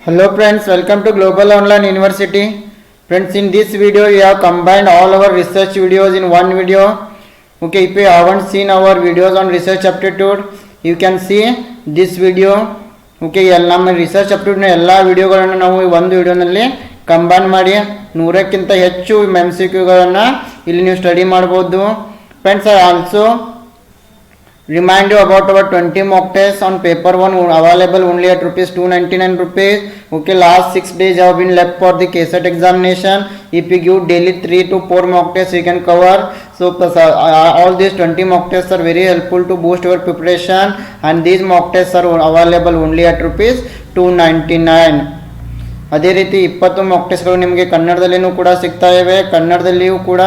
Hello friends, welcome to Global Online University. Friends, in this video we have combined all our research videos in one video. Okay, if you haven't seen our videos on research aptitude, you can see this video. Okay, ನಮ್ಮ research ಅಪ್ಟಿಟ್ಯೂಡ್ನ ಎಲ್ಲ ವಿಡಿಯೋಗಳನ್ನು ನಾವು ಒಂದು ವಿಡಿಯೋನಲ್ಲಿ combine ಮಾಡಿ 100ಕ್ಕಿಂತ ಹೆಚ್ಚು MCQಗಳನ್ನು ಇಲ್ಲಿ ನೀವು ಸ್ಟಡಿ ಮಾಡ್ಬೋದು. Friends, I also remind you about our 20 mock tests on paper 1 available only at rupees 299 rupees. Okay, last 6 days have been left for the KSET examination. If you give daily 3 to 4 mock tests, you can cover. So all these 20 mock tests are very helpful to boost your preparation, and these mock tests are available only at rupees 299. ಅದೇ ರೀತಿ 20 Mach ಟೆಸ್ಟ್ಗಳು ನಿಮಗೆ ಕನ್ನಡದಲ್ಲಿಯೂ ಕೂಡ ಸಿಗ್ತಾ ಇವೆ. ಕನ್ನಡದಲ್ಲಿಯೂ ಕೂಡ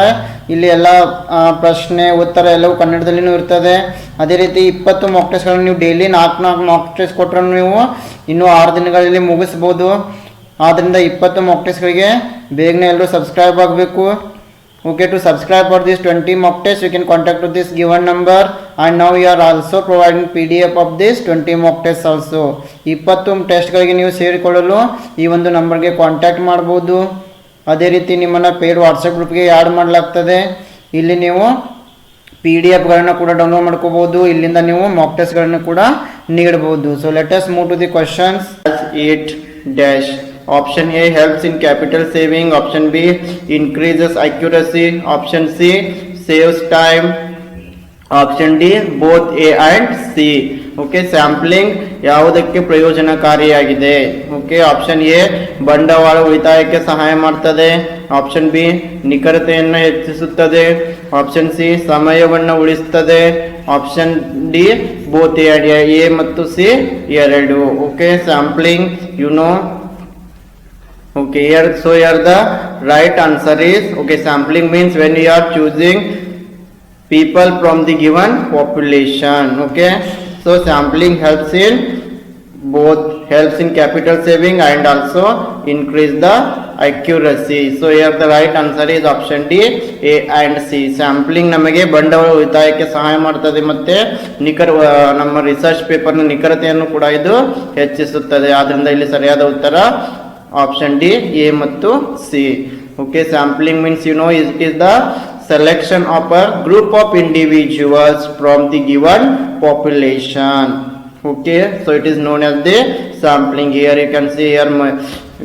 ಇಲ್ಲಿ ಎಲ್ಲ ಪ್ರಶ್ನೆ ಉತ್ತರ ಎಲ್ಲವೂ ಕನ್ನಡದಲ್ಲಿಯೂ ಇರ್ತದೆ. ಅದೇ ರೀತಿ 20 ಮಾಕ್ ಟೆಸ್ಟ್ಗಳನ್ನು ನೀವು ಡೈಲಿ 4 ಮಾಕ್ ಟೆಸ್ಟ್ ಕೊಟ್ಟರೆ ನೀವು ಇನ್ನೂ 6 ದಿನಗಳಲ್ಲಿ ಮುಗಿಸ್ಬೋದು. ಆದ್ದರಿಂದ 20 ಮಾಕ್ ಟೆಸ್ಟ್ಗಳಿಗೆ ಬೇಗನೆ ಎಲ್ಲರೂ ಸಬ್ಸ್ಕ್ರೈಬ್ ಆಗಬೇಕು. Okay, to subscribe for this 20 mock tests, you can contact to this given number, and now we are also providing PDF of this 20 mock tests also. 20 ಟೆಸ್ಟ್ಗಳಿಗೆ ನೀವು ಸೇರಿಕೊಳ್ಳಲು ಈ ಒಂದು ನಂಬರ್ಗೆ ಕಾಂಟ್ಯಾಕ್ಟ್ ಮಾಡ್ಬೋದು. ಅದೇ ರೀತಿ ನಿಮ್ಮನ್ನು ಪೇಯ್ಡ್ ವಾಟ್ಸಪ್ ಗ್ರೂಪ್ಗೆ ಆ್ಯಡ್ ಮಾಡಲಾಗ್ತದೆ. ಇಲ್ಲಿ ನೀವು PDF ಕೂಡ ಡೌನ್ಲೋಡ್ ಮಾಡ್ಕೋಬೋದು. ಇಲ್ಲಿಂದ ನೀವು ಮಾಕ್ ಟೆಸ್ಟ್ಗಳನ್ನು ಕೂಡ ನೀಡಬಹುದು. So let us move to the questions. 8- Option A helps in capital saving. Option B increases accuracy. Option C saves time. Option D both A and C. Okay, sampling ಯಾವುದಕ್ಕೆ ಪ್ರಯೋಜನಕಾರಿಯಾಗಿದೆ? Okay, option A ಬಂಡವಾಳ ಉಳಿತಾಯಕ್ಕೆ ಸಹಾಯ ಮಾಡುತ್ತದೆ. Option B ನಿಖರತೆಯನ್ನು ಹೆಚ್ಚಿಸುತ್ತದೆ. Option C ಸಮಯವನ್ನು ಉಳಿಸುತ್ತದೆ. Option D both A ಮತ್ತು ಸಿ ಎರಡು. Okay, sampling Okay, here the right answer is, okay, sampling means when you are choosing people from the given population. Okay, so sampling helps in capital saving and also increase the accuracy. So here the right answer is option D, A and C. Sampling ನಮಗೆ ಬಂಡವಾಳ ಉಳಿತಾಯಕ್ಕೆ ಸಹಾಯ ಮಾಡುತ್ತದೆ ಮತ್ತೆ ನಮ್ಮ research ಪೇಪರ್ನ ನಿಖರತೆಯನ್ನು ಕೂಡ ಇದು ಹೆಚ್ಚಿಸುತ್ತದೆ. ಆದ್ದರಿಂದ ಇಲ್ಲಿ ಸರಿಯಾದ ಉತ್ತರ ಆಪ್ಷನ್ ಡಿ, ಎ ಮತ್ತು C. Okay, sampling means it is the selection of a group of individuals from the given population. Okay, so it is known as the sampling. Here you can see here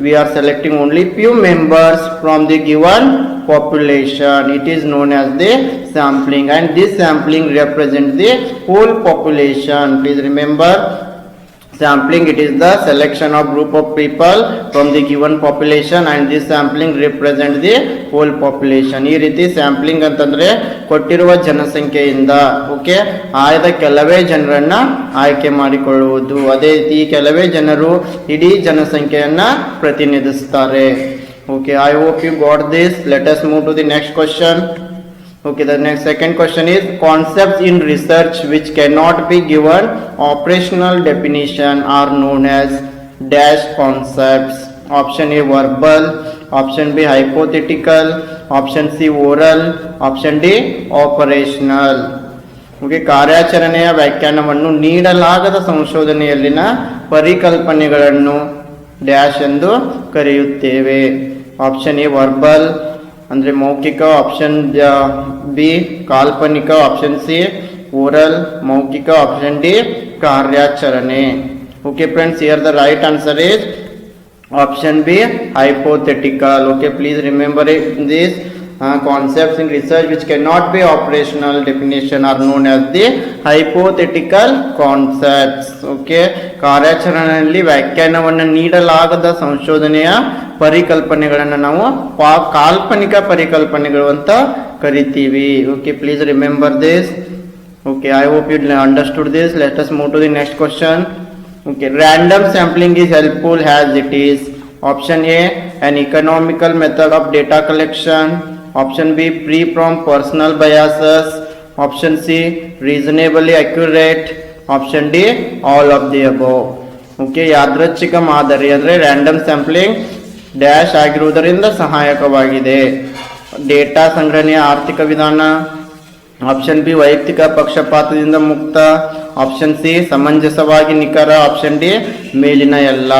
we are selecting only few members from the given population. It is known as the sampling, and this sampling represents the whole population. Please remember, sampling, it is the selection of group of people from the given population, and this sampling represents the whole population. ಈ ರೀತಿ sampling ಅಂತಂದ್ರೆ ಕೊಟ್ಟಿರುವ ಜನಸಂಖ್ಯೆಯಿಂದ okay ಆಯ್ದ ಕೆಲವೇ ಜನರನ್ನ ಆಯ್ಕೆ ಮಾಡಿಕೊಳ್ಳುವುದು. ಅದೇ ರೀತಿ ಕೆಲವೇ ಜನರು ಇಡೀ ಜನಸಂಖ್ಯೆಯನ್ನ ಪ್ರತಿನಿಧಿಸುತ್ತಾರೆ. Okay, I hope you got this. Let us move to the next question. Okay, the next second question is, concepts in research which cannot be given operational definition are known as dash concepts. Option A verbal, option B hypothetical, option C oral, option D operational. Okay, ಕಾರ್ಯಾಚರಣೆಯ ವ್ಯಾಖ್ಯಾನವನ್ನು ನೀಡಲಾಗದ ಸಂಶೋಧನೆಯಲ್ಲಿನ ಪರಿಕಲ್ಪನೆಗಳನ್ನು dash ಎಂದು ಕರೆಯುತ್ತೇವೆ. Option A verbal ಅಂದರೆ ಮೌಖಿಕ, option B ಕಾಲ್ಪನಿಕ, option C oral ಮೌಖಿಕ, option D ಕಾರ್ಯಾಚರಣೆ. Okay friends, here the right answer is option B hypothetical. Okay, please remember this. Concepts in research which cannot be operational definition are known as the hypothetical concepts. Okay, ಕಾರ್ಯಾಚರಣೆಯಲ್ಲಿ ವ್ಯಾಖ್ಯಾನವನ್ನು ನೀಡಲಾಗದ ಸಂಶೋಧನೆಯ ಪರಿಕಲ್ಪನೆಗಳನ್ನು ನಾವು ಕಾಲ್ಪನಿಕ ಪರಿಕಲ್ಪನೆಗಳು ಅಂತ ಕರಿತೀವಿ. Okay, please remember this. Okay, I hope you understood this. Let us move to the next question. Okay, random sampling is helpful as it is. Option A, an economical method of data collection. Option B, free from personal biases. Option C, reasonably accurate. Option D, all of the above. Okay, ಯಾದೃಚ್ಛಿಕ ಮಾದರಿ ಅಂದರೆ random sampling dash ಆಗಿರುವುದರಿಂದ ಸಹಾಯಕವಾಗಿದೆ. Data ಸಂಗ್ರಹಣೆಯ ಆರ್ಥಿಕ ವಿಧಾನ. Option B ವೈಯಕ್ತಿಕ ಪಕ್ಷಪಾತದಿಂದ ಮುಕ್ತ. ಆಪ್ಷನ್ ಸಿ ಸಮಂಜಸವಾಗಿ ನಿಖರ. ಆಪ್ಷನ್ ಡಿ ಮೇಲಿನ ಎಲ್ಲ.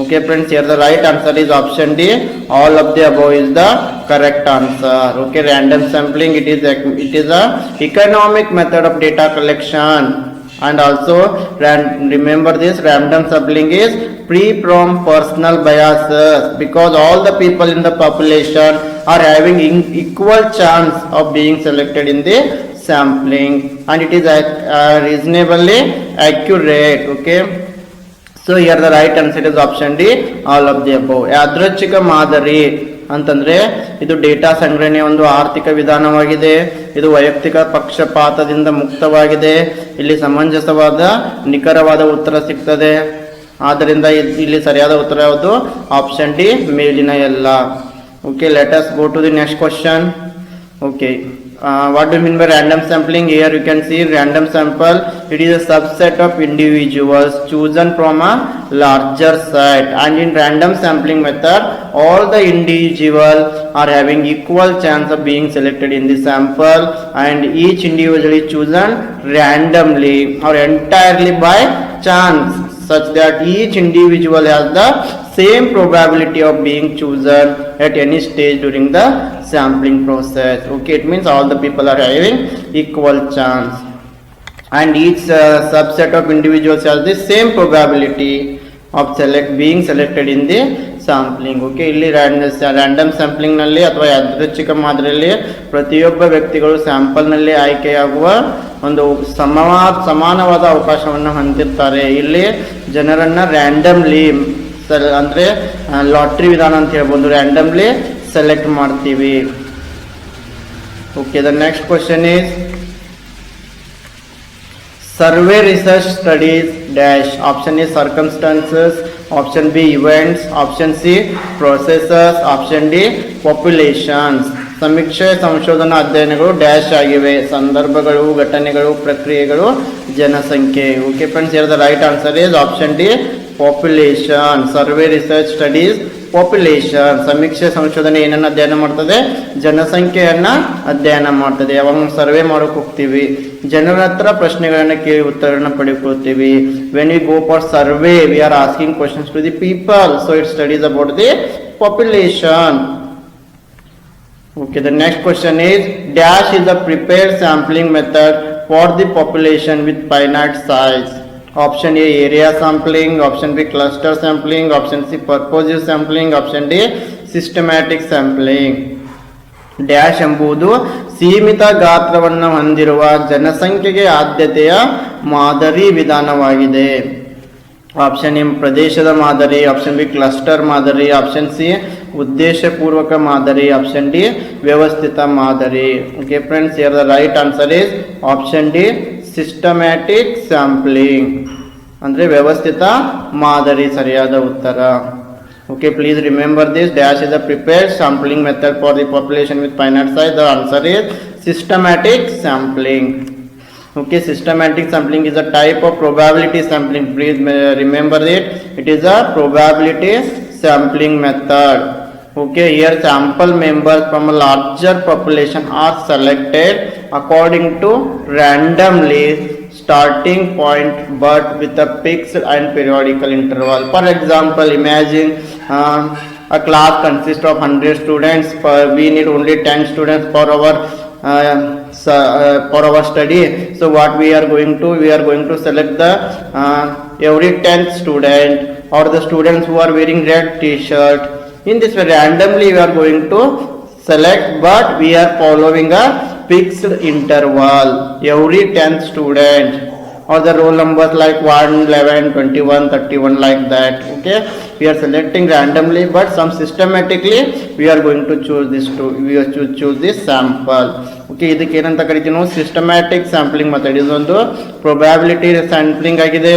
Okay friends, here the right answer is option D. All of the above is the correct answer. Okay, random sampling, it is a economic method of data collection. And also remember this, random sampling is free from personal biases, because all the people in the population are having equal chance of being selected in the sampling, and it is reasonably accurate. Okay, so here the right answer is option D, all of the above. ಯಾದೃಚ್ಛಿಕ ಮಾದರಿ ಅಂತಂದ್ರೆ ಇದು data ಸಂಗ್ರಹಣೆಯ ಒಂದು ಆರ್ಥಿಕ ವಿಧಾನವಾಗಿದೆ. ಇದು ವೈಯಕ್ತಿಕ ಪಕ್ಷಪಾತದಿಂದ ಮುಕ್ತವಾಗಿದೆ. ಇಲ್ಲಿ ಸಮಂಜಸವಾದ ನಿಖರವಾದ ಉತ್ತರ ಸಿಗ್ತದೆ. ಆದ್ದರಿಂದ ಇಲ್ಲಿ ಸರಿಯಾದ ಉತ್ತರ ಯಾವುದು? ಆಪ್ಷನ್ ಡಿ, ಮೇಲಿನ ಎಲ್ಲ. Okay, let us go to the next question. Okay, what do you mean by random sampling? Here you can see random sample, it is a subset of individuals chosen from a larger set, and in random sampling method all the individuals are having equal chance of being selected in the sample, and each individual is chosen randomly or entirely by chance, such that each individual has the same probability of being chosen at any stage during the sampling process. Okay, it means all the people are having equal chance, and each subset of individuals has the same probability of being selected in the sampling. Okay, ಇಲ್ಲಿ random sampling ನಲ್ಲಿ ಅಥವಾ ಯಾದೃಚ್ಛಿಕ ಮಾದರಿಯಲ್ಲಿ ಪ್ರತಿಯೊಬ್ಬ ವ್ಯಕ್ತಿಗಳು sample ನಲ್ಲಿ ಆಯ್ಕೆಯಾಗುವ ಒಂದು ಸಮಾನವಾದ ಅವಕಾಶವನ್ನು ಹೊಂದಿರ್ತಾರೆ. ಇಲ್ಲಿ ಜನರನ್ನ ರ್ಯಾಂಡಮ್ಲಿ ಅಂದ್ರೆ ಲಾಟ್ರಿ ವಿಧಾನ ಅಂತ ಹೇಳ್ಬೋದು, ರ್ಯಾಂಡಮ್ಲಿ ಸೆಲೆಕ್ಟ್ ಮಾಡ್ತೀವಿ. Okay, the next question is survey research studies dash. Option A circumstances, option B events, option C processes, option D populations. ಸಮೀಕ್ಷೆ ಸಂಶೋಧನಾ ಅಧ್ಯಯನಗಳು ಡ್ಯಾಶ್ ಆಗಿವೆ. ಸಂದರ್ಭಗಳು, ಘಟನೆಗಳು, ಪ್ರಕ್ರಿಯೆಗಳು, ಜನಸಂಖ್ಯೆ. Okay friends, here the right answer is option D, population. Survey research studies population. ಸಮೀಕ್ಷೆ ಸಂಶೋಧನೆ ಏನನ್ನ ಅಧ್ಯಯನ ಮಾಡ್ತದೆ? ಜನಸಂಖ್ಯೆಯನ್ನ ಅಧ್ಯಯನ ಮಾಡ್ತದೆ. ಯಾವಾಗ ಸರ್ವೆ ಮಾಡೋಕೆ ಹೋಗ್ತೀವಿ, ಜನರ ಹತ್ರ ಪ್ರಶ್ನೆಗಳನ್ನ ಕೇಳಿ ಉತ್ತರನ ಪಡೆದುಕೊಳ್ತೀವಿ. When we go for survey we are asking questions to the people, so it studies about the population. Okay, the next question is dash is a prepared sampling method for the population with finite size. Option A area sampling, option B cluster sampling, option C purposive sampling, option D systematic sampling. Dash ಎಂಬುದು ಸೀಮಿತ ಗಾತ್ರವನ್ನು ಹೊಂದಿರುವ ಜನಸಂಖ್ಯೆಗೆ ಆದ್ಯತೆಯ ಮಾದರಿ ವಿಧಾನವಾಗಿದೆ. Option A ಪ್ರದೇಶದ ಮಾದರಿ, ಆಪ್ಷನ್ ಬಿ ಕ್ಲಸ್ಟರ್ ಮಾದರಿ, ಆಪ್ಷನ್ ಸಿ ಉದ್ದೇಶಪೂರ್ವಕ ಮಾದರಿ, ಆಪ್ಷನ್ ಡಿ ವ್ಯವಸ್ಥಿತ ಮಾದರಿ. Okay friends, here the right answer is option D, systematic sampling ಅಂದರೆ ವ್ಯವಸ್ಥಿತ ಮಾದರಿ ಸರಿಯಾದ ಉತ್ತರ. Okay, please remember this. Dash is a prepared sampling method for the population with finite size. The answer is systematic sampling. Okay, systematic sampling is a type of probability sampling. Please remember it. It is a probability sampling method. Okay, here sample members from a larger population are selected according to randomly starting point but with a fixed and periodical interval. For example, imagine a class consists of 100 students. We need only 10 students for our study. So what we are going to select the every 10th student or the students who are wearing red t-shirt. In this way randomly we are going to select, but we are following a fixed interval every 10th student, or the roll numbers like 1, 11, 21, 31 like that. Okay, we are selecting randomly, but some systematically we are going to choose this sample. Okay, ಇದಕ್ಕೆ ಏನಂತ ಕರಿತೀವಿ ನಾವು? Systematic sampling method. ಇದೊಂದು probability sampling ಆಗಿದೆ.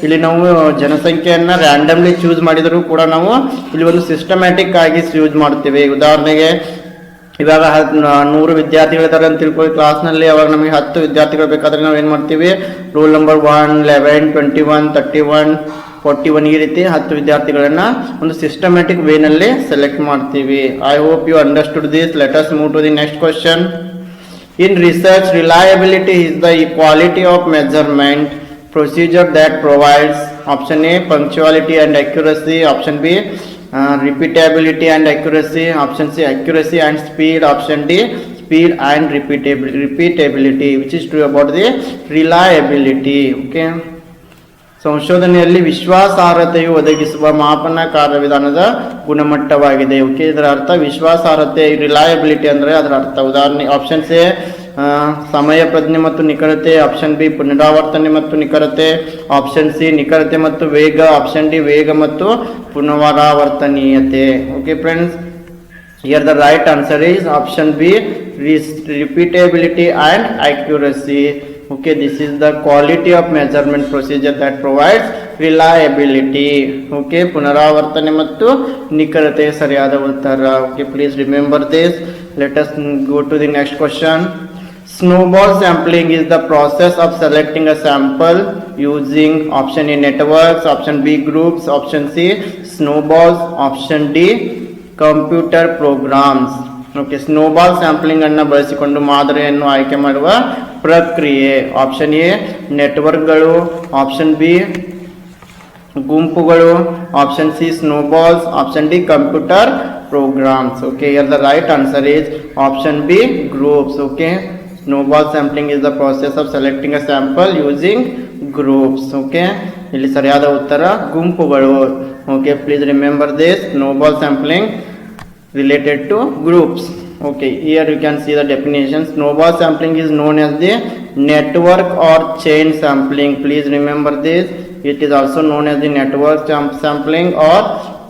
ಇಲ್ಲಿ ನಾವು ಜನಸಂಖ್ಯೆಯನ್ನ randomly choose ಮಾಡಿದರೂ ಕೂಡ ನಾವು ಇಲ್ಲಿ ಒಂದು ಸಿಸ್ಟಮ್ಯಾಟಿಕ್ ಆಗಿ ಯೂಸ್ ಮಾಡ್ತೀವಿ. ಉದಾಹರಣೆಗೆ ಇವಾಗ 100 ವಿದ್ಯಾರ್ಥಿಗಳಿದ್ದಾರೆ ಅಂತ ತಿಳ್ಕೊಳ್ಳಿ ಕ್ಲಾಸ್ನಲ್ಲಿ. ಅವಾಗ ನಮಗೆ 10 ವಿದ್ಯಾರ್ಥಿಗಳು ಬೇಕಾದ್ರೆ ನಾವು ಏನು ಮಾಡ್ತೀವಿ? ರೋಲ್ ನಂಬರ್ 1, 11, 21, 31, 41 ಈ ರೀತಿ 10 ವಿದ್ಯಾರ್ಥಿಗಳನ್ನ ಒಂದು ಸಿಸ್ಟಮ್ಯಾಟಿಕ್ ವೇನಲ್ಲಿ ಸೆಲೆಕ್ಟ್ ಮಾಡ್ತೀವಿ. I hope you understood this. Let us move to the next question. In research, reliability is the quality of measurement procedure that provides Option A, punctuality and accuracy. Option B, repeatability and accuracy. Option C, accuracy and speed. Option D, speed and repeatability, which is true about the reliability. Okay. ಸಂಶೋಧನೆಯಲ್ಲಿ ವಿಶ್ವಾಸಾರ್ಹತೆಯು ಒದಗಿಸುವ ಮಾಪನ ಕಾರ್ಯವಿಧಾನದ ಗುಣಮಟ್ಟವಾಗಿದೆ. Okay, ಇದರ ಅರ್ಥ ವಿಶ್ವಾಸಾರ್ಹತೆ, reliability ಅಂದರೆ ಅದರ ಅರ್ಥ. ಉದಾಹರಣೆ ಆಪ್ಷನ್ ಎ ಸಮಯ ಪ್ರಜ್ಞೆ ಮತ್ತು ನಿಖರತೆ. ಆಪ್ಷನ್ ಬಿ ಪುನರಾವರ್ತನೆ ಮತ್ತು ನಿಖರತೆ. ಆಪ್ಷನ್ ಸಿ ನಿಖರತೆ ಮತ್ತು ವೇಗ. ಆಪ್ಷನ್ ಡಿ ವೇಗ ಮತ್ತು ಪುನರಾವರ್ತನೀಯತೆ. Okay friends, here the right answer is option B, repeatability and accuracy. Okay, this is the quality of measurement procedure that provides reliability. Okay, ಪುನರಾವರ್ತನೆ ಮತ್ತು ನಿಖರತೆ ಸರಿಯಾದ ಉತ್ತರ. Okay, please remember this. Let us go to the next question. Snowball sampling is the process of selecting a sample using option A networks, option B groups, option C snowballs, option D computer programs. Okay, snowball sampling ಅನ್ನು ಬಳಸಿಕೊಂಡು ಮಾದರಿಯನ್ನು ಆಯ್ಕೆ ಮಾಡುವ ಪ್ರಕ್ರಿಯೆ. Option A ನೆಟ್ವರ್ಕ್ಗಳು, option B ಗುಂಪುಗಳು, option C snowballs, option D computer programs. Okay, here the right answer is option B groups. Okay, snowball sampling is the process of selecting a sample using groups. Okay, ಇಲ್ಲಿ ಸರಿಯಾದ ಉತ್ತರ ಗುಂಪುಗಳು. Okay, please remember this. Snowball sampling related to groups. Okay, here you can see the definition. Snowball sampling is known as the network or chain sampling. Please remember this. It is also known as the network sampling or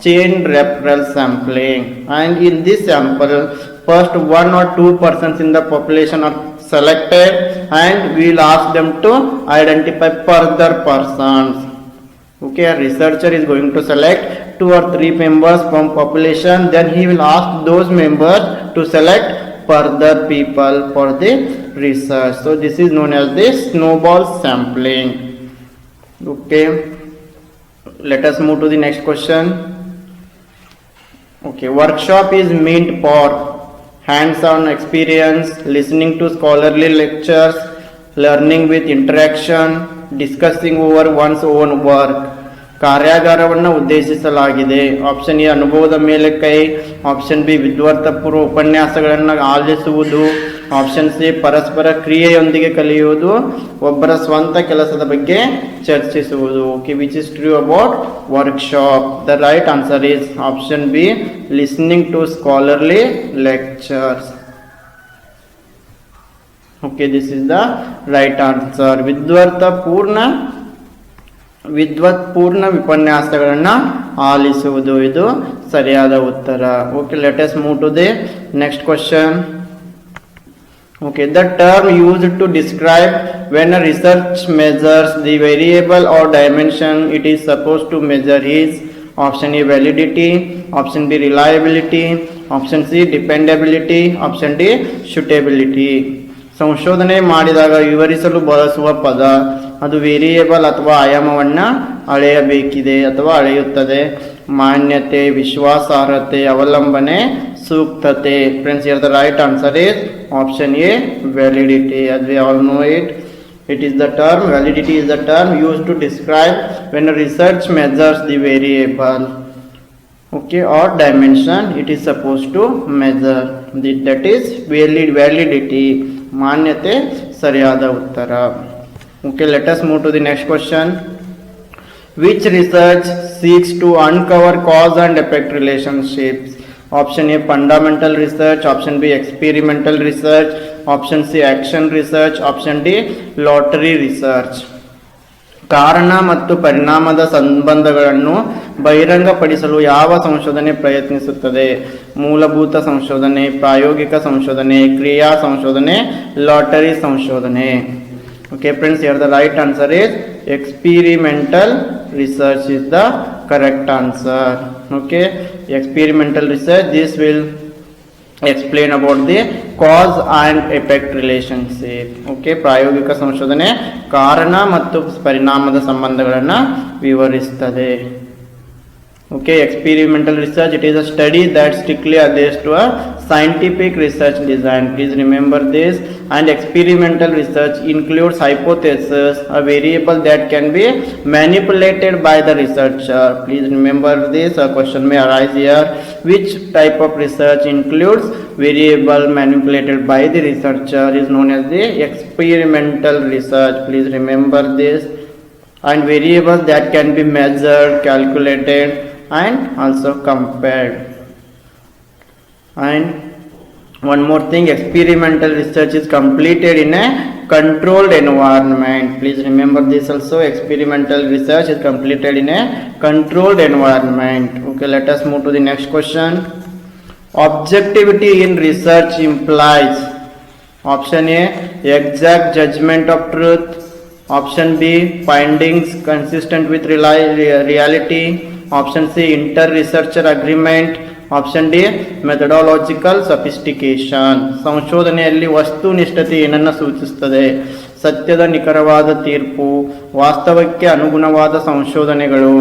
chain referral sampling. And in this sample, first 1 or 2 persons in the population are selected, and we will ask them to identify further persons. Okay, a researcher is going to select 2 or 3 members from population, then he will ask those members to select further people for the research. So this is known as the snowball sampling. Okay, let us move to the next question. Okay, workshop is meant for hands-on experience, listening to scholarly lectures, learning with interaction, discussing over one's own work. ಕಾರ್ಯಾಗಾರವನ್ನು ಉದ್ದೇಶಿಸಲಾಗಿದೆ. Option A ಅನುಭವದ ಮೇಲೆ ಕೈ. Option B ವಿದ್ವತ್ತಪೂರ್ವ ಉಪನ್ಯಾಸಗಳನ್ನು ಆಲಿಸುವುದು. Option C ಪರಸ್ಪರ ಕ್ರಿಯೆಯೊಂದಿಗೆ ಕಲಿಯುವುದು. ಒಬ್ಬರ ಸ್ವಂತ ಕೆಲಸದ ಬಗ್ಗೆ ಚರ್ಚಿಸುವುದು. Okay, which is true about workshop? The right answer is option B, listening to scholarly lectures. Okay, this is the right answer. ವಿದ್ವತ್ಪೂರ್ಣ ವಿಪನ್ಯಾಸಗಳನ್ನು ಆಲಿಸುವುದು ಇದು ಸರಿಯಾದ ಉತ್ತರ. Okay, let us move to the next question. Okay, the term used to describe when a research measures the variable or dimension it is supposed to measure is option A validity, option B reliability, option C dependability, option D suitability. ಸಂಶೋಧನೆ ಮಾಡಿದಾಗ ವಿವರಿಸಲು ಬಳಸುವ ಪದ ಅದು variable ಅಥವಾ ಆಯಾಮವನ್ನು ಅಳೆಯಬೇಕಿದೆ ಅಥವಾ ಅಳೆಯುತ್ತದೆ. ಮಾನ್ಯತೆ, ವಿಶ್ವಾಸಾರ್ಹತೆ, ಅವಲಂಬನೆ, ಸೂಕ್ತತೆ. Friends, here the right answer is option A validity. as we all know it is the term validity is the term used to describe when a research measures the variable, okay, or dimension it is supposed to measure. That is validity. ಮಾನ್ಯತೆ ಸರಿಯಾದ ಉತ್ತರ. Okay, let us move to the next question. Which research seeks to uncover cause and effect relationships? Option A fundamental research, option B experimental research, option C action research, option D lottery research. ಕಾರಣ ಮತ್ತು ಪರಿಣಾಮದ ಸಂಬಂಧಗಳನ್ನು ಬಹಿರಂಗಪಡಿಸಲು ಯಾವ ಸಂಶೋಧನೆ ಪ್ರಯತ್ನಿಸುತ್ತದೆ? ಮೂಲಭೂತ ಸಂಶೋಧನೆ, ಪ್ರಾಯೋಗಿಕ ಸಂಶೋಧನೆ, ಕ್ರಿಯಾ ಸಂಶೋಧನೆ, ಲಾಟರಿ ಸಂಶೋಧನೆ. Okay friends, here the right answer is experimental research is the correct answer. Okay, experimental research, this will explain about the cause and effect relationship. Okay, ಪ್ರಾಯೋಗಿಕ ಸಂಶೋಧನೆ ಕಾರಣ ಮತ್ತು ಪರಿಣಾಮದ ಸಂಬಂಧಗಳನ್ನು ವಿವರಿಸುತ್ತದೆ. Okay, experimental research, it is a study that strictly adheres to a scientific research design. Please remember this. And experimental research includes hypothesis, a variable that can be manipulated by the researcher. Please remember this. A question may arise here. Which type of research includes variable manipulated by the researcher is known as the experimental research. Please remember this. And variables that can be measured, calculated, and also compared. And one more thing, experimental research is completed in a controlled environment. Please remember this also. Experimental research is completed in a controlled environment. Okay, let us move to the next question. Objectivity in research implies option A, exact judgment of truth. Option B, findings consistent with reality. Option C, inter-researcher agreement. Option D methodological sophistication. ಸಂಶೋಧನೆಯಲ್ಲಿ ವಸ್ತುನಿಷ್ಠತೆ ಏನನ್ನು ಸೂಚಿಸುತ್ತದೆ? ಸತ್ಯದ ನಿಖರವಾದ ತೀರ್ಪು, ವಾಸ್ತವಕ್ಕೆ ಅನುಗುಣವಾದ ಸಂಶೋಧನೆಗಳು,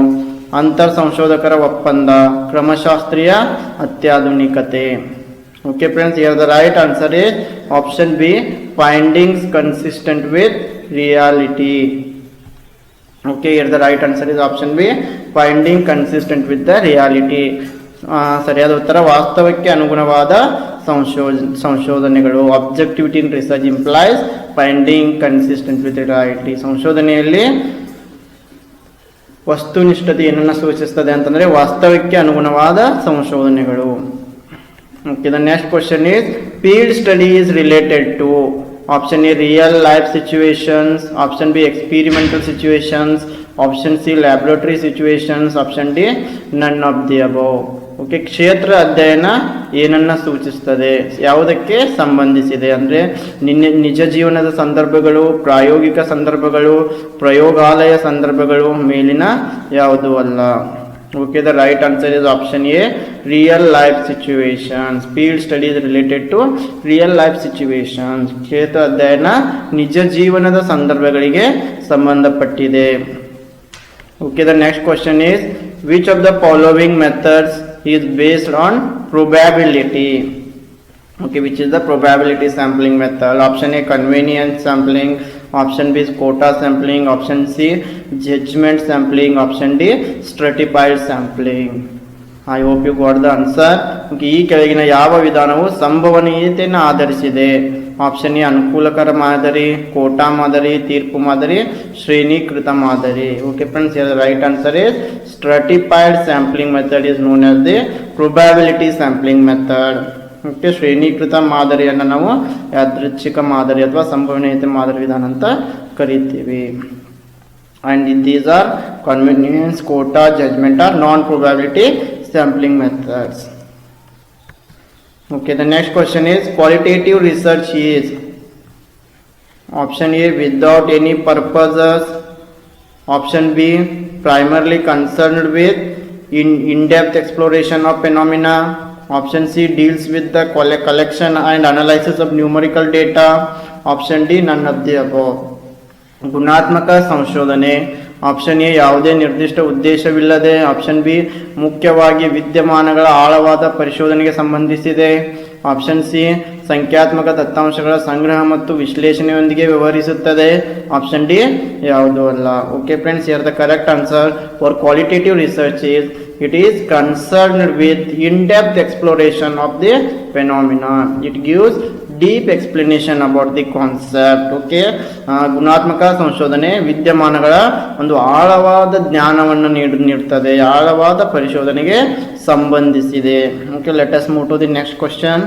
ಅಂತರ್ ಸಂಶೋಧಕರ ಒಪ್ಪಂದ, ಕ್ರಮಶಾಸ್ತ್ರೀಯ ಅತ್ಯಾಧುನಿಕತೆ. Okay friends, here the right answer is option B, findings consistent with reality. Okay, here the right answer is option B, finding consistent with the reality. ಸರಿಯಾದ ಉತ್ತರ ವಾಸ್ತವಕ್ಕೆ ಅನುಗುಣವಾದ ಸಂಶೋಧನೆಗಳು. Objectivity in research implies finding consistent with reality. ಸಂಶೋಧನೆಯಲ್ಲಿ ವಸ್ತುನಿಷ್ಠತೆ ಏನನ್ನು ಸೂಚಿಸುತ್ತದೆ ಅಂತಂದರೆ ವಾಸ್ತವಕ್ಕೆ ಅನುಗುಣವಾದ ಸಂಶೋಧನೆಗಳು. Okay, the next question is field study is related to option A real life situations, option B experimental situations, option C laboratory situations, option D none of the above. Okay, ಕ್ಷೇತ್ರ ಅಧ್ಯಯನ ಏನನ್ನ ಸೂಚಿಸ್ತದೆ, ಯಾವುದಕ್ಕೆ ಸಂಬಂಧಿಸಿದೆ ಅಂದರೆ ನಿಜ ಜೀವನದ ಸಂದರ್ಭಗಳು, ಪ್ರಾಯೋಗಿಕ ಸಂದರ್ಭಗಳು, ಪ್ರಯೋಗಾಲಯ ಸಂದರ್ಭಗಳು, ಮೇಲಿನ ಯಾವುದೂ ಅಲ್ಲ. Okay, the right answer is option A, real life situations. Field study is related to real life situations. ಕ್ಷೇತ್ರ ಅಧ್ಯಯನ ನಿಜ ಜೀವನದ ಸಂದರ್ಭಗಳಿಗೆ ಸಂಬಂಧಪಟ್ಟಿದೆ. Okay, the next question is which of the following methods is based on probability? Okay, which is the probability sampling method? Option A, convenience sampling. Option B is quota sampling. Option C, judgment sampling. Option D, stratified sampling. I hope you got the answer. Okay, ಈ ಕೆಳಗಿನ ಯಾವ ವಿಧಾನವು ಸಂಭವನೀಯತೆಯನ್ನು ಆಧರಿಸಿದೆ? Option A ಅನುಕೂಲಕರ ಮಾದರಿ, ಕೋಟಾ ಮಾದರಿ, ತೀರ್ಪು ಮಾದರಿ, ಶ್ರೇಣೀಕೃತ ಮಾದರಿ. Okay friends, here the right answer is stratified sampling method is known as the probability sampling method. Okay, ಶ್ರೇಣೀಕೃತ ಮಾದರಿಯನ್ನು ನಾವು ಯಾದೃಚ್ಛಿಕ ಮಾದರಿ ಅಥವಾ ಸಂಭವನೀಯತೆ ಮಾದರಿ ವಿಧಾನ ಅಂತ ಕರಿತೀವಿ. And these are convenience, quota, judgment or non-probability sampling methods. Okay, the next question is qualitative research is option A, without any purposes. Option B, primarily concerned with in-depth exploration of phenomena. Option C, deals with the collection and analysis of numerical data. Option D, none of the above. ಗುಣಾತ್ಮಕ ಸಂಶೋಧನೆ. Option A, ಯಾವುದೇ ನಿರ್ದಿಷ್ಟ ಉದ್ದೇಶವಿಲ್ಲದೆ. Option B, ಮುಖ್ಯವಾಗಿ ವಿದ್ಯಮಾನಗಳ ಆಳವಾದ ಪರಿಶೋಧನೆಗೆ ಸಂಬಂಧಿಸಿದೆ. Option C, ಸಂಖ್ಯಾತ್ಮಕ ದತ್ತಾಂಶಗಳ ಸಂಗ್ರಹ ಮತ್ತು ವಿಶ್ಲೇಷಣೆಯೊಂದಿಗೆ ವ್ಯವಹರಿಸುತ್ತದೆ. ಆಪ್ಷನ್ ಡಿ, ಯಾವುದೂ ಅಲ್ಲ. Okay friends, here the correct answer for qualitative research is it is concerned with in-depth exploration of the phenomena. It gives deep explanation about the concept. Okay, ಗುಣಾತ್ಮಕ ಸಂಶೋಧನೆ ವಿದ್ಯಮಾನಗಳ ಒಂದು ಆಳವಾದ ಜ್ಞಾನವನ್ನು ನೀಡುತ್ತದೆ, ಆಳವಾದ ಪರಿಶೋಧನೆಗೆ ಸಂಬಂಧಿಸಿದೆ. Okay, let us move to the next question.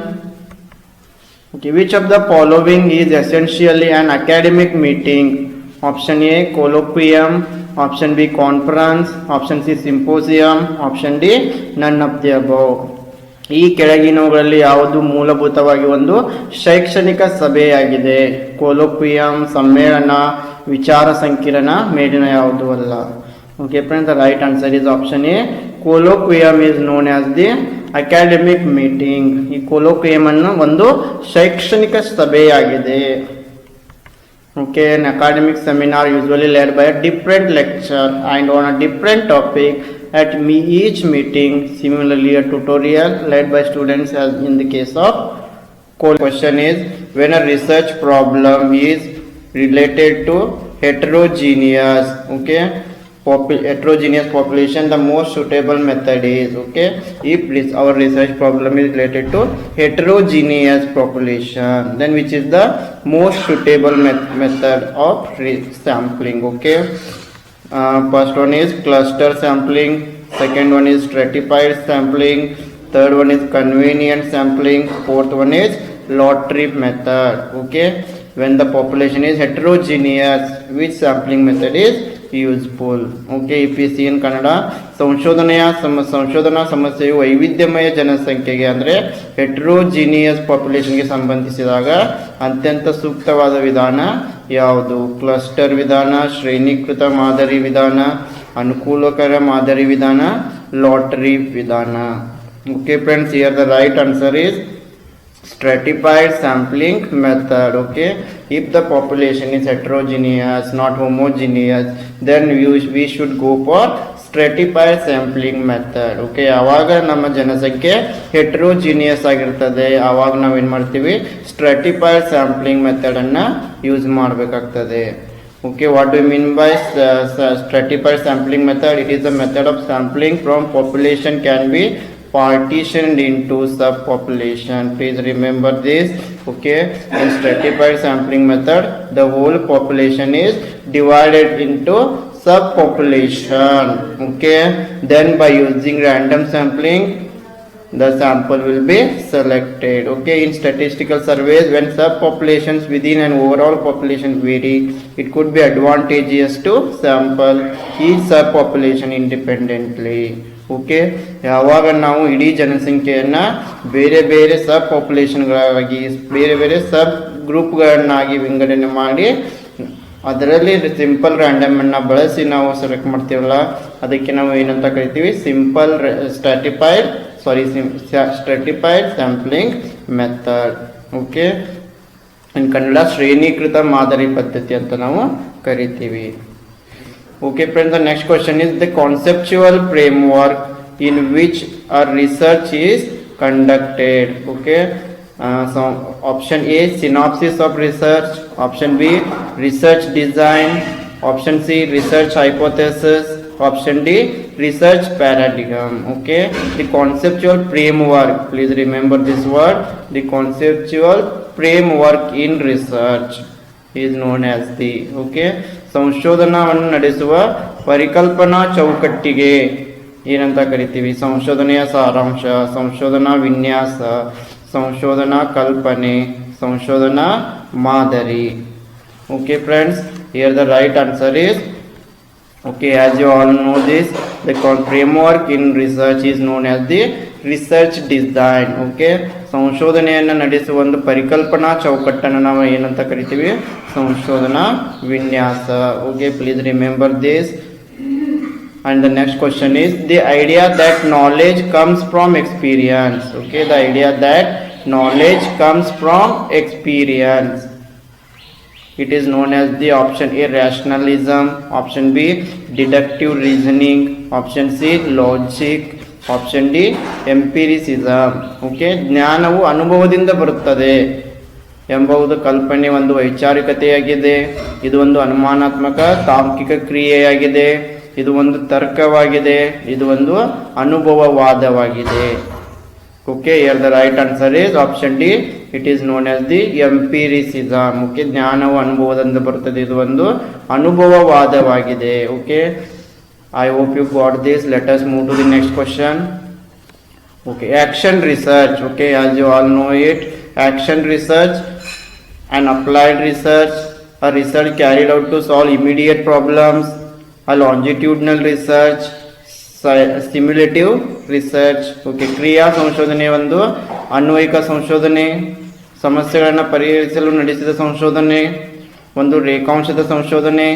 Okay, which of the following is essentially an academic meeting? Option A, colloquium. Option B, conference. Option C, symposium. Option D, none of the above. ಈ ಕೆಳಗಿನವುಗಳಲ್ಲಿ ಯಾವುದು ಮೂಲಭೂತವಾಗಿ ಒಂದು ಶೈಕ್ಷಣಿಕ ಸಭೆಯಾಗಿದೆ? ಕೊಲೋಕ್ವಿಯಂ, ಸಮ್ಮೇಳನ, ವಿಚಾರ ಸಂಕಿರಣ, ಮೇಲಿನ ಯಾವುದು ಅಲ್ಲ. Okay friends, the right answer is option A, colloquium is known as the academic meeting. ಈ ಕೊಲೋಕ್ವಿಯಂ ಅನ್ನು ಒಂದು ಶೈಕ್ಷಣಿಕ ಸಭೆಯಾಗಿದೆ. Okay, an academic seminar usually led by a different lecturer and on a different topic at each meeting. Similarly, a tutorial led by students as in the case of question is, when a research problem is related to heterogeneous, okay, heterogeneous population, the most suitable method is, okay, if our research problem is related to heterogeneous population, then which is the most suitable method of sampling, okay. First one is cluster sampling, second one is stratified sampling, third one is convenient sampling, fourth one is lottery method, okay. When the population is heterogeneous, which sampling method is useful, okay. If you see in Kannada, ಸಂಶೋಧನಾ ಸಮಸ್ಯೆಯು ವೈವಿಧ್ಯಮಯ ಜನಸಂಖ್ಯೆಗೆ ಅಂದರೆ heterogeneous ಪಾಪ್ಯುಲೇಷನ್ಗೆ ಸಂಬಂಧಿಸಿದಾಗ ಅತ್ಯಂತ ಸೂಕ್ತವಾದ ವಿಧಾನ ಯಾವುದು? Cluster ವಿಧಾನ, ಶ್ರೇಣೀಕೃತ ಮಾದರಿ ವಿಧಾನ, ಅನುಕೂಲಕರ ಮಾದರಿ ವಿಧಾನ, ಲಾಟರಿ ವಿಧಾನ. Okay friends, here the right answer is stratified sampling method, okay. If the population is heterogeneous, not homogeneous, then we should go for stratified sampling method, okay. ಆವಾಗ ನಮ್ಮ ಜನಸಂಖ್ಯೆ ಹೆಟ್ರೋಜಿನಿಯಸ್ ಆಗಿರ್ತದೆ, ಆವಾಗ ನಾವೇನು ಮಾಡ್ತೀವಿ, ಸ್ಟ್ರಾಟಿಫೈಡ್ ಸ್ಯಾಂಪ್ಲಿಂಗ್ ಮೆಥಡನ್ನು ಯೂಸ್ ಮಾಡಬೇಕಾಗ್ತದೆ, okay. What do you mean by stratified sampling method? It is a method of sampling from population can be partitioned into subpopulation. Please remember this, okay. In stratified sampling method, the whole population is divided into subpopulation, okay. Then by using random sampling, the sample will be selected, okay. In statistical surveys, when subpopulations within an overall population vary, it could be advantageous to sample each subpopulation independently, okay. ಯಾವಾಗ ನಾವು ಇಡೀ ಜನಸಂಖ್ಯೆಯನ್ನು ಬೇರೆ ಬೇರೆ ಸಬ್ ಪಾಪ್ಯುಲೇಷನ್ಗಳಾಗಿ, ಬೇರೆ ಬೇರೆ ಸಬ್ ಗ್ರೂಪ್ಗಳನ್ನಾಗಿ ವಿಂಗಡಣೆ ಮಾಡಿ ಅದರಲ್ಲಿ ಸಿಂಪಲ್ ರ್ಯಾಂಡಮನ್ನು ಬಳಸಿ ನಾವು ಸೆಲೆಕ್ಟ್ ಮಾಡ್ತೀವಲ್ಲ, ಅದಕ್ಕೆ ನಾವು ಏನಂತ ಕರಿತೀವಿ, ಸ್ಟ್ರಾಟಿಫೈಡ್ ಸ್ಯಾಂಪ್ಲಿಂಗ್ ಮೆಥಡ್, ಓಕೆ. ಇನ್ ಕನ್ನಡ ಶ್ರೇಣೀಕೃತ ಮಾದರಿ ಪದ್ಧತಿ ಅಂತ ನಾವು ಕರಿತೀವಿ. Okay friends, the next question is the conceptual framework in which a research is conducted, okay. So option A, synopsis of research, option B, research design, option C, research hypothesis, option D, research paradigm, okay. The conceptual framework, please remember this word, the conceptual framework in research is known as the, okay. ಸಂಶೋಧನವನ್ನು ನಡೆಸುವ ಪರಿಕಲ್ಪನಾ ಚೌಕಟ್ಟಿಗೆ ಏನಂತ ಕರಿತೀವಿ? ಸಂಶೋಧನೆಯ ಸಾರಾಂಶ, ಸಂಶೋಧನಾ ವಿನ್ಯಾಸ, ಸಂಶೋಧನಾ ಕಲ್ಪನೆ, ಸಂಶೋಧನಾ ಮಾದರಿ. Okay friends, here the right answer is, okay, as you all know this, the framework in research is known as the research design, okay. ಸಂಶೋಧನೆಯನ್ನು ನಡೆಸುವ ಒಂದು ಪರಿಕಲ್ಪನಾ ಚೌಕಟ್ಟನ್ನು ನಾವು ಏನಂತ ಕರಿತೀವಿ? ಸಂಶೋಧನಾ ವಿನ್ಯಾಸ, okay. Please remember this. And the next question is the idea that knowledge comes from experience, okay. The idea that knowledge comes from experience, it is known as the option A, rationalism, option B, deductive reasoning, option C, logic, option D, empiricism, okay. ಜ್ಞಾನವು ಅನುಭವದಿಂದ ಬರುತ್ತದೆ ಎಂಬುದು ಕಲ್ಪನೆ ಒಂದು ವೈಚಾರಿಕತೆಯಾಗಿದೆ, ಇದು ಒಂದು ಅನುಮಾನಾತ್ಮಕ ತಾರ್ಕಿಕ ಕ್ರಿಯೆಯಾಗಿದೆ, ಇದು ಒಂದು ತರ್ಕವಾಗಿದೆ, ಇದು ಒಂದು ಅನುಭವವಾದವಾಗಿದೆ, okay. Here the right answer is option D, it is known as the empiricism, okay. ಜ್ಞಾನವು ಅನುಭವದಿಂದ ಬರುತ್ತದೆ, ಇದು ಒಂದು ಅನುಭವವಾದವಾಗಿದೆ, okay. I hope you got this. Let us move to the next question, okay. Action research, okay, as you all know it, action research and applied research, a research carried out to solve immediate problems, a longitudinal research, stimulative research, okay. ಕ್ರಿಯಾ ಸಂಶೋಧನೆ ಒಂದು ಅನ್ವಯಿಕ ಸಂಶೋಧನೆ, ಸಮಸ್ಯೆಗಳನ್ನು ಪರಿಹರಿಸಲು ನಡೆಸಿದ ಸಂಶೋಧನೆ, ಒಂದು ರೇಖಾಂಶದ ಸಂಶೋಧನೆ,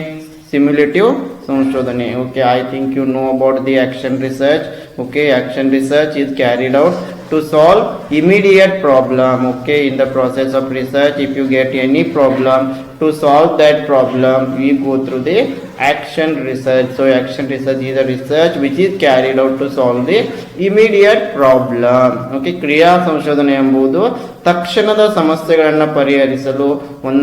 ಸಿಮ್ಯುಲೇಟಿವ್ ಸಂಶೋಧನೆ, okay. I think you know about the action research, okay. Action research is carried out to solve immediate problem. Okay, in the process of research, if you get any problem, to solve that problem we go through the action research. So action research is a research which is carried out to solve the immediate problem. Okay, ಕ್ರಿಯಾ ಸಂಶೋಧನೆ ಎಂಬುದು ತಕ್ಷಣದ ಸಮಸ್ಯೆಗಳನ್ನು ಪರಿಹರಿಸಲು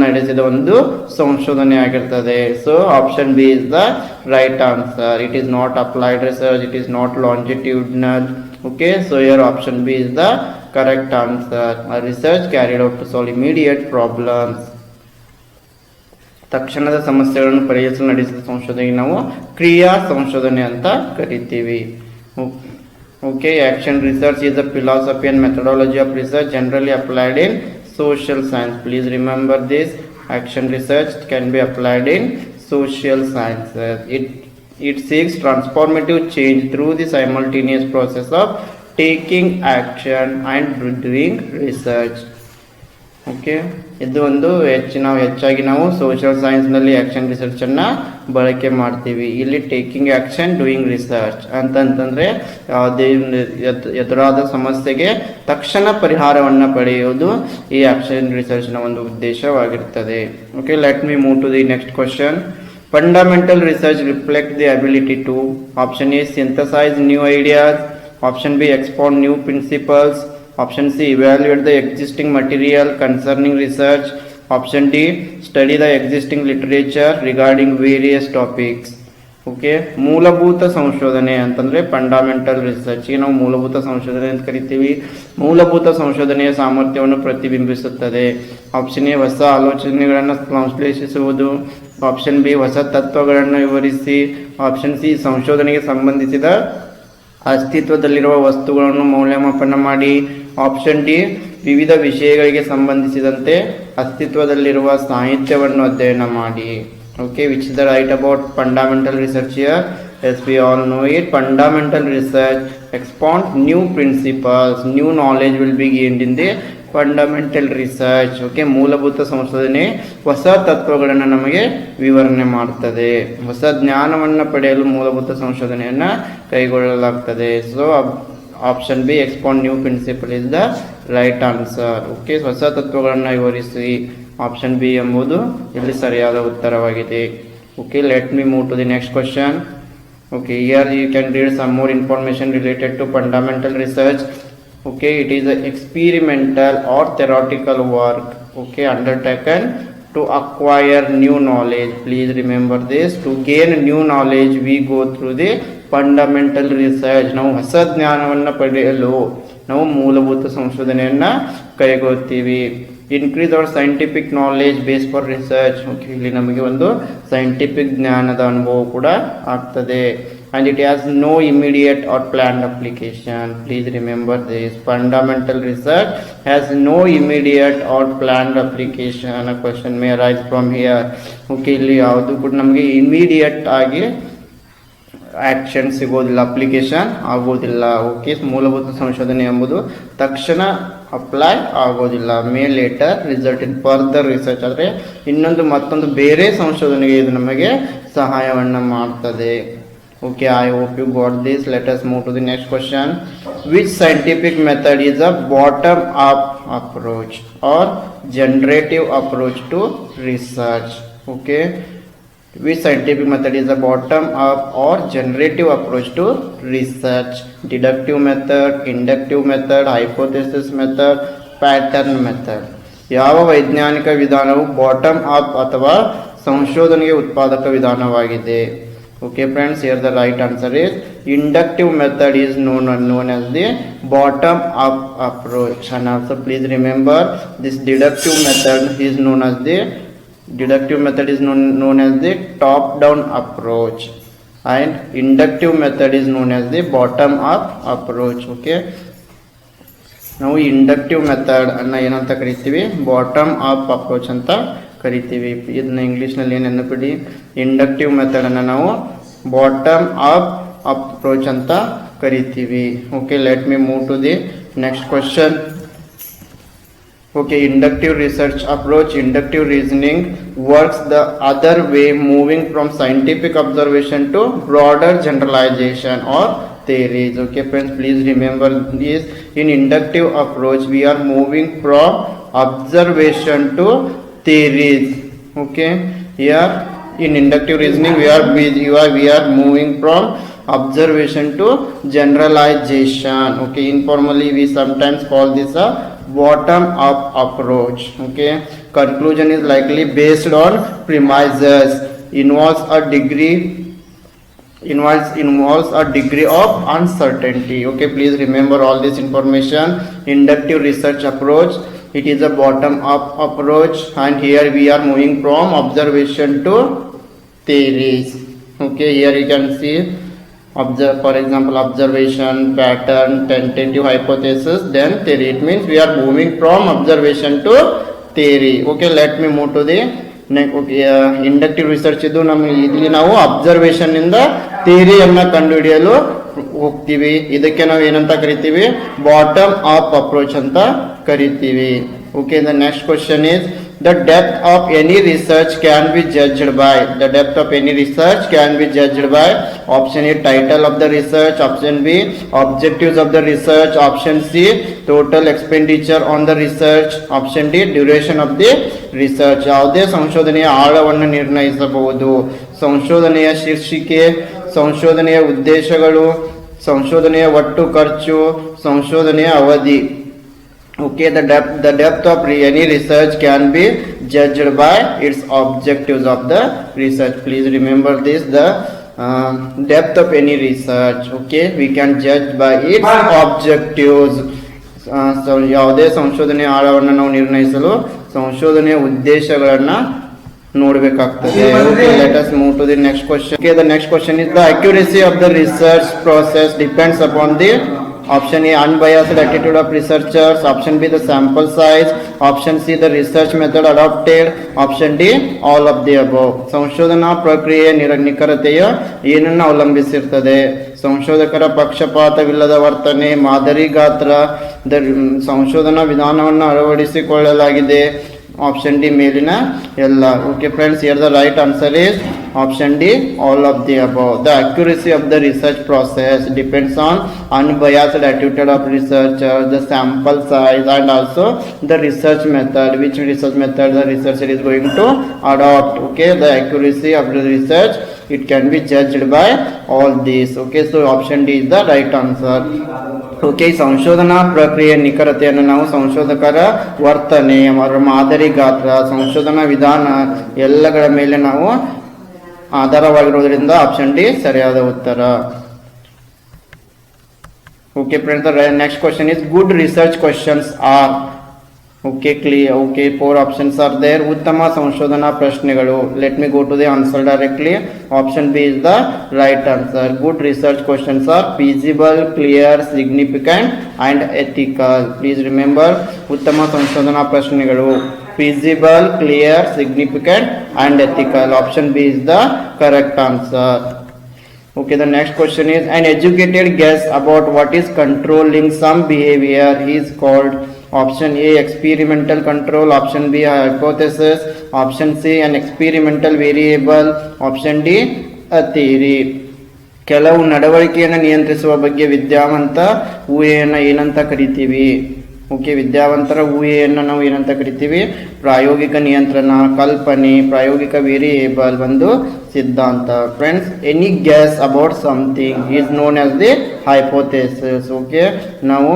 ನಡೆಸಿದ ಒಂದು ಸಂಶೋಧನೆ ಆಗಿರ್ತದೆ. So option B is the right answer. It is not applied research, it is not longitudinal. Okay, so your option B is the correct answer. A research carried out to solve immediate problems. ತಕ್ಷಣದ ಸಮಸ್ಯೆಗಳನ್ನು ಪರಿಹರಿಸಲು ನಡೆಸಿದ ಸಂಶೋಧನೆಗೆ ನಾವು ಕ್ರಿಯಾ ಸಂಶೋಧನೆ ಅಂತ ಕರಿತೀವಿ. Okay, action research is the philosophy and methodology of research generally applied in social science. Please remember this. Action research can be applied in social sciences. It seeks transformative change through the simultaneous process of taking action and doing research. Okay, ಇದು ಒಂದು ಹೆಚ್ಚಾಗಿ ನಾವು social ಸೈನ್ಸ್ನಲ್ಲಿ action ರಿಸರ್ಚನ್ನು ಬಳಕೆ ಮಾಡ್ತೀವಿ. ಇಲ್ಲಿ taking action doing research ಅಂತಂತಂದರೆ ಯಾವುದೇ ಎದುರಾದ ಸಮಸ್ಯೆಗೆ ತಕ್ಷಣ ಪರಿಹಾರವನ್ನು ಪಡೆಯುವುದು ಈ ಆ್ಯಕ್ಷನ್ ರಿಸರ್ಚ್ನ ಒಂದು ಉದ್ದೇಶವಾಗಿರ್ತದೆ. Okay, let me move to the next question. Fundamental research reflects the ability to, option A, synthesize new ideas, option B, expound new principles, option C, evaluate the existing material concerning research, option D, study the existing literature regarding various topics. Okay, ಮೂಲಭೂತ ಸಂಶೋಧನೆ ಅಂತಂದರೆ fundamental ರಿಸರ್ಚ್ಗೆ ನಾವು ಮೂಲಭೂತ ಸಂಶೋಧನೆ ಅಂತ ಕರಿತೀವಿ. ಮೂಲಭೂತ ಸಂಶೋಧನೆಯ ಸಾಮರ್ಥ್ಯವನ್ನು ಪ್ರತಿಬಿಂಬಿಸುತ್ತದೆ. ಆಪ್ಷನ್ ಎ, ಹೊಸ ಆಲೋಚನೆಗಳನ್ನು ಸಂಶ್ಲೇಷಿಸುವುದು. ಆಪ್ಷನ್ ಬಿ, ಹೊಸ ತತ್ವಗಳನ್ನು ವಿವರಿಸಿ. ಆಪ್ಷನ್ ಸಿ, ಸಂಶೋಧನೆಗೆ ಸಂಬಂಧಿಸಿದ ಅಸ್ತಿತ್ವದಲ್ಲಿರುವ ವಸ್ತುಗಳನ್ನು ಮೌಲ್ಯಮಾಪನ ಮಾಡಿ. ಆಪ್ಷನ್ ಡಿ, ವಿವಿಧ ವಿಷಯಗಳಿಗೆ ಸಂಬಂಧಿಸಿದಂತೆ ಅಸ್ತಿತ್ವದಲ್ಲಿರುವ ಸಾಹಿತ್ಯವನ್ನು ಅಧ್ಯಯನ ಮಾಡಿ. Okay, which is the right about fundamental research here? As we all know it, fundamental research expound new principles, new knowledge will be gained in the fundamental research. Okay, ಮೂಲಭೂತ ಸಂಶೋಧನೆ ಹೊಸ ತತ್ವಗಳನ್ನು ನಮಗೆ ವಿವರಣೆ ಮಾಡ್ತದೆ. ಹೊಸ ಜ್ಞಾನವನ್ನು ಪಡೆಯಲು ಮೂಲಭೂತ ಸಂಶೋಧನೆಯನ್ನು ಕೈಗೊಳ್ಳಲಾಗ್ತದೆ. So option B, expand new principle is the right answer. Okay, ಹೊಸ ತತ್ವಗಳನ್ನು ವಿವರಿಸಿ. ಆಪ್ಷನ್ ಬಿ ಎಂಬುದು ಇಲ್ಲಿ ಸರಿಯಾದ ಉತ್ತರವಾಗಿದೆ. Okay, let me move to the next question. Okay, here you can read some more information related to fundamental research. Okay, it is an experimental or theoretical work, okay, undertaken to acquire new knowledge. Please remember this. To gain new knowledge, we go through the fundamental research. ನಾವು ಹೊಸ ಜ್ಞಾನವನ್ನು ಪಡೆಯಲು ನಾವು ಮೂಲಭೂತ ಸಂಶೋಧನೆಯನ್ನು ಕೈಗೊಳ್ತೀವಿ. Increase our scientific knowledge base for research. Okay, ಇಲ್ಲಿ ನಮಗೆ ಒಂದು ಸೈಂಟಿಫಿಕ್ ಜ್ಞಾನದ ಅನುಭವ ಕೂಡ ಆಗ್ತದೆ. And it has no immediate or planned application. Please remember this. Fundamental research has no immediate or planned application. A question may arise from here. Okay, ಇಲ್ಲಿ ಯಾವುದು ಕೂಡ ನಮಗೆ ಇಮಿಡಿಯೇಟ್ ಆಗಿ ಆ್ಯಕ್ಷನ್ ಸಿಗೋದಿಲ್ಲ, ಅಪ್ಲಿಕೇಶನ್ ಆಗೋದಿಲ್ಲ. ಓಕೆ, ಮೂಲಭೂತ ಸಂಶೋಧನೆ ಎಂಬುದು ತಕ್ಷಣ ಅಪ್ಲೈ ಆಗೋದಿಲ್ಲ. May later result in further research, ಆದರೆ ಮತ್ತೊಂದು ಬೇರೆ ಸಂಶೋಧನೆಗೆ ಇದು ನಮಗೆ ಸಹಾಯವನ್ನು ಮಾಡ್ತದೆ. Okay, I hope you got this. Let us move to the next question. Which scientific method is a bottom-up approach or generative approach to research? Okay, which scientific method is a bottom-up or generative approach to research? Deductive method, inductive method, hypothesis method, pattern method. ಯಾವ ವೈಜ್ಞಾನಿಕ ವಿಧಾನವು bottom up ಅಥವಾ ಸಂಶೋಧನೆಗೆ ಉತ್ಪಾದಕ ವಿಧಾನವಾಗಿದೆ? Okay friends, here the right answer is inductive method is known as the bottom up approach. And also please remember this deductive method is known as the top down approach, and inductive method is known as the bottom up approach. Okay, ನಾವು inductive method ಅನ್ನ ಏನಂತ ಕರಿತೀವಿ? Bottom up approach ಅಂತ ಕರಿತೀವಿ. ಇದನ್ನ ಇಂಗ್ಲೀಷ್ನಲ್ಲಿ ಏನು ನೆನಪಿಡಿ, ಇಂಡಕ್ಟಿವ್ ಮೆಥಡನ್ನು ನಾವು ಬಾಟಮ್ ಅಪ್ ಅಪ್ರೋಚ್ ಅಂತ ಕರಿತೀವಿ. Okay, let me move to the next question. Okay, inductive research approach, inductive reasoning works the other way, moving from scientific observation to broader generalisation are theories. Okay friends, please remember this. In inductive approach we are moving from observation to theories. Okay, here in inductive reasoning we are moving from observation to generalization. Okay, informally we sometimes call this a bottom up approach. Okay, conclusion is likely based on premises, involves a degree of uncertainty. Okay, please remember all this information. Inductive research approach, it is a bottom up approach, and here we are moving from observation to theories. Okay, here you can see observe, for example, observation, pattern, tentative hypothesis, then theory. It means we are moving from observation to theory. Okay, let me move to the inductive research ಇದು ನಮಗೆ ಇಲ್ಲಿ ನಾವು observation ಇಂದ ಥಿಯರಿಯನ್ನ ಕಂಡುಹಿಡಿಯಲು ಹೋಗ್ತೀವಿ. ಇದಕ್ಕೆ ನಾವು ಏನಂತ ಕರಿತೀವಿ, ಬಾಟಮ್ ಅಪ್ ಅಪ್ರೋಚ್ ಅಂತ ಕರಿತೀವಿ. Okay, the next question is the depth of any research can be judged by. The depth of any research can be judged by option A, title of the research, option B, objectives of the research, option C, total expenditure on the research, option D, duration of the research. ಯಾವುದೇ ಸಂಶೋಧನೆಯ ಆಳವನ್ನು ನಿರ್ಣಯಿಸಬಹುದು. ಸಂಶೋಧನೆಯ ಶೀರ್ಷಿಕೆ, ಸಂಶೋಧನೆಯ ಉದ್ದೇಶಗಳು, ಸಂಶೋಧನೆಯ ಒಟ್ಟು ಖರ್ಚು, ಸಂಶೋಧನೆಯ ಅವಧಿ. Okay, the depth of any research can be judged by its objectives of the research. Please remember this, the depth of any research. Okay, we can judge by its objectives. So ಯಾವುದೇ ಸಂಶೋಧನೆಯ ಆಳವನ್ನು ನಾವು ನಿರ್ಣಯಿಸಲು ಸಂಶೋಧನೆಯ ಉದ್ದೇಶಗಳನ್ನು ನೋಡಬೇಕಾಗ್ತದೆ. Okay, let us move to the next question. Okay, the next question is the accuracy of the research process depends upon the option A, unbiased attitude of researchers, option B, the sample size, option C, the research method adopted, option D, all of the above. ಸಂಶೋಧನಾ ಪ್ರಕ್ರಿಯೆಯ ನಿಖರತೆಯ ಏನನ್ನು ಅವಲಂಬಿಸಿರ್ತದೆ? ಸಂಶೋಧಕರ ಪಕ್ಷಪಾತವಿಲ್ಲದ ವರ್ತನೆ, ಮಾದರಿ ಗಾತ್ರ, ಸಂಶೋಧನಾ ವಿಧಾನವನ್ನು ಅಳವಡಿಸಿಕೊಳ್ಳಲಾಗಿದೆ, ಆಪ್ಷನ್ ಡಿ ಮೇಲಿನ ಎಲ್ಲ. Okay friends, here the right answer is option D, all of the above. The accuracy of the research process depends on unbiased attitude of researchers, the sample size, and also the research method, which research method the researcher is going to adopt. Okay, the accuracy of the research, it can be judged by all these. Okay, so option D is the right answer. Okay, ಸಂಶೋಧನಾ ಪ್ರಕ್ರಿಯೆ ನಿಖರತೆಯನ್ನು ನಾವು ಸಂಶೋಧಕರ ವರ್ತನೆ, ಮಾದರಿ ಗಾತ್ರ, ಸಂಶೋಧನಾ ವಿಧಾನ ಎಲ್ಲಗಳ ಮೇಲೆ ನಾವು ಆಧಾರವಾಗಿರೋದ್ರಿಂದ ಆಪ್ಷನ್ ಡಿ ಸರಿಯಾದ ಉತ್ತರ. Okay friends, the next question is good research questions are. Okay, clear. Okay, 4 options are there. ಉತ್ತಮ ಸಂಶೋಧನಾ ಪ್ರಶ್ನೆಗಳು. Let me go to the answer directly. Option B is the right answer. Good research questions are feasible, clear, significant and ethical. Please remember, ಉತ್ತಮ ಸಂಶೋಧನಾ ಪ್ರಶ್ನೆಗಳು feasible, clear, significant and ethical. Option B is the correct answer. Okay, the next question is an educated guess about what is controlling some behavior is called. Option A, experimental control, option B, hypothesis, option C, an experimental variable, option D, a theory. ಕೆಲವು ನಡವಳಿಕೆಯನ್ನು ನಿಯಂತ್ರಿಸುವ ಬಗ್ಗೆ ವಿದ್ಯಾವಂತ ಊಹೆಯನ್ನು ಏನಂತ ಕರಿತೀವಿ? Okay, ವಿದ್ಯಾವಂತರ ಊಹೆಯನ್ನು ನಾವು ಏನಂತ ಕರಿತೀವಿ? ಪ್ರಾಯೋಗಿಕ ನಿಯಂತ್ರಣ, ಕಲ್ಪನೆ, ಪ್ರಾಯೋಗಿಕ ವೇರಿಯೇಬಲ್, ಒಂದು ಸಿದ್ಧಾಂತ. Friends, any guess about something is known as the hypothesis. Okay, ನಾವು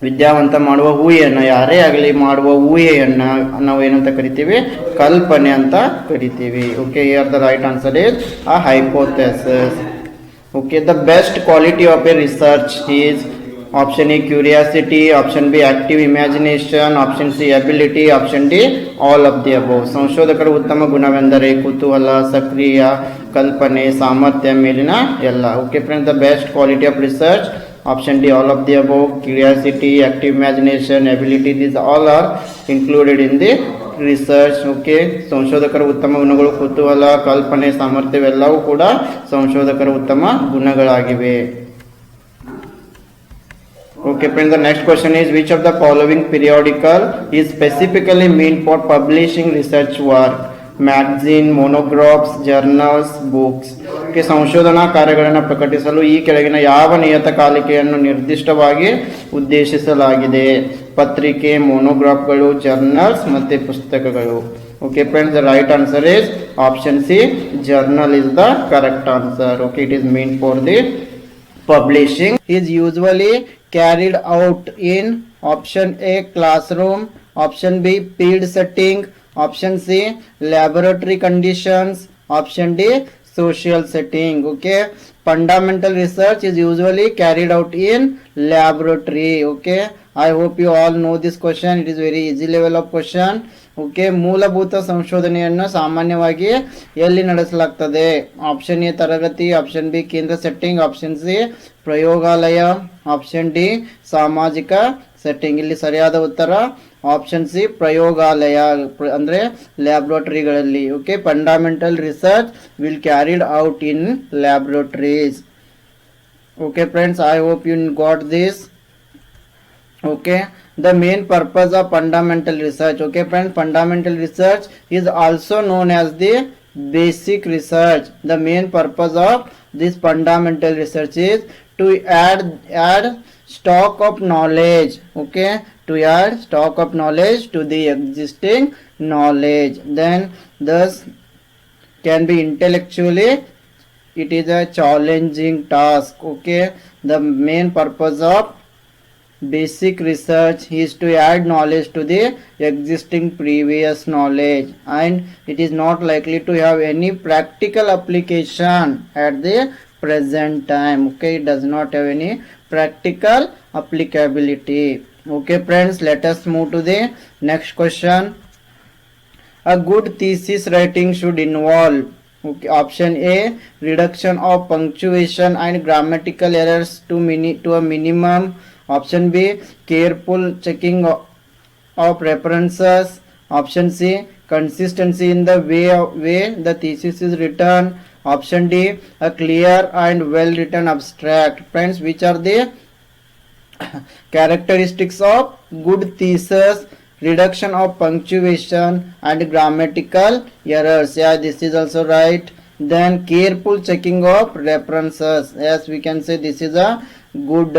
ವಿದ್ಯಾವಂತ ಮಾಡುವ ಊಹೆಯನ್ನು, ಯಾರೇ ಆಗಲಿ ಮಾಡುವ ಊಹೆಯನ್ನು ನಾವು ಏನಂತ ಕರಿತೀವಿ? ಕಲ್ಪನೆ ಅಂತ ಕರಿತೀವಿ. Okay, here the right answer is a hypothesis. Okay, the best quality of A research is option A, curiosity, option B, active imagination, option C, ability, option D, all of the above. ಸಂಶೋಧಕರ ಉತ್ತಮ ಗುಣವೆಂದರೆ ಕುತೂಹಲ, ಸಕ್ರಿಯ, ಕಲ್ಪನೆ, ಸಾಮರ್ಥ್ಯ, ಮೇಲಿನ ಎಲ್ಲ. Okay friends, the best quality of research, option D, all of the above. Curiosity, active imagination, ability, these all are included in the research. Okay, ಸಂಶೋಧಕರ ಉತ್ತಮ ಗುಣಗಳು ಕುತೂಹಲ, ಕಲ್ಪನೆ, ಸಾಮರ್ಥ್ಯವೆಲ್ಲವೂ ಕೂಡ ಸಂಶೋಧಕರ ಉತ್ತಮ ಗುಣಗಳಾಗಿವೆ. Okay friends, the next question is which of the following periodical is specifically meant for publishing research work? Magazine, monographs, journals, books. ಸಂಶೋಧನಾ ಕಾರ್ಯಗಳನ್ನು ಪ್ರಕಟಿಸಲು ಈ ಕೆಳಗಿನ ಯಾವ ನಿಯತಕಾಲಿಕೆಯನ್ನು ನಿರ್ದಿಷ್ಟವಾಗಿ ಉದ್ದೇಶಿಸಲಾಗಿದೆ? ಪತ್ರಿಕೆ, ಮೊನೋಗ್ರಾಫ್ಗಳು, ಜರ್ನಲ್ಸ್ ಮತ್ತು ಪುಸ್ತಕಗಳು. Okay friends, the right answer is option C, journal is the correct answer. Okay, it is meant for the publishing. Is usually carried out in option A, classroom, option B, field setting, option C, laboratory conditions, option D, social setting. Okay, fundamental research is usually carried out in laboratory. Okay, I hope you all know this question. It is very easy level of question. Okay, ಮೂಲಭೂತ ಸಂಶೋಧನೆಯನ್ನು ಸಾಮಾನ್ಯವಾಗಿ ಎಲ್ಲಿ ನಡೆಸಲಾಗ್ತದೆ? Option A ತರಗತಿ, option B ಕೇಂದ್ರ setting, option C ಪ್ರಯೋಗಾಲಯ, option D ಸಾಮಾಜಿಕ setting. ಇಲ್ಲಿ ಸರಿಯಾದ ಉತ್ತರ ಆಪ್ಷನ್ ಸಿ ಪ್ರಯೋಗಾಲಯ ಅಂದರೆ ಲ್ಯಾಬ್ರೋಟರಿಗಳಲ್ಲಿ. Okay, fundamental research will carried out in laboratories. Okay friends, I hope you got this. Okay, the main purpose of fundamental research. Okay friends, fundamental research is also known as the basic research. The main purpose of this fundamental research is to add stock of knowledge. Okay, to add stock of knowledge to the existing knowledge, then thus can be intellectually, it is a challenging task. Okay, the main purpose of basic research is to add knowledge to the existing previous knowledge, and it is not likely to have any practical application at the present time. Okay, it does not have any practical applicability. Okay friends, let us move to the next question. A good thesis writing should involve, okay, option A, reduction of punctuation and grammatical errors to a minimum. Option B, careful checking of references. Option C, consistency in the way the thesis is written. Option D, a clear and well written abstract. Friends, which are the characteristics of good thesis? Reduction of punctuation and grammatical errors. Yeah, this is also right. Then careful checking of references. Yes, we can say this is a good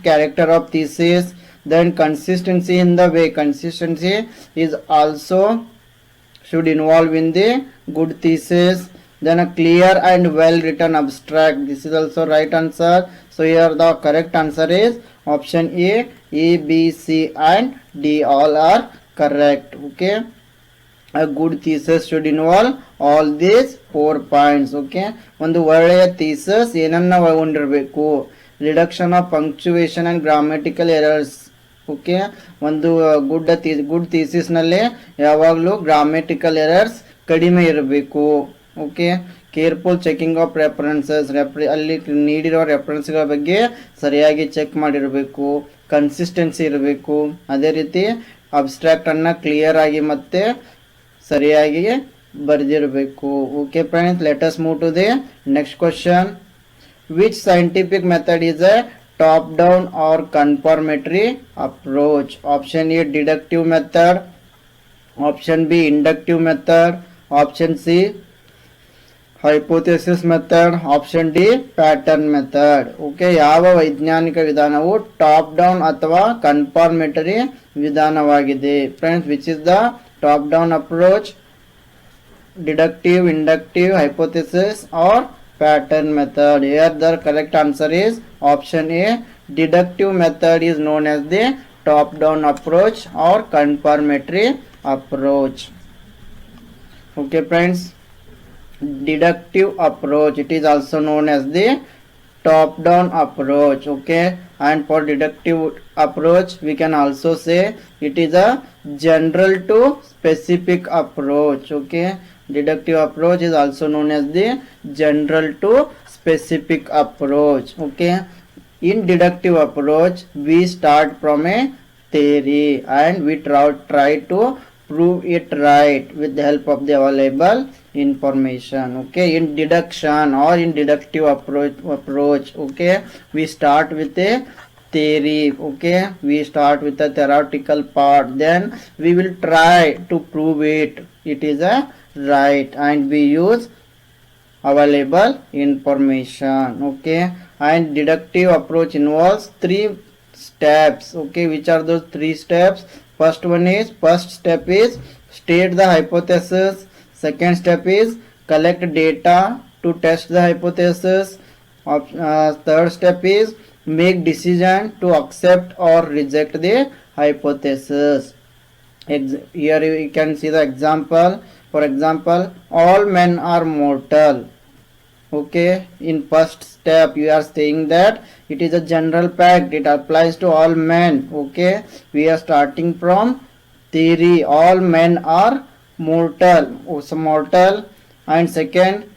character of thesis. Then consistency in the way. Consistency is also should involve in the good thesis. Then a clear and well written abstract. This is also right answer. So here the correct answer is option A. A, B, C and D all are correct. Okay, a good thesis should involve all these 4 points. Okay, ಒಂದು ಒಳ್ಳೆಯ thesis ಏನನ್ನ ಒಳಗೊಂಡಿರಬೇಕು? Reduction of punctuation and grammatical errors. Okay, ಒಂದು good ಥೀಸಿಸ್ನಲ್ಲಿ ಯಾವಾಗಲೂ grammatical errors ಕಡಿಮೆ ಇರಬೇಕು. Okay, careful checking of references, ಅಲ್ಲಿ ನೀಡಿರೋ ರೆಫರೆನ್ಸ್ಗಳ ಬಗ್ಗೆ ಸರಿಯಾಗಿ ಚೆಕ್ ಮಾಡಿರಬೇಕು. ಕನ್ಸಿಸ್ಟೆನ್ಸಿ ಇರಬೇಕು. ಅದೇ ರೀತಿ ಅಬ್ಸ್ಟ್ರಾಕ್ಟನ್ನು ಕ್ಲಿಯರ್ ಆಗಿ ಮತ್ತು ಸರಿಯಾಗಿ ಬರೆದಿರಬೇಕು. Okay friends, let us move to the next question. Which scientific method is a top down or confirmatory approach? Option A, deductive method. Option B, inductive method. Option C, hypothesis method. Option D, pattern method. Okay, ಯಾವ ವೈಜ್ಞಾನಿಕ ವಿಧಾನವು top down ಅಥವಾ confirmatory ವಿಧಾನವಾಗಿದೆ? Friends, which is the top down approach? Deductive, inductive, hypothesis or pattern method? Here the correct answer is option A. Deductive method is known as the top down approach or confirmatory approach. Okay friends, deductive approach, it is also known as the top down approach. Okay, and for deductive approach we can also say it is a general to specific approach. Okay, deductive approach is also known as the general to specific approach. Okay, in deductive approach we start from a theory and we try to prove it right with the help of the available information. Okay, in deduction or in deductive approach, okay, we start with a theory. Okay, we start with the theoretical part, then we will try to prove it is a right and B use available information. Okay, and deductive approach involves three steps. Okay, which are those three steps? First step is state the hypothesis. Second step is collect data to test the hypothesis. Third step is make decision to accept or reject the hypothesis. Here you can see the example. For example, all men are mortal. Okay, in first step you are saying that it is a general fact, it applies to all men. Okay, we are starting from theory, all men are mortal. And second,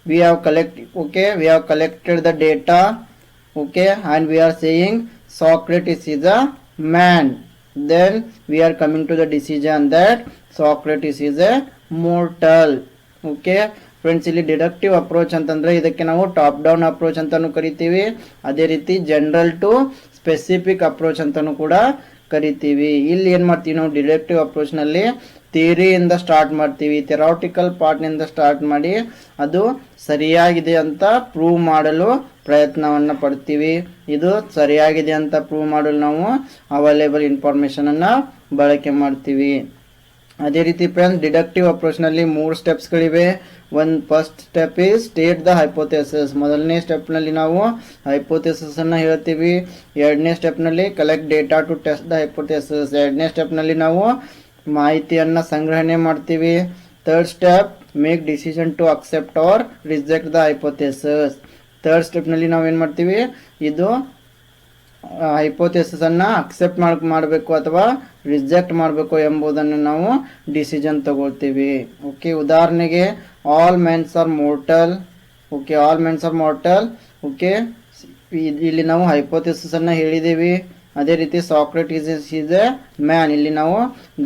we have collected the data. Okay, and we are saying Socrates is a man. Then we are coming to the decision that Socrates is a mortal. Okay, friends, ಇಲ್ಲಿ deductive approach ಅಂತಂದ್ರೆ ಇದಕ್ಕೆ ನಾವು top down approach ಅಂತಾನು ಕರಿತೀವಿ. ಅದೇ ರೀತಿ general to specific approach ಅಂತಾನು ಕೂಡ ಕರಿತೀವಿ. ಇಲ್ಲಿ ಏನ್ ಮಾಡ್ತೀವಿ ನಾವು ಡಿಡಕ್ಟಿವ್ ಅಪ್ರೋಚ್ ನಲ್ಲಿ ಥಿಯರಿಯಿಂದ ಸ್ಟಾರ್ಟ್ ಮಾಡ್ತೀವಿ, ಥೆರಾಟಿಕಲ್ ಪಾರ್ಟ್ನಿಂದ ಸ್ಟಾರ್ಟ್ ಮಾಡಿ ಅದು ಸರಿಯಾಗಿದೆ ಅಂತ ಪ್ರೂವ್ ಮಾಡಲು ಪ್ರಯತ್ನವನ್ನು ಪಡ್ತೀವಿ. ಇದು ಸರಿಯಾಗಿದೆ ಅಂತ ಪ್ರೂವ್ ಮಾಡಲು ನಾವು ಅವೈಲೇಬಲ್ ಇನ್ಫಾರ್ಮೇಶನ್ ಅನ್ನ ಬಳಕೆ ಮಾಡ್ತೀವಿ. ಅದೇ ರೀತಿ ಫ್ರೆಂಡ್ಸ್, ಡಿಡಕ್ಟಿವ್ ಅಪ್ರೋಚ್ ನಲ್ಲಿ 3 ಸ್ಟೆಪ್ಸ್ಗಳಿವೆ. First step is state the hypothesis. ಮೊದಲನೇ ಸ್ಟೆಪ್ ನಲ್ಲಿ ನಾವು ಹೈಪೋಥೆಸಿಸ್ ಅನ್ನ ಹೇಳ್ತೀವಿ. ಎರಡನೇ ಸ್ಟೆಪ್ ನಲ್ಲಿ collect data to test the hypothesis. ಎರಡನೇ ಸ್ಟೆಪ್ ನಲ್ಲಿ ನಾವು ಮಾಹಿತಿಯನ್ನ ಸಂಗ್ರಹಣೆ ಮಾಡ್ತೀವಿ. Third step make decision to accept or reject the hypothesis. ಥರ್ಡ್ ಸ್ಟೆಪ್ ನಲ್ಲಿ ನಾವು ಏನ್ ಮಾಡ್ತೀವಿ, ಇದು ಹೈಪೋಥೆಸಿಸ್ ಅನ್ನ ಅಕ್ಸೆಪ್ಟ್ ಮಾಡಬೇಕು ಅಥವಾ ರಿಜೆಕ್ಟ್ ಮಾಡಬೇಕು ಎಂಬುದನ್ನು ನಾವು ಡಿಸಿಷನ್ ತಗೊಳ್ತೀವಿ. ಓಕೆ, ಉದಾಹರಣೆಗೆ all mens are mortal. Okay, all mens are mortal. Okay, ಇಲ್ಲಿ ನಾವು ಹೈಪೋಥೆಸಿಸ್ ಅನ್ನ ಹೇಳಿದ್ದೀವಿ. ಅದೇ ರೀತಿ ಸಾಕ್ರೆಟಿಸ್ ಈಸ್ ಎ ಮ್ಯಾನ್. ಇಲ್ಲಿ ನಾವು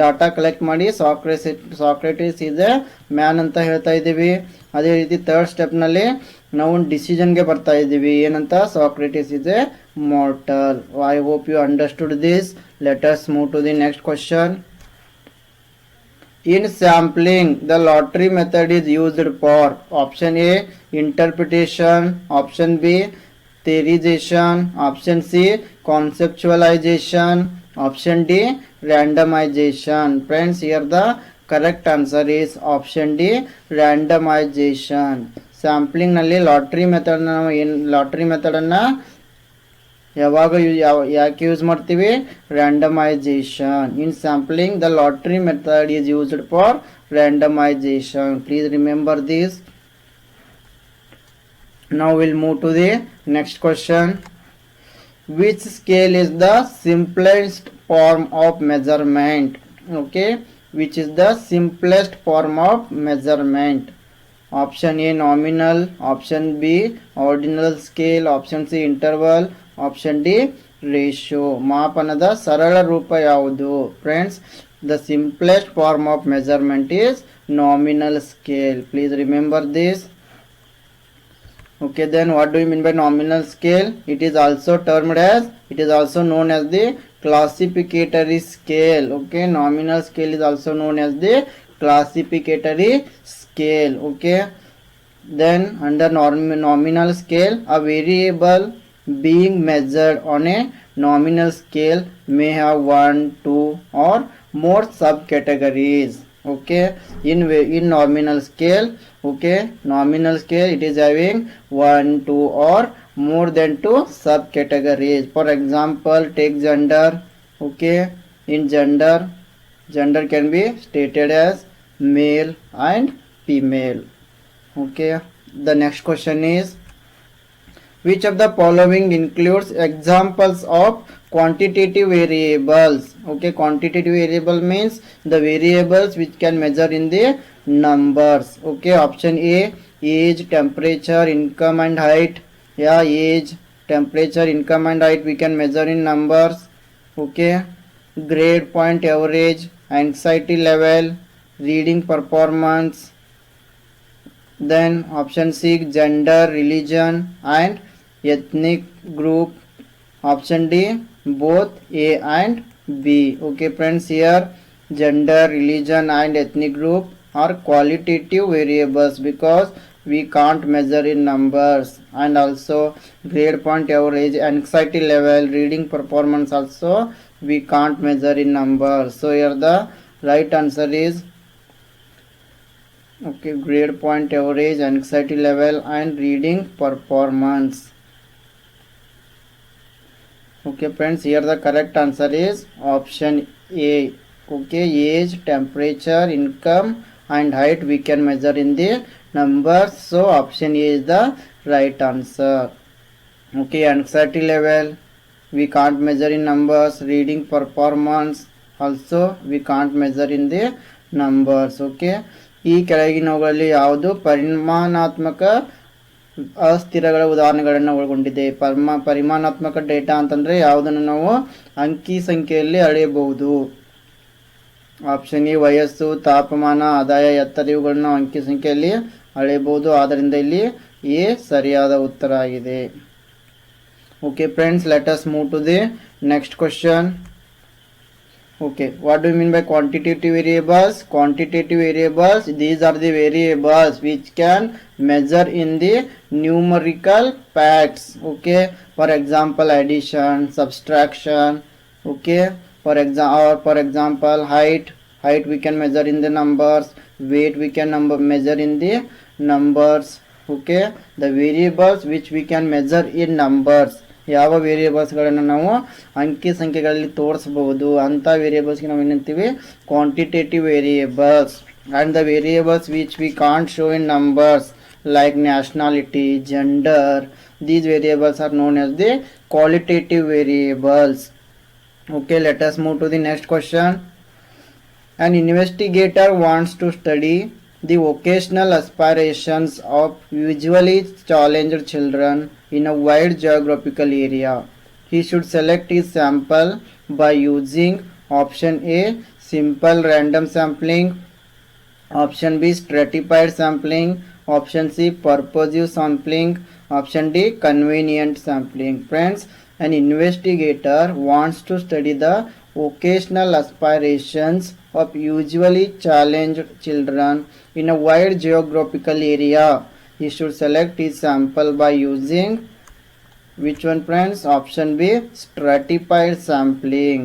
ಡಾಟಾ ಕಲೆಕ್ಟ್ ಮಾಡಿ ಸಾಕ್ರೆಟಿಸ್ ಈಸ್ ಎ ಮ್ಯಾನ್ ಅಂತ ಹೇಳ್ತಾ ಇದ್ದೀವಿ. ಅದೇ ರೀತಿ ಥರ್ಡ್ ಸ್ಟೆಪ್ನಲ್ಲಿ ನಾವು ಡಿಸಿಷನ್ಗೆ ಬರ್ತಾ ಇದ್ದೀವಿ, ಏನಂತ, Socrates is A mortal. I hope you understood this. Let us move to the next question. In sampling, the lottery method is used for option A interpretation, option B theorization, option C conceptualization, option D randomization. Friends, here the correct answer is option D randomization. Sampling ನಲ್ಲಿ lottery method lottery method ಅನ್ನ ಯಾಕೆ use ಮಾಡ್ತೀವಿ, randomisation. In sampling the lottery method is used for randomisation. Please remember this. Now we'll move to the next question. Which scale is the simplest form of measurement? Okay, which is the simplest form of measurement? Option A nominal, option B ordinal scale, option C interval, option D ratio. ಮಾಪನದ ಸರಳ ರೂಪ ಯಾವುದು? Friends, the simplest form of measurement is nominal scale. Please remember this. Okay, then what do you mean by nominal scale? It is also known as the classificatory scale. Okay, nominal scale is also known as the classificatory scale. Okay, then under nominal scale, a variable being measured on a nominal scale may have 1, 2 or more subcategories. Okay, in nominal scale, okay, nominal scale it is having 1, 2 or more than 2 subcategories. For example, take gender. Okay, in gender can be stated as male and female. Okay, the next question is, which of the following includes examples of quantitative variables? Okay, quantitative variable means the variables which can measure in the numbers. Okay, option A age, temperature, income and height. Yeah, age, temperature, income and height we can measure in numbers. Okay, grade point average, anxiety level, reading performance. Then option C gender, religion and ethnic group. Option D both A and B. Okay friends, here gender, religion and ethnic group are qualitative variables because we can't measure in numbers. And also grade point average, anxiety level, reading performance also we can't measure in numbers. So here the right answer is okay, grade point average, anxiety level and reading performance. Okay friends, here the correct answer is option A. Okay, age, temperature, income and height we can measure in the numbers, so option A is the right answer. Okay, anxiety level we can't measure in numbers, reading performance also we can't measure in the numbers. Okay, ಈ ಕೆಳಗಿನವುಗಳಲ್ಲಿ ಯಾವುದು ಪರಿಮಾಣಾತ್ಮಕ ಅಸ್ಥಿರಗಳ ಉದಾಹರಣೆಗಳನ್ನು ಒಳಗೊಂಡಿದೆ? ಪರಿಮಾಣಾತ್ಮಕ data ಅಂತಂದರೆ ಯಾವುದನ್ನು ನಾವು ಅಂಕಿ ಸಂಖ್ಯೆಯಲ್ಲಿ ಅಳೆಯಬಹುದು? ಆಪ್ಷನ್ ಎ ವಯಸ್ಸು, ತಾಪಮಾನ, ಆದಾಯ, ಎತ್ತರ ಇವುಗಳನ್ನು ಅಂಕಿ ಸಂಖ್ಯೆಯಲ್ಲಿ ಅಳೆಯಬಹುದು. ಆದ್ದರಿಂದ ಇಲ್ಲಿ ಎ ಸರಿಯಾದ ಉತ್ತರ ಆಗಿದೆ. Okay friends, let us move to the next question. Okay, what do you mean by quantitative variables? Quantitative variables, these are the variables which can measure in the numerical facts. Okay, for example addition, subtraction. Okay, for example height we can measure in the numbers, weight we can measure in the numbers. Okay, the variables which we can measure in numbers, ಯಾವ ವೇರಿಯೇಬಲ್ಸ್ಗಳನ್ನು ನಾವು ಅಂಕಿ ಸಂಖ್ಯೆಗಳಲ್ಲಿ ತೋರಿಸಬಹುದು ಅಂಥ ವೇರಿಯೇಬಲ್ಸ್ಗೆ ನಾವು ಏನಂತೀವಿ? Quantitative variables. And the variables which we can't show in numbers like nationality, gender, these variables R non as the qualitative variables. Okay, let us move to the next question. An investigator wants to study the vocational aspirations of visually challenged children in a wide geographical area. He should select his sample by using option A simple random sampling, option B stratified sampling, option C purposive sampling, option D convenient sampling. Friends, an investigator wants to study the vocational aspirations of usually challenged children in a wide geographical area. He should select his sample by using which one friends? Option B stratified sampling.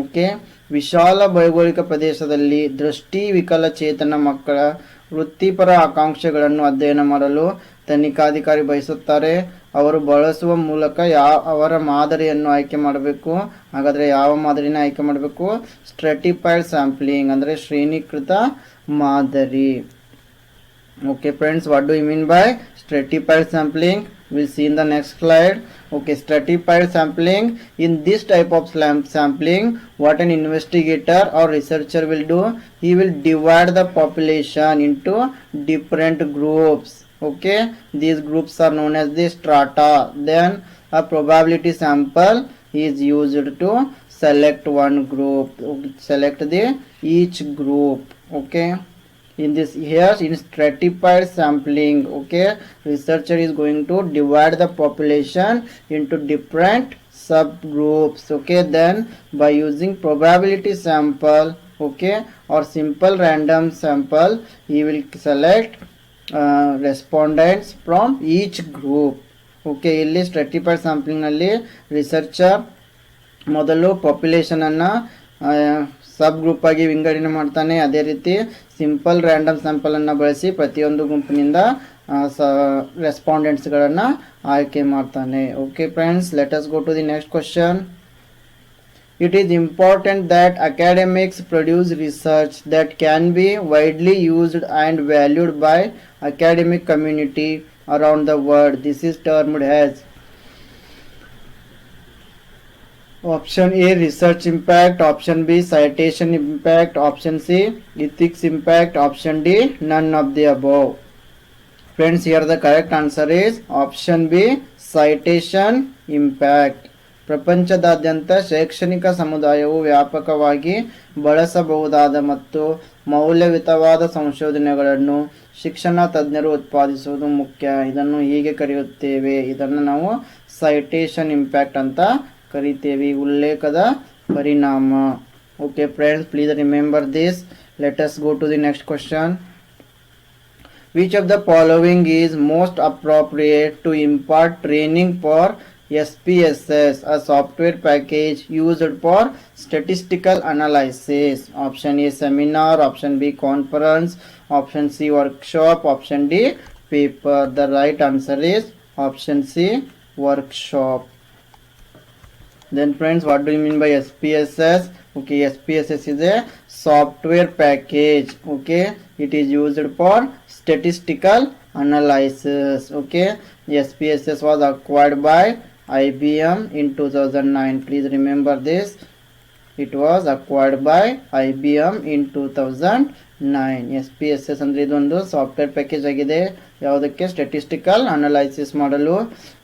Okay, ವಿಶಾಲ ಭೌಗೋಳಿಕ ಪ್ರದೇಶದಲ್ಲಿ ದೃಷ್ಟಿ ವಿಕಲಚೇತನ ಮಕ್ಕಳ ವೃತ್ತಿಪರ ಆಕಾಂಕ್ಷೆಗಳನ್ನು ಅಧ್ಯಯನ ಮಾಡಲು ತನಿಖಾಧಿಕಾರಿ ಬಯಸುತ್ತಾರೆ. ಅವರು ಬಳಸುವ ಮೂಲಕ ಅವರ ಮಾದರಿಯನ್ನು ಆಯ್ಕೆ ಮಾಡಬೇಕು. ಹಾಗಾದರೆ ಯಾವ ಮಾದರಿನ ಆಯ್ಕೆ ಮಾಡಬೇಕು? ಸ್ಟ್ರಾಟಿಫೈಡ್ ಸ್ಯಾಂಪ್ಲಿಂಗ್ ಅಂದರೆ ಶ್ರೇಣೀಕೃತ ಮಾದರಿ. Okay friends, what do you mean by stratified sampling? We'll see in the next slide. Okay, stratified sampling. In this type of sampling, what an investigator or researcher will do, he will divide the population into different groups. Okay, these groups are known as the strata. Then a probability sample is used to select one group, select the each group. Okay, in this here in stratified sampling, okay, researcher is going to divide the population into different subgroups. Okay, then by using probability sample, okay, or simple random sample, he will select respondents from each group. Okay, ಇಲ್ಲಿ stratified sampling ನಲ್ಲಿ researcher ಮೊದಲು population ಅನ್ನು ಸಬ್ group ಆಗಿ ವಿಂಗಡಣೆ ಮಾಡ್ತಾನೆ. ಅದೇ ರೀತಿ simple random sample ಅನ್ನು ಬಳಸಿ ಪ್ರತಿಯೊಂದು ಗುಂಪಿನಿಂದ ರೆಸ್ಪಾಂಡೆಂಟ್ಸ್ಗಳನ್ನು ಆಯ್ಕೆ ಮಾಡ್ತಾನೆ. Okay friends, let us go to the next question. It is important that academics produce research that can be widely used and valued by academic community around the world. This is termed as option A research impact, option B citation impact, option C ethics impact, option D none of the above. Friends, here the correct answer is option B citation impact. ಪ್ರಪಂಚದಾದ್ಯಂತ ಶೈಕ್ಷಣಿಕ ಸಮುದಾಯವು ವ್ಯಾಪಕವಾಗಿ ಬಳಸಬಹುದಾದ ಮತ್ತು ಮೌಲ್ಯಯುತವಾದ ಸಂಶೋಧನೆಗಳನ್ನು ಶಿಕ್ಷಣ ತಜ್ಞರು ಉತ್ಪಾದಿಸುವುದು ಮುಖ್ಯ. ಇದನ್ನು ಹೀಗೆ ಕರೆಯುತ್ತೇವೆ, ಇದನ್ನು ನಾವು ಸೈಟೇಷನ್ ಇಂಪ್ಯಾಕ್ಟ್ ಅಂತ ಕರಿತೇವೆ, ಉಲ್ಲೇಖದ ಪರಿಣಾಮ. Okay friends, please remember this. Let us go to the next question. Which of the following is most appropriate to impart training for SPSS, a software package used for statistical analysis? Option A seminar, option B conference, option C workshop, option D paper. The right answer is option C workshop. Then friends, what do you mean by SPSS? Okay, SPSS is a software package. Okay, it is used for statistical analysis. Okay, SPSS was acquired by IBM in 2009. Please remember this. It was acquired by IBM in 2009. SPSS ಅಂದ್ರೆ ಇದೊಂದು software package ಆಗಿದೆ. ಯಾವುದಕ್ಕೆ? Statistical analysis ಮಾಡಲು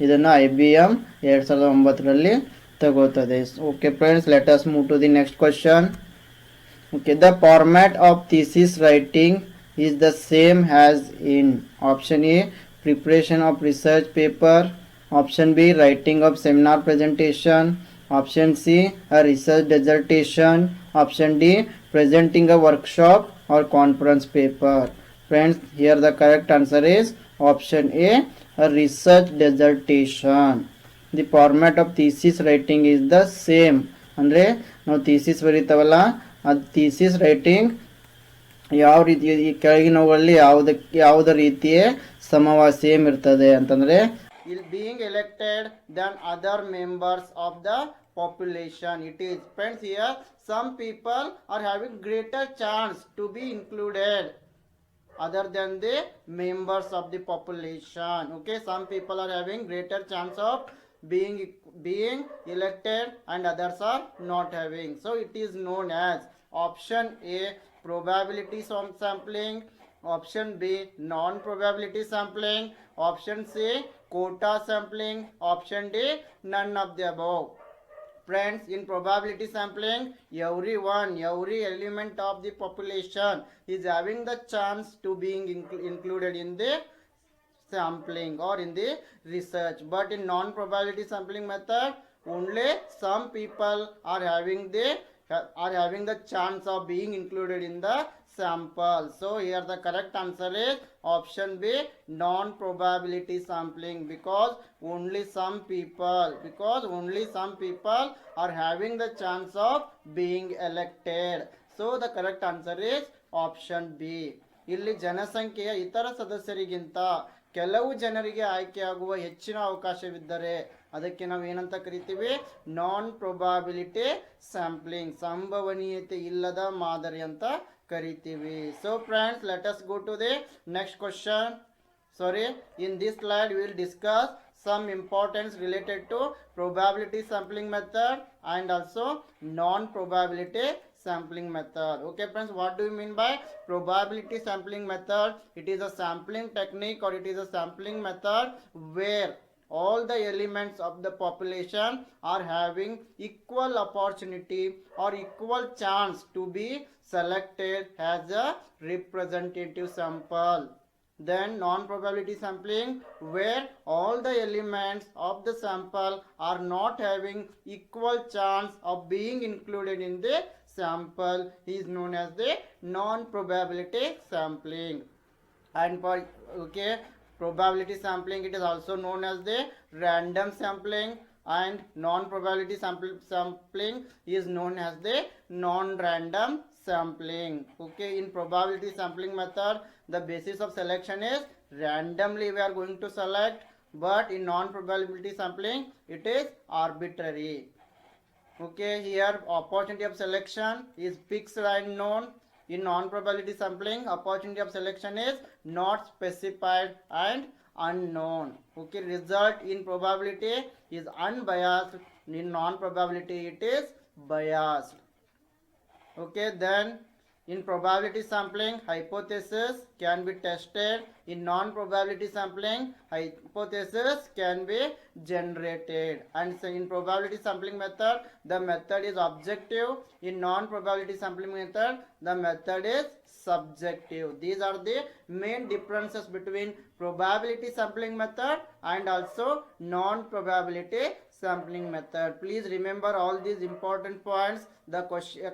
ಇದನ್ನು IBM 2009ರಲ್ಲಿ ತಗೋತದೆ. Okay friends, let us move to the next question. Okay, the format of thesis writing is the same as in option A preparation of research paper, option B writing of seminar presentation, option C a research dissertation, option D presenting a workshop or conference paper. Friends, here the correct answer is option A research dissertation. The format of thesis writing is the same. ಅಂದರೆ ನಾವು thesis ಬರೀತಾವಲ್ಲ, ಅದು thesis writing ಯಾವ ರೀತಿ ಈ ಕೆಳಗಿನವುಗಳಲ್ಲಿ ಯಾವುದ ರೀತಿಯೇ same ಇರ್ತದೆ ಅಂತಂದರೆ, being elected than other members of the population. It is, friends, here some people are having greater chance to be included other than the members of the population. Okay, some people are having greater chance of being elected and others are not having. So it is known as option A probability sampling, option B non probability sampling, option C quota sampling, option D none of the above. Friends, in probability sampling, every element of the population is having the chance to being included in the sampling or in the research. But in non probability sampling method, only some people are having the chance of being included in the sample. So here the correct answer is option B non probability sampling, because only some people are having the chance of being elected. So the correct answer is option B. ಇಲ್ಲಿ ಜನಸಂಖ್ಯೆಯ ಇತರ ಸದಸ್ಯರಿಗಿಂತ ಕೆಲವು ಜನರಿಗೆ ಆಯ್ಕೆಯಾಗುವ ಹೆಚ್ಚಿನ ಅವಕಾಶವಿದ್ದರೆ ಅದಕ್ಕೆ ನಾವು ಏನಂತ ಕರಿತೀವಿ? ನಾನ್ ಪ್ರೊಬಾಬಿಲಿಟಿ ಸ್ಯಾಂಪ್ಲಿಂಗ್, ಸಂಭವನೀಯತೆ ಇಲ್ಲದ ಮಾದರಿ ಅಂತ ಕರಿತೀವಿ. So friends, let us go to the next question. In this slide we will discuss some importance related to probability sampling method and also non probability sampling method. Okay friends, what do you mean by probability sampling method? It is a sampling technique or it is a sampling method where all the elements of the population are having equal opportunity or equal chance to be selected as a representative sample. Then non probability sampling, where all the elements of the sample are not having equal chance of being included in the sample, is known as the non probability sampling. And for probability sampling, it is also known as the random sampling, and non probability sampling is known as the non random sampling. Okay, in probability sampling method, the basis of selection is randomly we are going to select, but in non probability sampling it is arbitrary. Okay, here opportunity of selection is fixed and known. In non probability sampling, opportunity of selection is not specified and unknown. Okay, result in probability is unbiased. In non probability it is biased. Okay, then in probability sampling, hypothesis can be tested. In non probability sampling, hypothesis can be generated. And so in probability sampling method, the method is objective. In non probability sampling method, the method is subjective. These are the main differences between probability sampling method and also non probability sampling method. Please remember all these important points. The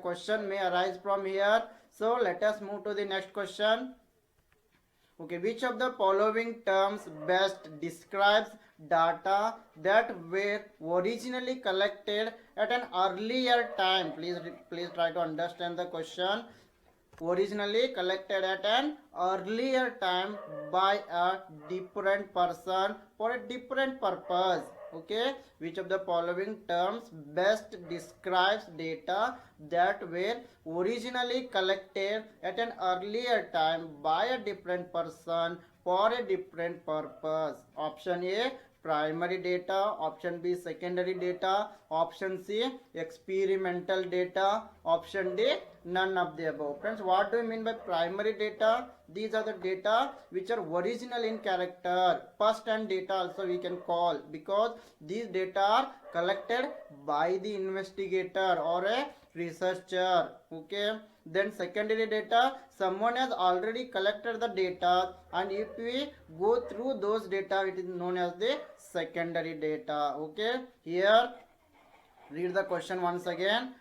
question may arise from here. So let us move to the next question. Okay, which of the following terms best describes data that were originally collected at an earlier time? Please try to understand the question. Originally collected at an earlier time by a different person for a different purpose. Okay, which of the following terms best describes data that were originally collected at an earlier time by a different person for a different purpose? Option A, primary data. Option B, secondary data. Option C, experimental data. Option D, none of the above. Friends, what do you mean by primary data? These are the data which are original in character. First hand data also we can call, because these data are collected by the investigator or a researcher. Okay, then secondary data, someone has already collected the data, and if we go through those data, it is known as the secondary data. Okay, here read the question once again.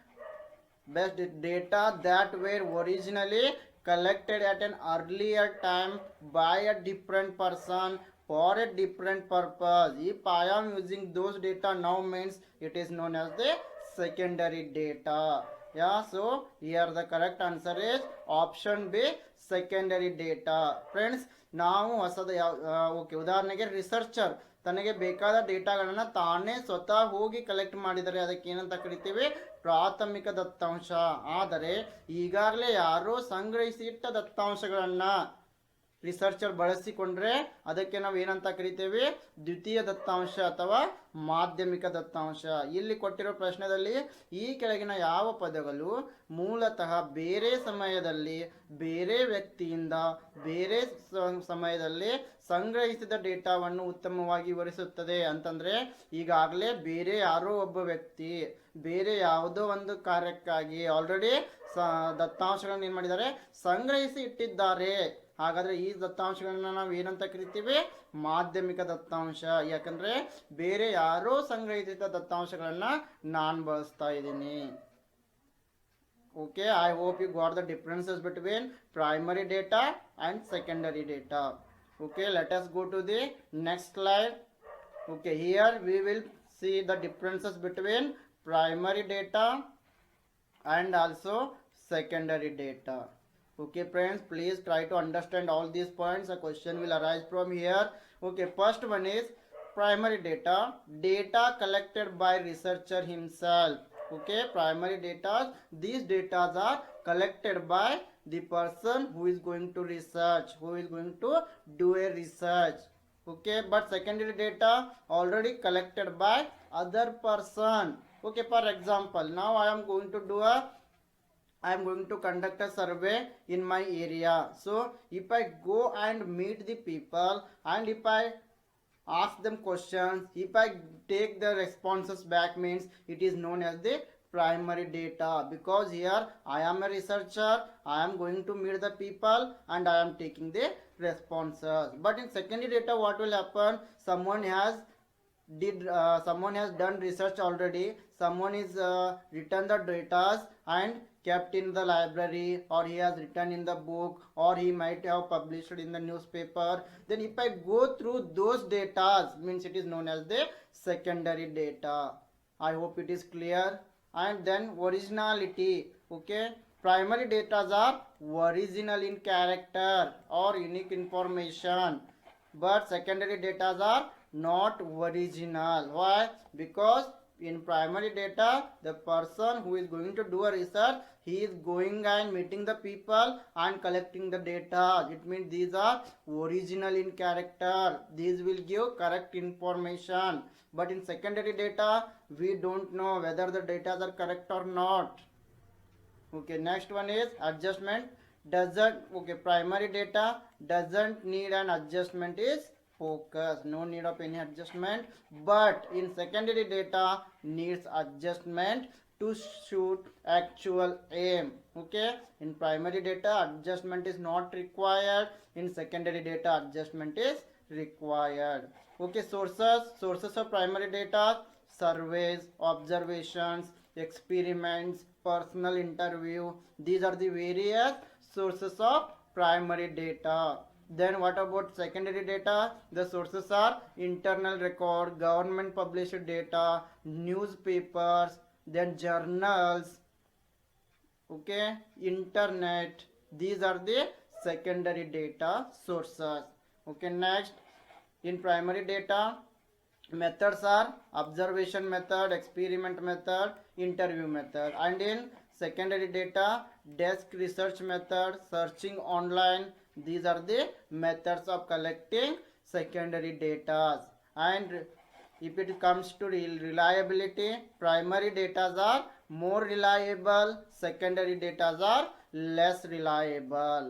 Best data that were originally collected at an earlier time by a different person for a different purpose. If I am using those data now, means it is known as the secondary data. Yeah, so here the correct answer is option B, secondary data. Friends, ನಾವು ಹೊಸದ okay, ಉದಾಹರಣೆಗೆ researcher ತನಗೆ ಬೇಕಾದ ಡೇಟಾಗಳನ್ನ ತಾನೇ ಸ್ವತಃ ಹೋಗಿ collect ಮಾಡಿದರೆ ಅದಕ್ಕೆ ಏನಂತ ಕರಿತೀವಿ? ಪ್ರಾಥಮಿಕ ದತ್ತಾಂಶ. ಆದರೆ ಈಗಾಗಲೇ ಯಾರೋ ಸಂಗ್ರಹಿಸಿ ಇಟ್ಟ ದತ್ತಾಂಶಗಳನ್ನ ರಿಸರ್ಚರ್ ಬಳಸಿಕೊಂಡ್ರೆ ಅದಕ್ಕೆ ನಾವು ಏನಂತ ಕರಿತೇವೆ? ದ್ವಿತೀಯ ದತ್ತಾಂಶ ಅಥವಾ ಮಾಧ್ಯಮಿಕ ದತ್ತಾಂಶ. ಇಲ್ಲಿ ಕೊಟ್ಟಿರೋ ಪ್ರಶ್ನೆಯಲ್ಲಿ ಈ ಕೆಳಗಿನ ಯಾವ ಪದಗಳು ಮೂಲತಃ ಬೇರೆ ಸಮಯದಲ್ಲಿ ಬೇರೆ ವ್ಯಕ್ತಿಯಿಂದ ಬೇರೆ ಸಮಯದಲ್ಲಿ ಸಂಗ್ರಹಿಸಿದ ಡೇಟಾವನ್ನು ಉತ್ತಮವಾಗಿ ವಿವರಿಸುತ್ತದೆ ಅಂತಂದ್ರೆ, ಈಗಾಗಲೇ ಬೇರೆ ಯಾರೋ ಒಬ್ಬ ವ್ಯಕ್ತಿ ಬೇರೆ ಯಾವುದೋ ಒಂದು ಕಾರ್ಯಕ್ಕಾಗಿ ಆಲ್ರೆಡಿ ದತ್ತಾಂಶಗಳನ್ನು ಏನು ಮಾಡಿದ್ದಾರೆ? ಸಂಗ್ರಹಿಸಿ ಇಟ್ಟಿದ್ದಾರೆ. ಹಾಗಾದ್ರೆ ಈ ದತ್ತಾಂಶಗಳನ್ನ ನಾವು ಏನಂತ ಕರಿತೀವಿ? ಮಾಧ್ಯಮಿಕ ದತ್ತಾಂಶ. ಯಾಕಂದ್ರೆ ಬೇರೆ ಯಾರೋ ಸಂಗ್ರಹಿಸಿದ ದತ್ತಾಂಶಗಳನ್ನ ನಾನು ಬಳಸ್ತಾ ಇದ್ದೀನಿ. Okay, I hope you got the differences between primary data and secondary data. Okay, let us go to the next slide. Okay, here we will see the differences between primary data and also secondary data. Okay friends, please try to understand all these points. A question will arise from here. Okay, first one is primary data, data collected by researcher himself. Okay, primary data, these data are collected by the person who is going to research, who is going to do a research. Okay, but secondary data already collected by other person. Okay, for example, now I am going to conduct a survey in my area. So if I go and meet the people and if I ask them questions, if I take the responses back, means it is known as the primary data, because here I am a researcher, I am going to meet the people and I am taking the responses. But in secondary data, what will happen? Someone has done research already, someone is written the data and kept in the library, or he has written in the book, or he might have published in the newspaper. Then if I go through those data, means it is known as the secondary data. I hope it is clear. And then originality. Okay, primary data are original in character or unique information, but secondary data are not original. Why? Because in primary data, the person who is going to do a research, he is going and meeting the people and collecting the data. It means these are original in character, these will give correct information. But in secondary data, we don't know whether the data are correct or not. Okay, next one is adjustment. Okay, primary data doesn't need an adjustment, is focus, no need of any adjustment. But in secondary data needs adjustment to shoot actual aim. Okay, in primary data adjustment is not required, in secondary data adjustment is required. Okay, sources of primary data, surveys, observations, experiments, personal interview. These are the various sources of primary data. Then what about secondary data? The sources are internal record, government published data, newspapers, then journals, okay, internet. These are the secondary data sources. Okay, next, in primary data, methods are observation method, experiment method, interview method. And in secondary data, desk research method, searching online. These are the methods of collecting secondary data. And if it comes to reliability, primary data are more reliable, secondary data are less reliable.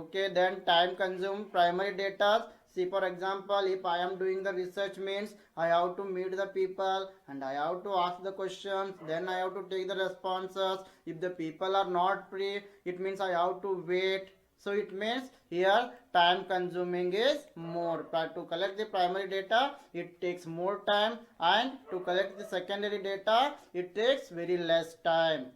Okay, then time consume primary data. See, for example, if I am doing the research, means I have to meet the people and I have to ask the questions, then I have to take the responses. If the people are not free, it means I have to wait. So it means here time consuming is more. But to collect the primary data, it takes more time, and to collect the secondary data, it takes very less time.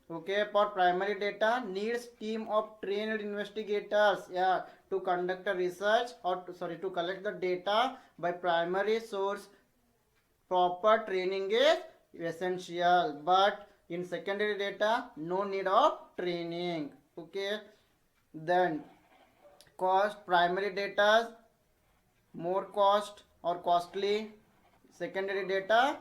Okay, for primary data needs team of trained investigators, yeah, to conduct a research, or to collect the data by primary source. Proper training is essential, but in secondary data no need of training. Okay, then cost, primary data more cost or costly, secondary data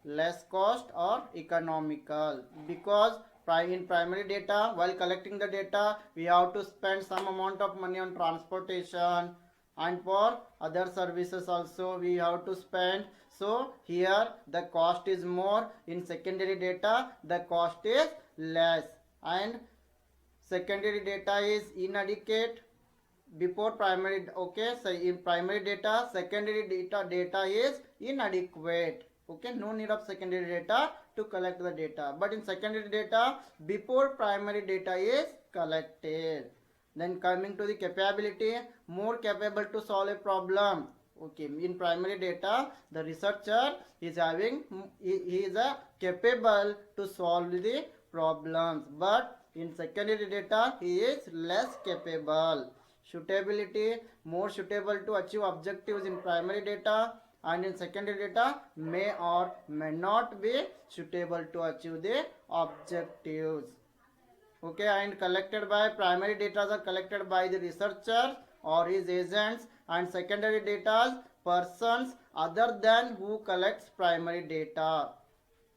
less cost or economical. Because in primary data, while collecting the data, we have to spend some amount of money on transportation, and for other services also we have to spend. So here the cost is more, in secondary data the cost is less, and secondary data is inadequate before primary. Okay, so in primary data, secondary data is inadequate. Okay, no need of secondary data to collect the data, but in secondary data before primary data is collected. Then coming to the capability, more capable to solve a problem. Okay, in primary data the researcher is having, he is capable to solve the problems, but in secondary data he is less capable. Suitability, more suitable to achieve objectives in primary data, and in secondary data may or may not be suitable to achieve the objectives. Okay, and collected by primary data are collected by the researcher or his agents, and secondary data persons other than who collects primary data.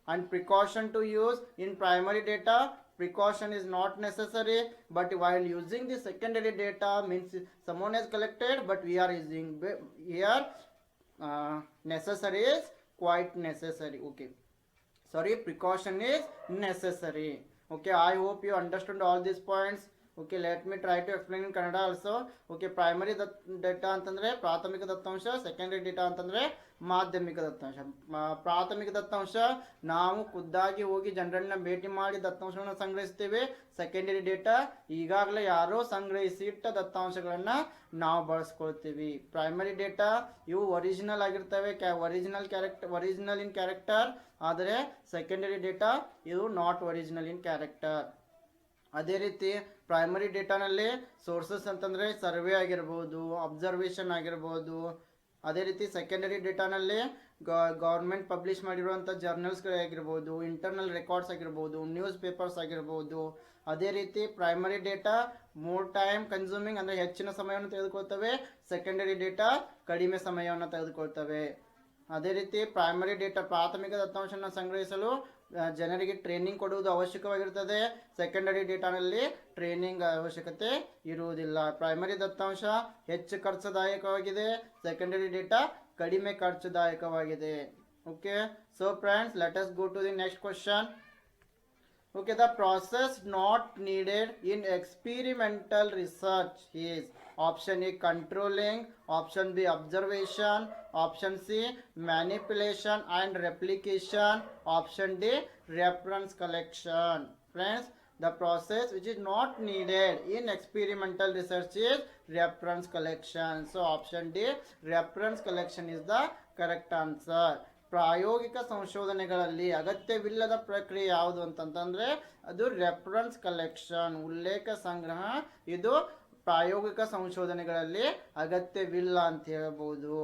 And precaution to use in primary data, precaution is not necessary, but while using the secondary data, means someone has collected but we are using here, necessary is quite necessary. Okay, sorry, precaution is necessary. Okay, I hope you understood all these points. Okay, let me try to explain in Kannada also. Okay, primary data ಅಂತಂದ್ರೆ ಪ್ರಾಥಮಿಕ ದತ್ತಾಂಶ, secondary data ಅಂತಂದ್ರೆ ಮಾಧ್ಯಮಿಕ ದತ್ತಾಂಶ. ಪ್ರಾಥಮಿಕ ದತ್ತಾಂಶ ನಾವು ಖುದ್ದಾಗಿ ಹೋಗಿ ಜನರನ್ನ ಭೇಟಿ ಮಾಡಿ ದತ್ತಾಂಶಗಳನ್ನು ಸಂಗ್ರಹಿಸ್ತೀವಿ. ಸೆಕೆಂಡರಿ ಡೇಟಾ ಈಗಾಗಲೇ ಯಾರೋ ಸಂಗ್ರಹಿಸಿಟ್ಟ ದತ್ತಾಂಶಗಳನ್ನ ನಾವು ಬಳಸ್ಕೊಳ್ತೀವಿ. ಪ್ರೈಮರಿ ಡೇಟಾ ಇವು ಒರಿಜಿನಲ್ ಆಗಿರ್ತವೆ, ಒರಿಜಿನಲ್ ಇನ್ ಕ್ಯಾರೆಕ್ಟರ್, ಆದರೆ ಸೆಕೆಂಡರಿ ಡೇಟಾ ಇದು ನಾಟ್ ಒರಿಜಿನಲ್ ಇನ್ ಕ್ಯಾರೆಕ್ಟರ್. ಅದೇ ರೀತಿ ಪ್ರೈಮರಿ ಡೇಟಾನಲ್ಲಿ ಸೋರ್ಸಸ್ ಅಂತಂದರೆ ಸರ್ವೆ ಆಗಿರ್ಬೋದು, ಅಬ್ಸರ್ವೇಷನ್ ಆಗಿರ್ಬೋದು. ಅದೇ ರೀತಿ ಸೆಕೆಂಡರಿ ಡೇಟಾನಲ್ಲಿ ಗೌರ್ಮೆಂಟ್ ಪಬ್ಲಿಷ್ ಮಾಡಿರುವಂಥ ಜರ್ನಲ್ಸ್ಗಳಾಗಿರ್ಬೋದು, ಇಂಟರ್ನಲ್ ರೆಕಾರ್ಡ್ಸ್ ಆಗಿರ್ಬೋದು, ನ್ಯೂಸ್ ಪೇಪರ್ಸ್ ಆಗಿರ್ಬೋದು. ಅದೇ ರೀತಿ primary data more time consuming, ಅಂದರೆ ಹೆಚ್ಚಿನ ಸಮಯವನ್ನು ತೆಗೆದುಕೊಳ್ತವೆ. ಸೆಕೆಂಡರಿ ಡೇಟಾ ಕಡಿಮೆ ಸಮಯವನ್ನು ತೆಗೆದುಕೊಳ್ತವೆ. ಅದೇ ರೀತಿ ಪ್ರೈಮರಿ ಡೇಟಾ ಪ್ರಾಥಮಿಕ ದತ್ತಾಂಶವನ್ನು ಸಂಗ್ರಹಿಸಲು ಜನರಿಗೆ ಟ್ರೈನಿಂಗ್ ಕೊಡುವುದು ಅವಶ್ಯಕವಾಗಿರುತ್ತದೆ. ಸೆಕೆಂಡರಿ ಡೇಟಾನಲ್ಲಿ ಟ್ರೈನಿಂಗ್ ಅವಶ್ಯಕತೆ ಇರುವುದಿಲ್ಲ. ಪ್ರೈಮರಿ ದತ್ತಾಂಶ ಹೆಚ್ಚು ಖರ್ಚುದಾಯಕವಾಗಿದೆ, ಸೆಕೆಂಡರಿ ಡೇಟಾ ಕಡಿಮೆ ಖರ್ಚುದಾಯಕವಾಗಿದೆ. Okay, so friends, let us go to the next question. Okay, the process not needed in experimental research is option A controlling, option B observation, option C manipulation and replication, option D reference collection. Friends, the process which is not needed in experimental research is reference collection. So option D reference collection is the correct answer. ಪ್ರಾಯೋಗಿಕ ಸಂಶೋಧನೆಗಳಲ್ಲಿ ಅಗತ್ಯವಿಲ್ಲದ ಪ್ರಕ್ರಿಯೆ ಯಾವುದು ಅಂತಂತಂದ್ರೆ ಅದು reference collection, ಉಲ್ಲೇಖ ಸಂಗ್ರಹ. ಇದು ಪ್ರಾಯೋಗಿಕ ಸಂಶೋಧನೆಗಳಲ್ಲಿ ಅಗತ್ಯವಿಲ್ಲ ಅಂತ ಹೇಳ್ಬೋದು.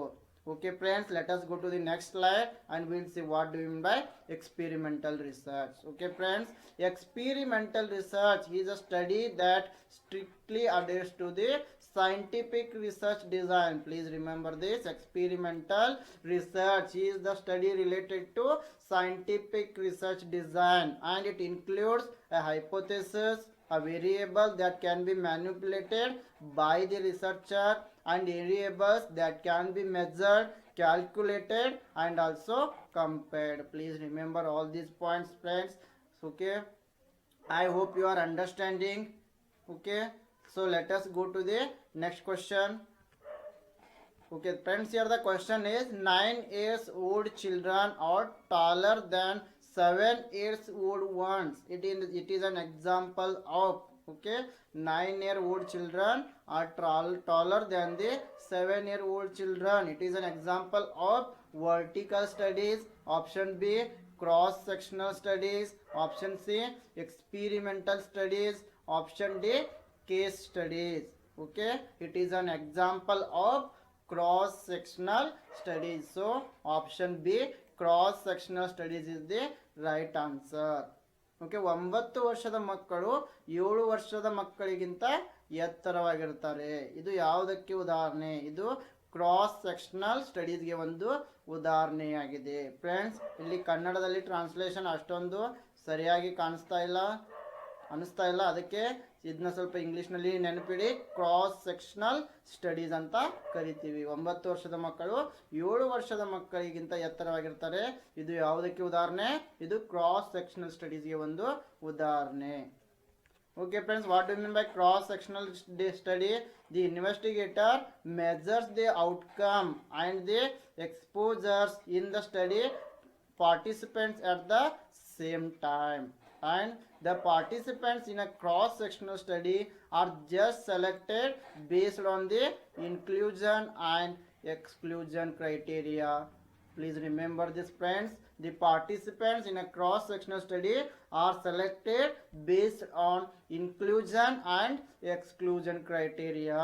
Okay friends, let us go to the next slide and we'll see what do you mean by experimental research. Okay friends, experimental research is a study that strictly adheres to the scientific research design. Please remember this, experimental research is the study related to scientific research design, and it includes a hypothesis, a variable that can be manipulated by the researcher, and variables that can be measured, calculated, and also compared. Please remember all these points friends. Okay, I hope you are understanding. Okay, so let us go to the next question. Okay friends, here the question is 9 years old children are taller than 7 years old ones. It is an example of, okay, 9-year-old children are taller than the 7-year-old children. It is an example of vertical studies. Option B, cross sectional studies. Option C, experimental studies. Option D, case studies. Okay, it is an example of cross sectional studies. So option B, cross sectional studies is the right answer. Okay, 9 ವರ್ಷದ ಮಕ್ಕಳು 7 ವರ್ಷದ ಮಕ್ಕಳಿಗಿಂತ ಎತ್ತರವಾಗಿರ್ತಾರೆ. ಇದು ಯಾವುದಕ್ಕೆ ಉದಾಹರಣೆ? ಇದು cross sectional ಸ್ಟಡೀಸ್ಗೆ ಒಂದು ಉದಾಹರಣೆಯಾಗಿದೆ. Friends, ಇಲ್ಲಿ ಕನ್ನಡದಲ್ಲಿ ಟ್ರಾನ್ಸ್ಲೇಷನ್ ಅಷ್ಟೊಂದು ಸರಿಯಾಗಿ ಅನಿಸ್ತಾ ಇಲ್ಲ, ಅದಕ್ಕೆ ಇದನ್ನ ಸ್ವಲ್ಪ ಇಂಗ್ಲೀಷ್ನಲ್ಲಿ ನೆನಪಿಡಿ. ಕ್ರಾಸ್ ಸೆಕ್ಷನಲ್ ಸ್ಟಡೀಸ್ ಅಂತ ಕರಿತೀವಿ. 9 ವರ್ಷದ ಮಕ್ಕಳು 7 ವರ್ಷದ ಮಕ್ಕಳಿಗಿಂತ ಎತ್ತರವಾಗಿರ್ತಾರೆ. ಇದು ಯಾವುದಕ್ಕೆ ಉದಾಹರಣೆ? ಇದು ಕ್ರಾಸ್ ಸೆಕ್ಷನಲ್ ಸ್ಟಡೀಸ್ಗೆ ಒಂದು ಉದಾಹರಣೆ. Okay friends, what do you mean by cross sectional study? The investigator measures the outcome and the exposures in the study participants at the same time, and the participants in a cross sectional study are just selected based on the inclusion and exclusion criteria. Please remember this friends, the participants in a cross sectional study are selected based on inclusion and exclusion criteria,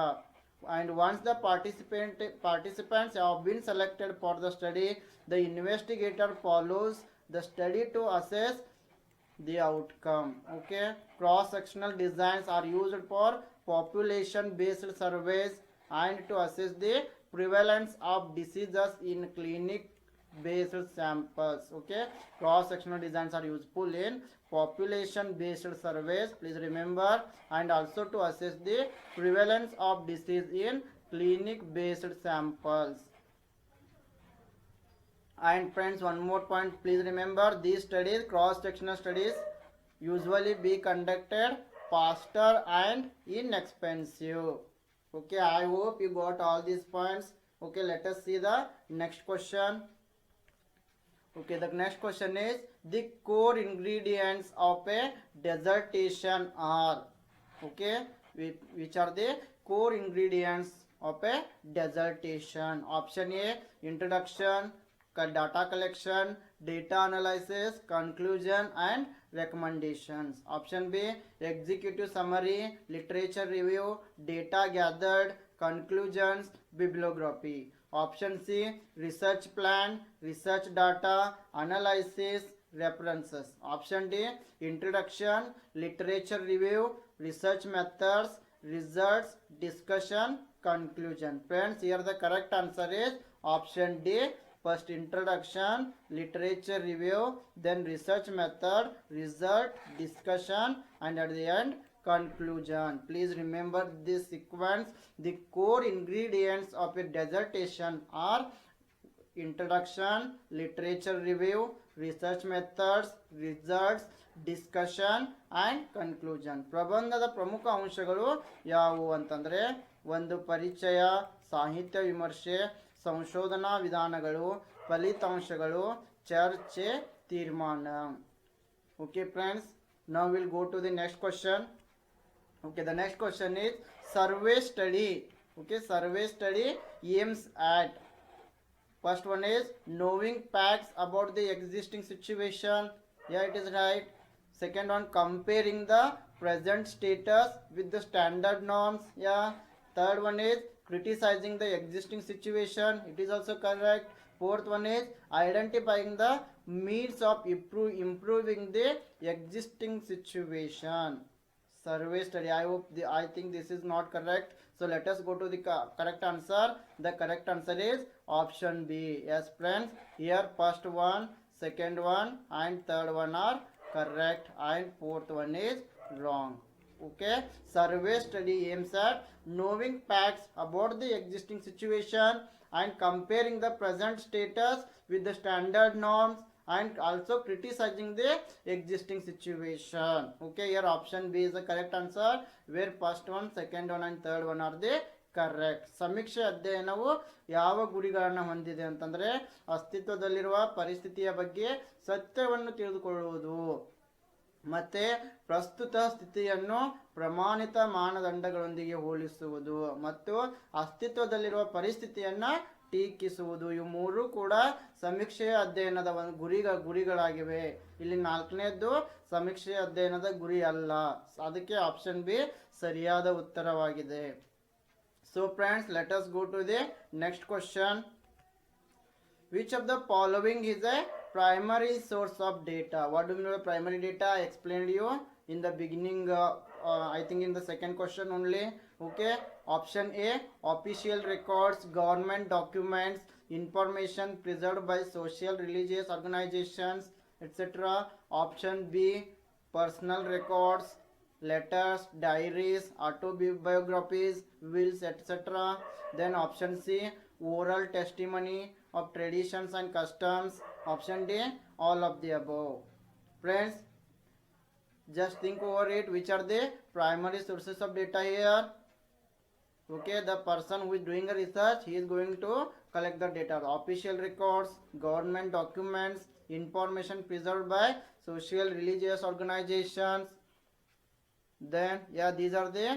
and once the participants have been selected for the study, the investigator follows the study to assess the outcome. Okay, cross sectional designs are used for population based surveys and to assess the prevalence of diseases in clinic based samples. Okay, cross sectional designs are useful in population based surveys, please remember, and also to assess the prevalence of disease in clinic based samples. And friends, one more point, please remember, these studies, cross sectional studies, usually be conducted faster and inexpensive. Okay, I hope you got all these points. Okay, let us see the next question. Okay, the next question is, the core ingredients of a dissertation are, okay, which are the core ingredients of a dissertation? Option A, introduction, data collection, data analysis, conclusion, and recommendations. Option B, executive summary, literature review, data gathered, conclusions, bibliography. Option C, research plan, research data, analysis, references. Option D, introduction, literature review, research methods, results, discussion, conclusion. Friends, here the correct answer is option D. First introduction, literature review, then research method, result, discussion, and at the end conclusion. Please remember this sequence. The core ingredients of a dissertation are introduction, literature review, research methods, results, discussion, and conclusion. ಪ್ರಬಂಧದ ಪ್ರಮುಖ ಅಂಶಗಳು ಯಾವುವು ಅಂತಂದರೆ, ಒಂದು ಪರಿಚಯ, ಸಾಹಿತ್ಯ ವಿಮರ್ಶೆ, ಸಂಶೋಧನಾ ವಿಧಾನಗಳು, ಫಲಿತಾಂಶಗಳು, ಚರ್ಚೆ, ತೀರ್ಮಾನ. Okay friends, now we'll go to the next question. Okay, the next question is survey study. Okay, survey study aims at First one is knowing facts about the existing situation. Yeah, it is right. Second one, comparing the present status with the standard norms. Yeah. Third one is criticizing the existing situation. It is also correct. Fourth one is identifying the means of improving the existing situation. Survey study. I think this is not correct. So let us go to the correct answer. The correct answer is option B. Yes, friends. Here first one, second one, and third one are correct, and fourth one is wrong. Okay. Survey study aims at knowing facts about the existing situation and comparing the present status with the standard norms and also criticizing the existing situation. Okay, here option B is the correct answer, where first one, second one and third one are the correct. ಸಮೀಕ್ಷೆ ಅಧ್ಯಯನವು ಯಾವ ಗುರಿಗಳನ್ನು ಹೊಂದಿದೆ ಅಂತಂದ್ರೆ ಅಸ್ತಿತ್ವದಲ್ಲಿರುವ ಪರಿಸ್ಥಿತಿಯ ಬಗ್ಗೆ ಸತ್ಯವನ್ನು ತಿಳಿದುಕೊಳ್ಳುವುದು ಮತ್ತೆ ಪ್ರಸ್ತುತ ಸ್ಥಿತಿಯನ್ನು ಪ್ರಮಾಣಿತ ಮಾನದಂಡಗಳೊಂದಿಗೆ ಹೋಲಿಸುವುದು ಮತ್ತು ಅಸ್ತಿತ್ವದಲ್ಲಿರುವ ಪರಿಸ್ಥಿತಿಯನ್ನ ಟೀಕಿಸುವುದು. ಇವು ಮೂರು ಕೂಡ ಸಮೀಕ್ಷೆಯ ಅಧ್ಯಯನದ ಒಂದು ಗುರಿಗಳಾಗಿವೆ. ಇಲ್ಲಿ ನಾಲ್ಕನೇದ್ದು ಸಮೀಕ್ಷೆಯ ಅಧ್ಯಯನದ ಗುರಿ ಅಲ್ಲ. ಅದಕ್ಕೆ ಆಪ್ಷನ್ ಬಿ ಸರಿಯಾದ ಉತ್ತರವಾಗಿದೆ. So friends, let us go to the next question. Which of the following is a primary source of data? What do you mean by primary data? I explained you in the beginning, I think in the second question only. Okay, option A, official records, government documents, information preserved by social religious organizations, etc. Option B, personal records, letters, diaries, autobiographies, wills, etc. Then option C, oral testimony of traditions and customs. Option D, all of the above. Friends, just think over it. Which are the primary sources of data here? Okay, the person who is doing a research, he is going to collect the data. Official records, government documents, information preserved by social religious organizations. Then yeah, these are the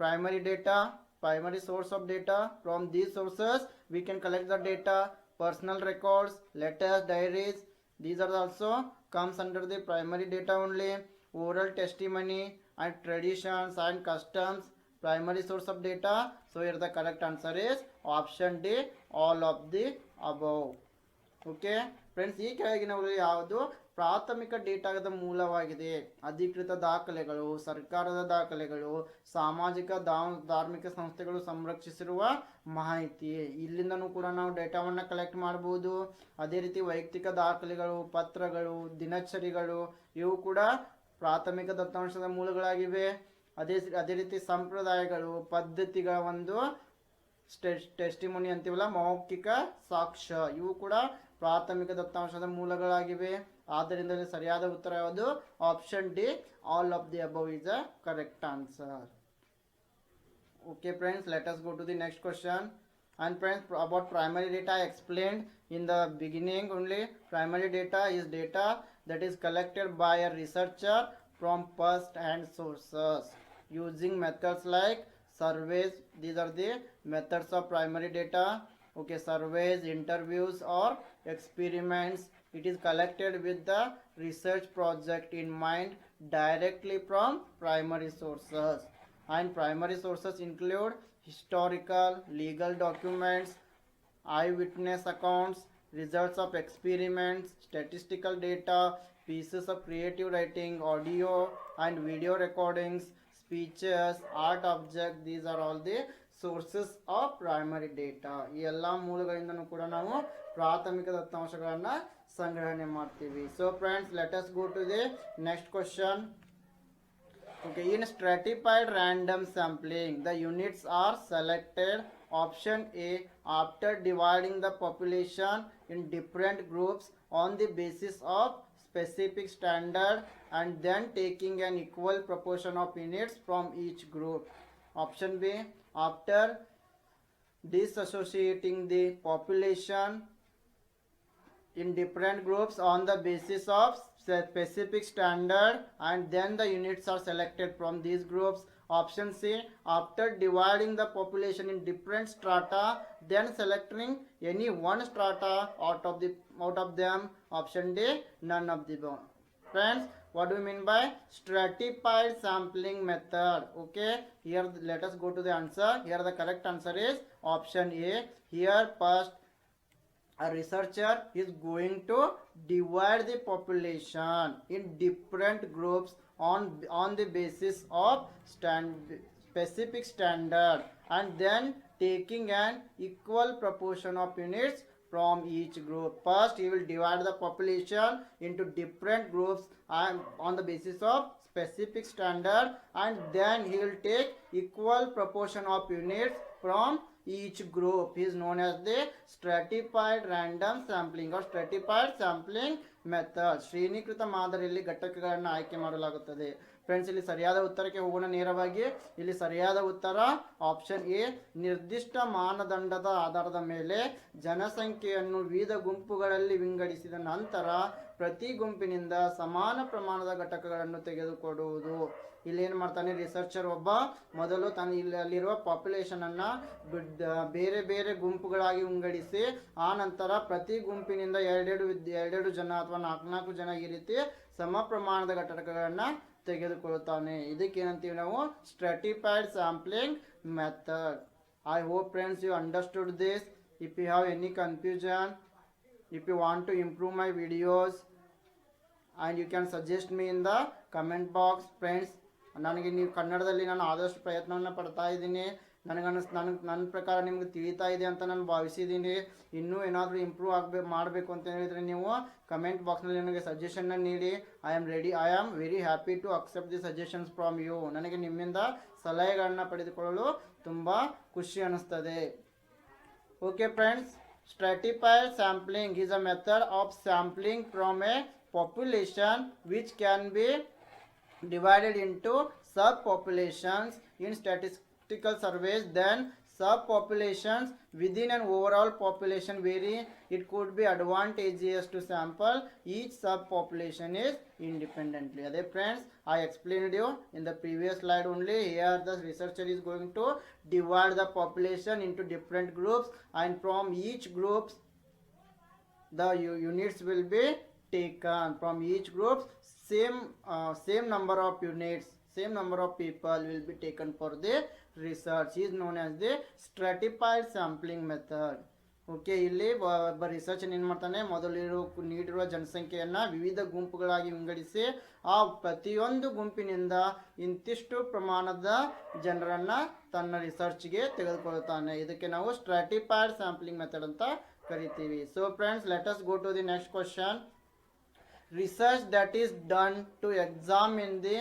primary data, primary source of data. From these sources we can collect the data. Personal records, letters, diaries, these are also comes under the primary data only. Oral testimony and traditions and customs, primary source of data. So here the correct answer is option D, all of the above. Okay friends, ಈ ಕೆಳಗಿನವುಗಳಲ್ಲಿ ಯಾವುದು ಪ್ರಾಥಮಿಕ ಡೇಟಾದ ಮೂಲವಾಗಿದೆ? ಅಧಿಕೃತ ದಾಖಲೆಗಳು, ಸರ್ಕಾರದ ದಾಖಲೆಗಳು, ಸಾಮಾಜಿಕ ಧಾರ್ಮಿಕ ಸಂಸ್ಥೆಗಳು ಸಂರಕ್ಷಿಸಿರುವ ಮಾಹಿತಿ. ಇಲ್ಲಿಂದನೂ ಕೂಡ ನಾವು ಡೇಟಾವನ್ನು ಕಲೆಕ್ಟ್ ಮಾಡಬಹುದು. ಅದೇ ರೀತಿ ವೈಯಕ್ತಿಕ ದಾಖಲೆಗಳು, ಪತ್ರಗಳು, ದಿನಚರಿಗಳು, ಇವು ಕೂಡ ಪ್ರಾಥಮಿಕ ದತ್ತಾಂಶದ ಮೂಲಗಳಾಗಿವೆ. ಅದೇ ರೀತಿ ಸಂಪ್ರದಾಯಗಳು, ಪದ್ಧತಿಗಳ ಒಂದು ಟೆಸ್ಟಿಮೋನಿ ಅಂತೀವಲ್ಲ, ಮೌಖಿಕ ಸಾಕ್ಷ್ಯ, ಇವು ಕೂಡ ಪ್ರಾಥಮಿಕ ದತ್ತಾಂಶದ ಮೂಲಗಳಾಗಿವೆ. ಆದ್ದರಿಂದ ಸರಿಯಾದ ಉತ್ತರ ಯಾವುದು? Option D, all of the above is a correct answer. Okay friends, let us go to the next question. And friends, about primary data I explained in the beginning only. Primary data is data that is collected by a researcher from first hand sources using methods like surveys. These are the methods of primary data. Okay, surveys, interviews or experiments. It is collected with the research project in mind directly from primary sources. And primary sources include historical, legal documents, eyewitness accounts, results of experiments, statistical data, pieces of creative writing, audio and video recordings, speeches, art objects. These are all the sources of primary data. ಈ ಎಲ್ಲ ಮೂಲಗಳಿಂದನೂ ಕೂಡ ನಾವು ಪ್ರಾಥಮಿಕ ದತ್ತಾಂಶಗಳನ್ನು ಸಂಗ್ರಹಣೆ ಮಾಡ್ತೀವಿ. So friends, let us go to the next question. Okay, in stratified random sampling, the units are selected. Option A, after dividing the population in different groups on the basis of specific standard and then taking an equal proportion of units from each group. Option B, after disassociating the population in different groups on the basis of specific standard and then the units are selected from these groups. Option C, after dividing the population in different strata, then selecting any one strata out of them. Option D, none of the above. Friends, what do we mean by stratified sampling method? Okay, here let us go to the answer. Here the correct answer is option A. Here first a researcher is going to divide the population in different groups on the basis of specific standard, and then taking an equal proportion of units from each group. First he will divide the population into different groups and on the basis of specific standard, and then he will take equal proportion of units from each group is known as the stratified random sampling or stratified sampling method. ಶ್ರೇಣೀಕೃತ ಮಾದರಿಯಲ್ಲಿ ಘಟಕಗಳನ್ನು ಆಯ್ಕೆ ಮಾಡಲಾಗುತ್ತದೆ. Friends, ಇಲ್ಲಿ ಸರಿಯಾದ ಉತ್ತರಕ್ಕೆ ಹೋಗೋಣ ನೇರವಾಗಿ. ಇಲ್ಲಿ ಸರಿಯಾದ ಉತ್ತರ ಆಪ್ಷನ್ ಎ. ನಿರ್ದಿಷ್ಟ ಮಾನದಂಡದ ಆಧಾರದ ಮೇಲೆ ಜನಸಂಖ್ಯೆಯನ್ನು ವಿವಿಧ ಗುಂಪುಗಳಲ್ಲಿ ವಿಂಗಡಿಸಿದ ನಂತರ ಪ್ರತಿ ಗುಂಪಿನಿಂದ ಸಮಾನ ಪ್ರಮಾಣದ ಘಟಕಗಳನ್ನು ತೆಗೆದುಕೊಡುವುದು. ಇಲ್ಲಿ ಏನು ಮಾಡ್ತಾನೆ ರಿಸರ್ಚರ್ ಒಬ್ಬ, ಮೊದಲು ಅಲ್ಲಿರುವ ಪಾಪ್ಯುಲೇಷನ್ ಅನ್ನ ಬೇರೆ ಬೇರೆ ಗುಂಪುಗಳಾಗಿ ವಿಂಗಡಿಸಿ ಆ ನಂತರ ಪ್ರತಿ ಗುಂಪಿನಿಂದ ಎರಡೆರಡು ಜನ ಅಥವಾ ನಾಲ್ಕು ಜನ ಈ ರೀತಿ ಸಮ ಪ್ರಮಾಣದ ಘಟಕಗಳನ್ನ ತೆಗೆದುಕೊಳ್ಳುತ್ತಾನೆ. ಇದಕ್ಕೆ ಏನಂತೀವಿ ನಾವು stratified sampling method. I hope friends you understood this. If you have any confusion, if you want to improve my videos, and you can suggest me in the comment box. Friends, ನನಗೆ ನೀವು ಕನ್ನಡದಲ್ಲಿ ನಾನು ಆದಷ್ಟು ಪ್ರಯತ್ನವನ್ನು ಪಡ್ತಾ ಇದ್ದೀನಿ. ನನ್ನ ಪ್ರಕಾರ ನಿಮ್ಗೆ ತಿಳಿತಾ ಇದೆ ಅಂತ ನಾನು ಭಾವಿಸಿದ್ದೀನಿ. ಇನ್ನೂ ಏನಾದರೂ ಇಂಪ್ರೂವ್ ಮಾಡಬೇಕು ಅಂತ ಹೇಳಿದರೆ ನೀವು ಕಮೆಂಟ್ ಬಾಕ್ಸ್ನಲ್ಲಿ ನನಗೆ ಸಜೆಷನ್ನ ನೀಡಿ. I am very happy to accept the suggestions from you. ನನಗೆ ನಿಮ್ಮಿಂದ ಸಲಹೆಗಳನ್ನ ಪಡೆದುಕೊಳ್ಳಲು ತುಂಬ ಖುಷಿ ಅನ್ನಿಸ್ತದೆ. Okay friends, stratified sampling is a method of sampling from a population which can be divided into subpopulations in statistical surveys. Then subpopulations within an overall population vary. It could be advantageous to sample each subpopulation is independently. Ade friends, I explained you in the previous slide only. Here the researcher is going to divide the population into different groups, and from each groups the units will be taken. From each group same number of units, same number of people will be taken for the research. is known as the stratified sampling method. Okay, ಇಲ್ಲಿ ಒಬ್ಬ researcher ಏನು ಮಾಡ್ತಾನೆ, ಮೊದಲು ನೀಡಿರುವ ಜನಸಂಖ್ಯೆಯನ್ನು ವಿವಿಧ ಗುಂಪುಗಳಾಗಿ ವಿಂಗಡಿಸಿ ಆ ಪ್ರತಿಯೊಂದು ಗುಂಪಿನಿಂದ ಇಂತಿಷ್ಟು ಪ್ರಮಾಣದ ಜನರನ್ನು ತನ್ನ ರಿಸರ್ಚ್ಗೆ ತೆಗೆದುಕೊಳ್ಳುತ್ತಾನೆ. ಇದಕ್ಕೆ ನಾವು ಸ್ಟ್ರಾಟಿಫೈಡ್ ಸ್ಯಾಂಪ್ಲಿಂಗ್ ಮೆಥಡ್ ಅಂತ ಕರಿತೀವಿ. So friends, let us go to the next question. Research that is done to examine the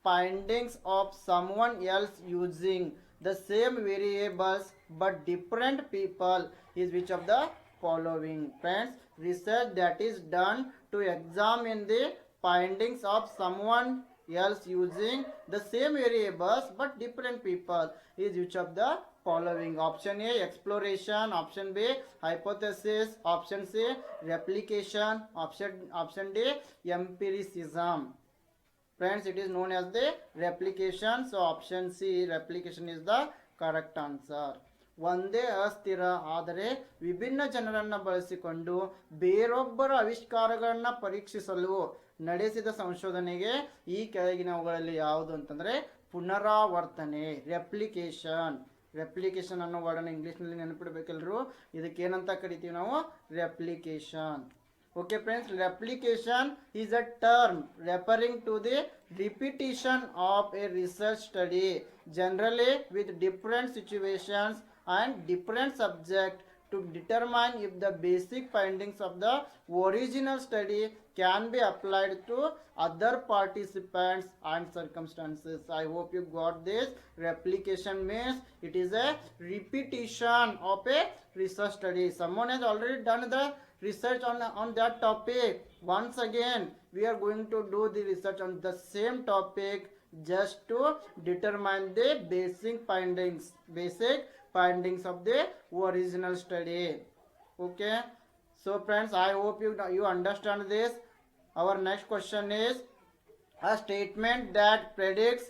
findings of someone else using the same variables but different people is which of the following? Friends, research that is done to examine the findings of someone else using the same variables but different people is which of the following? Option A, exploration. Option B, hypothesis. Option C, replication. Option D, empiricism. Friends, it is known as the replication. So option C, replication is the correct answer. ಒಂದೇ ಅಸ್ಥಿರ ಆದರೆ ವಿಭಿನ್ನ ಜನರನ್ನು ಬಳಸಿಕೊಂಡು ಬೇರೊಬ್ಬರ ಆವಿಷ್ಕಾರಗಳನ್ನು ಪರೀಕ್ಷಿಸಲು ನಡೆಸಿದ ಸಂಶೋಧನೆಗೆ ಈ ಕೆಳಗಿನವುಗಳಲ್ಲಿ ಯಾವುದು ಅಂತಂದರೆ ಪುನರಾವರ್ತನೆ, ರೆಪ್ಲಿಕೇಶನ್. ರೆಪ್ಲಿಕೇಶನ್ ಅನ್ನೋ ವರ್ಡನ್ನು ಇಂಗ್ಲೀಷ್ನಲ್ಲಿ ನೆನಪಿಡಬೇಕೆಲ್ಲರೂ. ಇದಕ್ಕೆ ಏನಂತ ಕರಿತೀವಿ ನಾವು? Replication. Okay friends, replication is a term referring to the repetition of a research study, generally with different situations and different subjects, to determine if the basic findings of the original study can be applied to other participants and circumstances. I hope you got this. Replication means it is a repetition of a research study. Someone has already done the research on that topic. Once again we are going to do the research on the same topic just to determine the basic findings of the original study. Okay, so friends, I hope you understand this. Our next question is a statement that predicts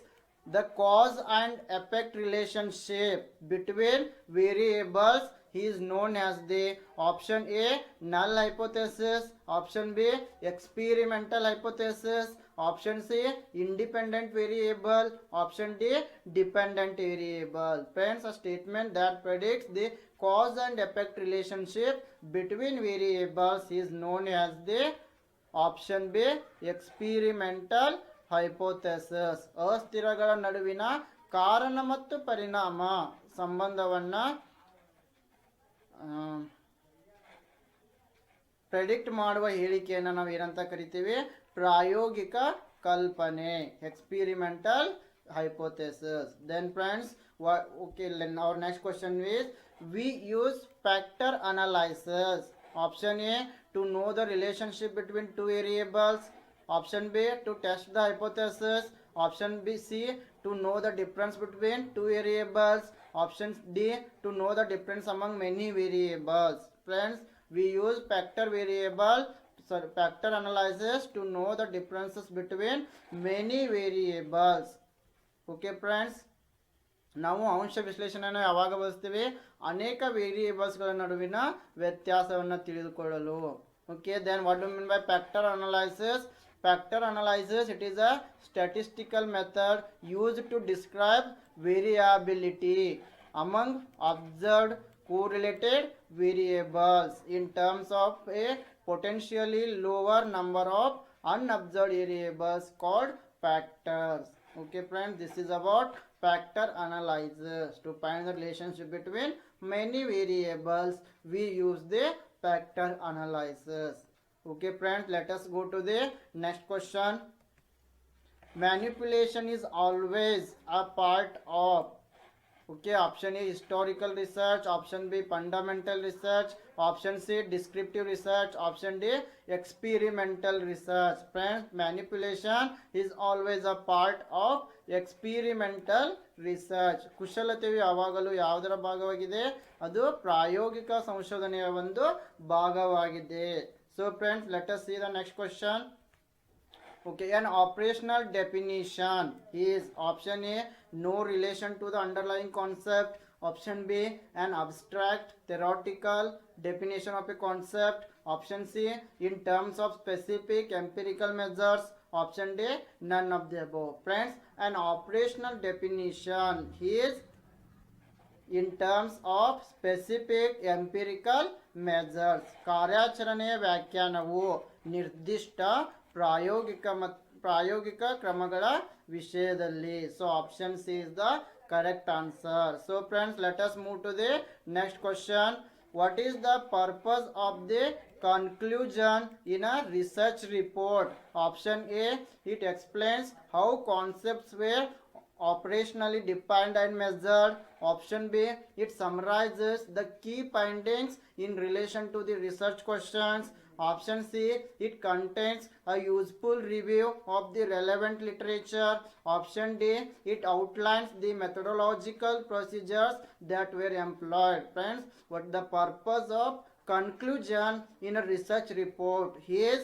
The cause and effect relationship between variables is known as the option A null hypothesis, option B experimental hypothesis, option C independent variable, option D dependent variable. Friends, a statement that predicts the cause and effect relationship between variables is known as the option B experimental hypothesis. ಅಸ್ಥಿರಗಳ ನಡುವಿನ ಕಾರಣ ಮತ್ತು ಪರಿಣಾಮ ಸಂಬಂಧವನ್ನು predict ಮಾಡುವ ಹೇಳಿಕೆಯನ್ನು ನಾವು ಏನಂತ ಕರಿತೀವಿ? ಪ್ರಾಯೋಗಿಕ ಕಲ್ಪನೆ, experimental hypothesis. Then friends, okay, our next question is, we use factor analysis. Option A to know the relationship between two variables, option B to test the hypothesis, option B C to know the difference between two variables, option D to know the difference among many variables. Friends, we use factor analysis to know the differences between many variables. Okay friends, ನಾವು ಅಂಶ ವಿಶ್ಲೇಷಣೆಯನ್ನು ಯಾವಾಗ ಬಳಸ್ತೀವಿ? ಅನೇಕ ವೇರಿಯೇಬಲ್ಸ್ಗಳ ನಡುವಿನ ವ್ಯತ್ಯಾಸವನ್ನು ತಿಳಿದುಕೊಳ್ಳಲು. Okay, then what do mean by factor analysis? Factor analysis, it is a statistical method used to describe variability among observed correlated variables in terms of a potentially lower number of unobserved variables called factors. Okay friends, this is about factor analysis. To find the relationship between many variables, we use the factor analysis. Okay friends, let us go to the next question. Manipulation is always a part of, okay, option A historical research, option B fundamental research, option C descriptive research, option D experimental research. Friends, manipulation is always a part of experimental research. ಕುಶಲತೆಯು ಯಾವಾಗಲೂ ಯಾವುದರ ಭಾಗವಾಗಿದೆ? ಅದು ಪ್ರಾಯೋಗಿಕ ಸಂಶೋಧನೆಯ ಒಂದು ಭಾಗವಾಗಿದೆ. So friends, let us see the next question. Okay, an operational definition is option A no relation to the underlying concept, option B an abstract theoretical definition of a concept, option C in terms of specific empirical measures, option D none of the above. Friends, an operational definition is in terms of specific empirical measures. ಕಾರ್ಯಾಚರಣೆಯ ವ್ಯಾಖ್ಯಾನವು ನಿರ್ದಿಷ್ಟ ಪ್ರಾಯೋಗಿಕ ಕ್ರಮಗಳ ವಿಷಯದಲ್ಲಿ. So option C is the correct answer. So friends, let us move to the next question. What is the purpose of the conclusion in a research report? Option A, it explains how concepts were operationally defined and measured. Option B, it summarizes the key findings in relation to the research questions. Option C, it contains a useful review of the relevant literature. Option D, it outlines the methodological procedures that were employed. Friends, what the purpose of conclusion in a research report is?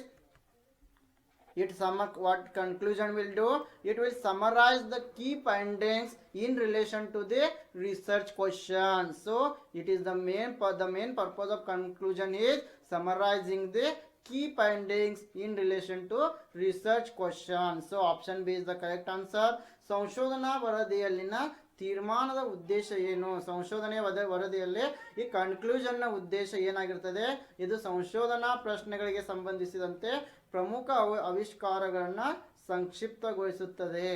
What conclusion will do? It will summarize the key findings in relation to the research question. So it is the main purpose of conclusion is summarizing the key findings in relation to research question. So option B is the correct answer. ಸಂಶೋಧನಾ ವರದಿಯಲ್ಲಿನ ತೀರ್ಮಾನದ ಉದ್ದೇಶ ಏನು? ಸಂಶೋಧನೆಯ ವರದಿಯಲ್ಲಿ ಈ ಕನ್ಕ್ಲೂಷನ್ನ ಉದ್ದೇಶ ಏನಾಗಿರ್ತದೆ? ಇದು ಸಂಶೋಧನಾ ಪ್ರಶ್ನೆಗಳಿಗೆ ಸಂಬಂಧಿಸಿದಂತೆ ಪ್ರಮುಖ ಆವಿಷ್ಕಾರಗಳನ್ನು ಸಂಕ್ಷಿಪ್ತಗೊಳಿಸುತ್ತದೆ.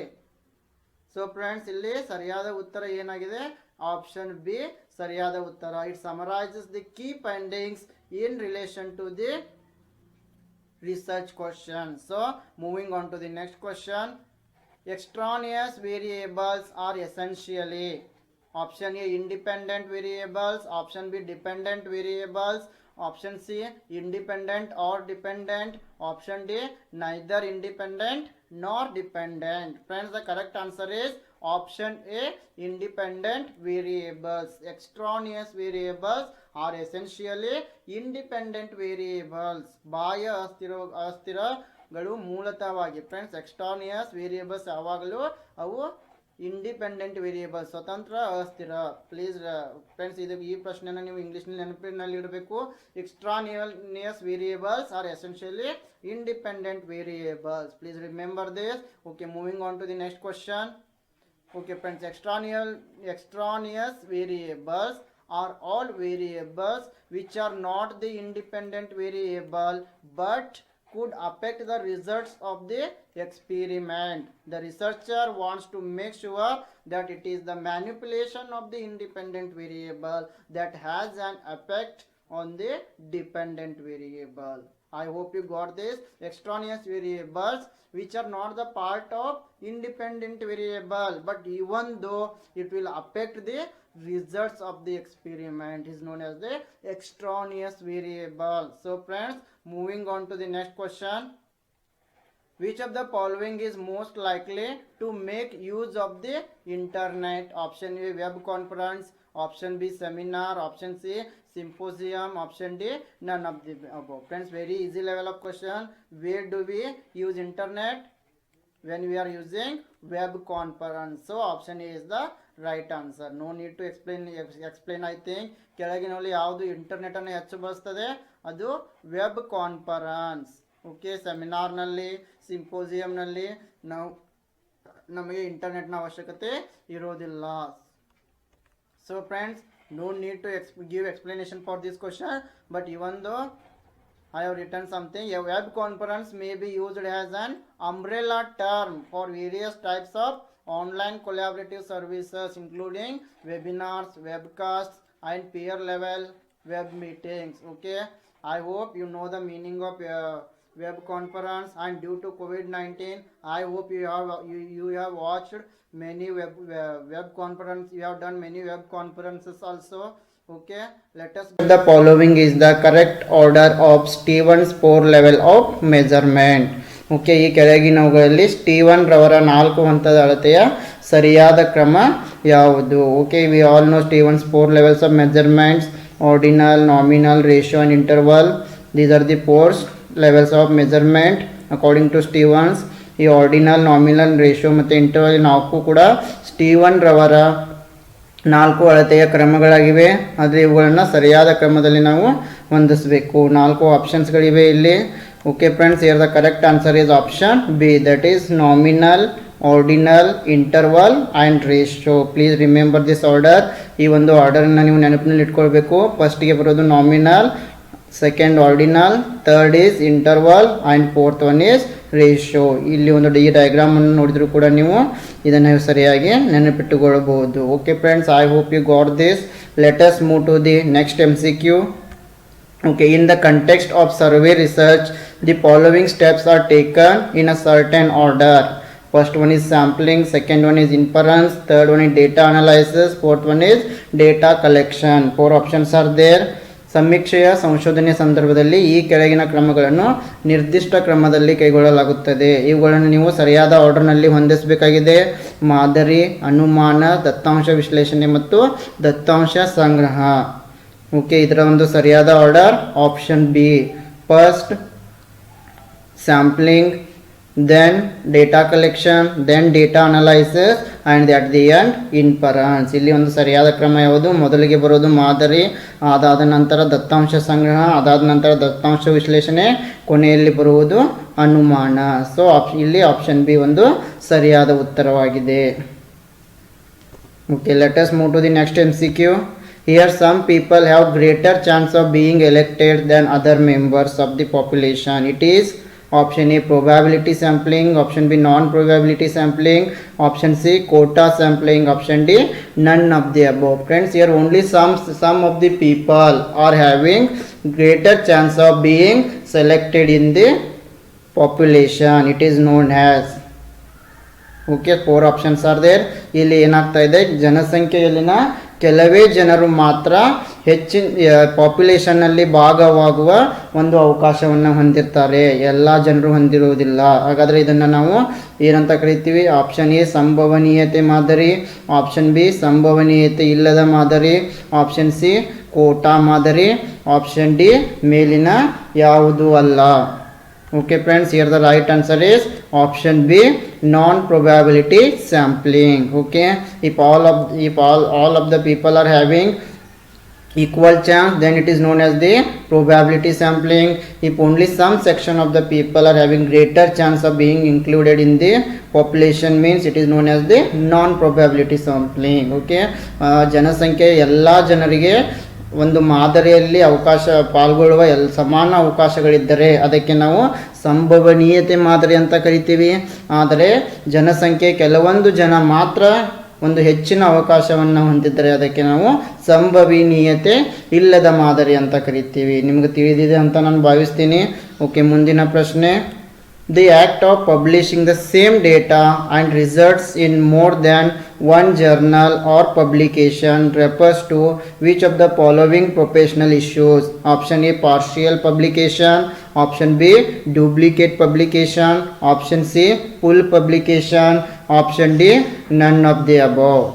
ಸೊ ಫ್ರೆಂಡ್ಸ್, ಇಲ್ಲಿ ಸರಿಯಾದ ಉತ್ತರ ಏನಾಗಿದೆ? ಆಪ್ಷನ್ ಬಿ ಸರಿಯಾದ ಉತ್ತರ. It summarises the key findings in relation to the research question. So moving on to the next question. Extraneous variables are essentially option A independent variables, option B dependent variables, option C independent or dependent, option D neither independent nor dependent. Friends, the correct answer is option A independent variables. Extraneous variables are essentially independent variables. ಬಾಹ್ಯ ಅಸ್ಥಿರಗಳು ಮೂಲತಃವಾಗಿ friends extraneous variables ಯಾವಾಗಲೂ ಅವು independent variable ಸ್ವತಂತ್ರ ಅಸ್ಥಿರ. Please friends ಇದು ಈ ಪ್ರಶ್ನೆನ ನೀವು ಇಂಗ್ಲೀಷ್ನಲ್ಲಿ ನೆನಪಿನಲ್ಲಿ ಇಡಬೇಕು. Extraneous variables are essentially independent variables. Please remember this. Okay, moving on to the next question. Okay friends, extraneous variables are all variables which are not the independent variable but could affect the results of the experiment. The researcher wants to make sure that it is the manipulation of the independent variable that has an effect on the dependent variable. I hope you got this. Extraneous variables which are not the part of independent variable but even though it will affect the results of the experiment is known as the extraneous variable. So friends, moving on to the next question. Which of the following is most likely to make use of the internet? Option A, web conference. Option B, seminar. Option C, symposium. Option D, none of the above. Friends, very easy level of question. Where do we use internet? When we are using web conference. So option A is the right answer. No need to explain I think. ಕೆಳಗಿನಲ್ಲಿ ಯಾವುದು internet ಅನ್ನು ಹೆಚ್ಚು ಬಳಸ್ತದೆ ಅದು web conference. Okay, ಸೆಮಿನಾರ್ನಲ್ಲಿ ಸಿಂಪೋಸಿಯಂನಲ್ಲಿ ನಮಗೆ ಇಂಟರ್ನೆಟ್ನ ಅವಶ್ಯಕತೆ ಇರೋದಿಲ್ಲ. So friends, no need to give explanation for this question, but even though I have written something, a web conference may be used as an umbrella term for various types of online collaborative services including webinars, webcasts and peer level web meetings. Okay, I hope you know the meaning of web conference, and due to COVID-19 I hope you have watched many web conference. You have done many web conferences also. Okay, let us. The following is the correct order of Stevens 4 level of measurement. Okay, ಈ ಕೆಳಗಿನವುಗಳಲ್ಲಿ Steven ರವರ 4 ಹಂತದ ಅಳತೆಯ ಸರಿಯಾದ ಕ್ರಮ ಯಾವುದು? Okay, we all know Stevens 4 levels of measurements: ordinal, nominal, ratio and interval. These are the 4 levels of measurement according to Stevens. ಈ ordinal, nominal, ratio ಮತ್ತು ಇಂಟರ್ವಲ್ 4 ಕೂಡ ಸ್ಟೀವನ್ ರವರ 4 ಅಳತೆಯ ಕ್ರಮಗಳಾಗಿವೆ. ಆದರೆ ಇವುಗಳನ್ನು ಸರಿಯಾದ ಕ್ರಮದಲ್ಲಿ ನಾವು ಹೊಂದಿಸಬೇಕು. 4 ಆಪ್ಷನ್ಸ್ಗಳಿವೆ ಇಲ್ಲಿ. Okay friends, here the correct answer is option B, that is nominal, ordinal, interval and ratio. Please remember this order. ಈ ಒಂದು ಆರ್ಡರನ್ನು ನೀವು ನೆನಪಿನಲ್ಲಿ ಇಟ್ಕೊಳ್ಬೇಕು. ಫಸ್ಟಿಗೆ ಬರೋದು nominal, second ordinal, third is interval and fourth one is ratio. ಇಲ್ಲಿ ಒಂದು ಡಯಾಗ್ರಾಮನ್ನು ನೋಡಿದರೂ ಕೂಡ ನೀವು ಇದನ್ನು ಸರಿಯಾಗಿ ನೆನಪಿಟ್ಟುಕೊಳ್ಳಬಹುದು. Okay friends, I hope you got this. Let us move to the next MCQ. Okay, in the context of survey research, the following steps are taken in a certain order. First one is sampling, second one is inference, third one is data analysis, fourth one is data collection. 4 options are there. ಸಮೀಕ್ಷೆಯ ಸಂಶೋಧನೆ ಸಂದರ್ಭದಲ್ಲಿ ಈ ಕೆಳಗಿನ ಕ್ರಮಗಳನ್ನು ನಿರ್ದಿಷ್ಟ ಕ್ರಮದಲ್ಲಿ ಕೈಗೊಳ್ಳಲಾಗುತ್ತದೆ. ಇವುಗಳನ್ನು ನೀವು ಸರಿಯಾದ ಆರ್ಡರ್ನಲ್ಲಿ ಹೊಂದಿಸಬೇಕಾಗಿದೆ: ಮಾದರಿ, ಅನುಮಾನ, ದತ್ತಾಂಶ ವಿಶ್ಲೇಷಣೆ ಮತ್ತು ದತ್ತಾಂಶ ಸಂಗ್ರಹ. ಓಕೆ, ಇದರ ಒಂದು ಸರಿಯಾದ order option B. First sampling, then data collection, then data analysis and at the end inference. ಇಲ್ಲಿ ಒಂದು ಸರಿಯಾದ ಕ್ರಮ ಯಾವುದು? ಮೊದಲಿಗೆ ಬರೋದು ಮಾದರಿ, ಅದಾದ ನಂತರ ದತ್ತಾಂಶ ಸಂಗ್ರಹ, ಅದಾದ ನಂತರ ದತ್ತಾಂಶ ವಿಶ್ಲೇಷಣೆ, ಕೊನೆಯಲ್ಲಿ ಬರುವುದು ಅನುಮಾನ. ಸೊ ಇಲ್ಲಿ ಆಪ್ಷನ್ ಬಿ ಒಂದು ಸರಿಯಾದ ಉತ್ತರವಾಗಿದೆ. Okay, let us move to the next MCQ. Here some people have greater chance of being elected than other members of the population. It is option A, probability sampling, option B, non-probability sampling, option C, quota sampling, option D, none of the above. Friends, here only some of the people are having greater chance of being selected in the population. It is known as. Okay, 4 options are there. ಇಲ್ಲಿ ಏನಾಗ್ತಾ ಇದೆ, ಜನಸಂಖ್ಯೆಯಲ್ಲಿನ ಕೆಲವೇ ಜನರು ಮಾತ್ರ ಹೆಚ್ಚಿನ ಪಾಪ್ಯುಲೇಷನ್ನಲ್ಲಿ ಭಾಗವಾಗುವ ಒಂದು ಅವಕಾಶವನ್ನು ಹೊಂದಿರ್ತಾರೆ, ಎಲ್ಲ ಜನರು ಹೊಂದಿರುವುದಿಲ್ಲ. ಹಾಗಾದರೆ ಇದನ್ನು ನಾವು ಏನಂತ ಕರಿತೀವಿ? ಆಪ್ಷನ್ ಎ ಸಂಭವನೀಯತೆ ಮಾದರಿ, ಆಪ್ಷನ್ ಬಿ ಸಂಭವನೀಯತೆ ಇಲ್ಲದ ಮಾದರಿ, ಆಪ್ಷನ್ ಸಿ ಕೋಟಾ ಮಾದರಿ, ಆಪ್ಷನ್ ಡಿ ಮೇಲಿನ ಯಾವುದೂ ಅಲ್ಲ. Okay friends, here the right answer is option B, non probability sampling. Okay, if all of the people are having equal chance, then it is known as the probability sampling. If only some section of the people are having greater chance of being included in the population, means it is known as the non probability sampling. Okay, ಜನಸಂಖ್ಯೆ ಎಲ್ಲ ಜನರಿಗೆ ಒಂದು ಮಾದರಿಯಲ್ಲಿ ಅವಕಾಶ ಪಾಲ್ಗೊಳ್ಳುವ ಸಮಾನ ಅವಕಾಶಗಳಿದ್ದರೆ ಅದಕ್ಕೆ ನಾವು ಸಂಭವನೀಯತೆ ಮಾದರಿ ಅಂತ ಕರಿತೀವಿ. ಆದರೆ ಜನಸಂಖ್ಯೆ ಕೆಲವೊಂದು ಜನ ಮಾತ್ರ ಒಂದು ಹೆಚ್ಚಿನ ಅವಕಾಶವನ್ನು ಹೊಂದಿದ್ದರೆ ಅದಕ್ಕೆ ನಾವು ಸಂಭವನೀಯತೆ ಇಲ್ಲದ ಮಾದರಿ ಅಂತ ಕರಿತೀವಿ. ನಿಮಗೆ ತಿಳಿದಿದೆ ಅಂತ ನಾನು ಭಾವಿಸ್ತೀನಿ. ಓಕೆ, ಮುಂದಿನ ಪ್ರಶ್ನೆ. The act of publishing the same data and results in more than one journal or publication refers to which of the following professional issues? Option A, partial publication. Option B, duplicate publication. Option C, full publication. Option D, none of the above.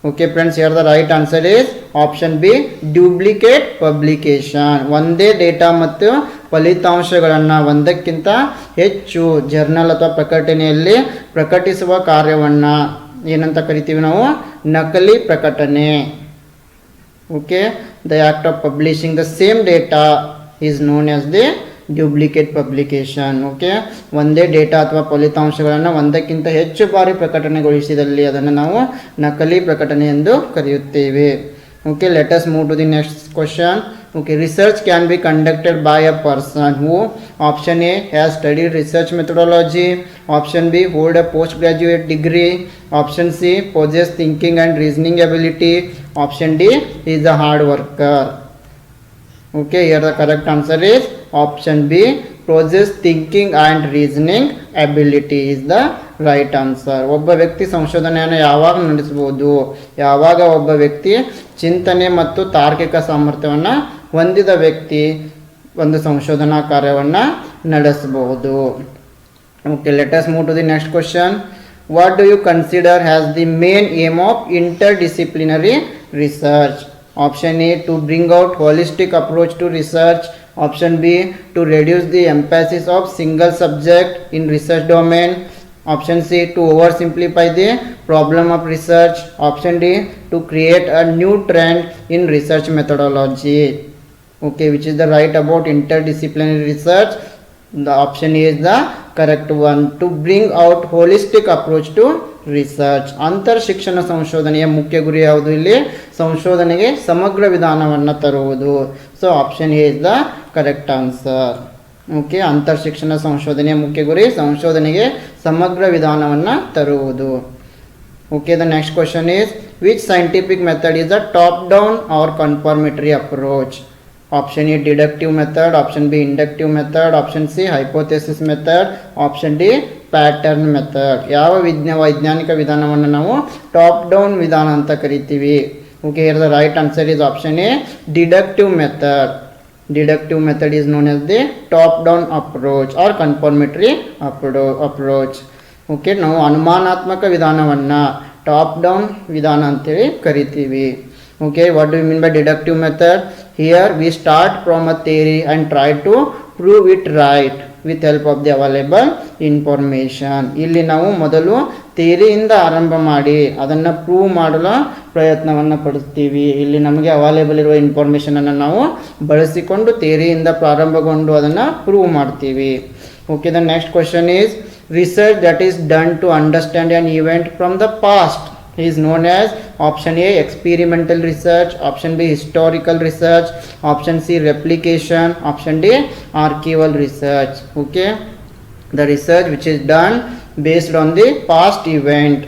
Okay friends, here the right answer is option B, duplicate publication. ಒಂದೇ data ಮತ್ತು ಫಲಿತಾಂಶಗಳನ್ನು ಒಂದಕ್ಕಿಂತ ಹೆಚ್ಚು journal ಅಥವಾ ಪ್ರಕಟಣೆಯಲ್ಲಿ ಪ್ರಕಟಿಸುವ ಕಾರ್ಯವನ್ನು ಏನಂತ ಕರಿತೀವಿ ನಾವು? ನಕಲಿ ಪ್ರಕಟಣೆ. Okay, the act of publishing the same data is known as the duplicate publication. Okay, ಒಂದೇ ಡೇಟಾ ಅಥವಾ ಫಲಿತಾಂಶಗಳನ್ನು ಒಂದಕ್ಕಿಂತ ಹೆಚ್ಚು ಬಾರಿ ಪ್ರಕಟಣೆಗೊಳಿಸಿದಲ್ಲಿ ಅದನ್ನು ನಾವು ನಕಲಿ ಪ್ರಕಟಣೆ ಎಂದು ಕರೆಯುತ್ತೇವೆ. Okay, let us move to the next question. Okay, research can be conducted by a person who, option A, has studied research methodology. Option B, hold a postgraduate degree. Option C, possess thinking and reasoning ability. Option D, is a hard worker. Okay, here the correct answer is option B, possess thinking and reasoning ability is the right answer. ಒಬ್ಬ ವ್ಯಕ್ತಿ ಸಂಶೋಧನೆಯನ್ನು ಯಾವಾಗ ನಡೆಸಬಹುದು? ಯಾವಾಗ ಒಬ್ಬ ವ್ಯಕ್ತಿ ಚಿಂತನೆ ಮತ್ತು ತಾರ್ಕಿಕ ಸಾಮರ್ಥ್ಯವನ್ನು ಹೊಂದಿದ ವ್ಯಕ್ತಿ ಒಂದು ಸಂಶೋಧನಾ ಕಾರ್ಯವನ್ನು ನಡೆಸಬಹುದು. Okay, let us move to the next question. What do you consider has the main aim of interdisciplinary research? Option A, to bring out holistic approach to research. Option B, to reduce the emphasis of single subject in research domain. Option C, to oversimplify the problem of research. Option D, to create a new trend in research methodology. Okay, which is the right about interdisciplinary research? The option A is the correct one. To bring out holistic approach to research. ಅಂತರ್ ಶಿಕ್ಷಣ ಸಂಶೋಧನೆಯ ಮುಖ್ಯ ಗುರಿ ಯಾವುದು? ಇಲ್ಲಿ ಸಂಶೋಧನೆಗೆ ಸಮಗ್ರ ವಿಧಾನವನ್ನು ತರುವುದು. So option A is the correct answer. Okay, ಅಂತರ್ ಶಿಕ್ಷಣ ಸಂಶೋಧನೆಯ ಮುಖ್ಯ ಗುರಿ ಸಂಶೋಧನೆಗೆ ಸಮಗ್ರ ವಿಧಾನವನ್ನು ತರುವುದು. Okay, the next question is which scientific method is a top down or confirmatory approach? Option A, deductive method. Option B, inductive method. Option C, hypothesis method. Option D, pattern method. ಯಾವ ವೈಜ್ಞಾನಿಕ ವಿಧಾನವನ್ನು ನಾವು top down ವಿಧಾನ ಅಂತ ಕರಿತೀವಿ? Okay, here the right answer is option A, deductive method. Deductive method is known as the top down approach or confirmatory approach. Okay, ನಾವು ಅನುಮಾನಾತ್ಮಕ ವಿಧಾನವನ್ನು ಟಾಪ್ ಡೌನ್ ವಿಧಾನ ಅಂತೇಳಿ ಕರಿತೀವಿ. Okay, what do you mean by deductive method? Here we start from a theory and try to prove it right with help of the available information. ಇಲ್ಲಿ ನಾವು ಮೊದಲು ಥಿಯರಿಯಿಂದ ಆರಂಭ ಮಾಡಿ ಅದನ್ನು ಪ್ರೂವ್ ಮಾಡಲು ಪ್ರಯತ್ನವನ್ನು ಪಡುತ್ತೀವಿ. ಇಲ್ಲಿ ನಮಗೆ ಅವೈಲೇಬಲ್ ಇರುವ ಇನ್ಫಾರ್ಮೇಷನನ್ನು ನಾವು ಬಳಸಿಕೊಂಡು ಥಿಯರಿಯಿಂದ ಪ್ರಾರಂಭಗೊಂಡು ಅದನ್ನು ಪ್ರೂವ್ ಮಾಡ್ತೀವಿ. Okay, the next question is research that is done to understand an event from the past is known as option A, experimental research. Option B, historical research. Option C, replication. Option D, archival research. Okay, the research which is done based on the past event.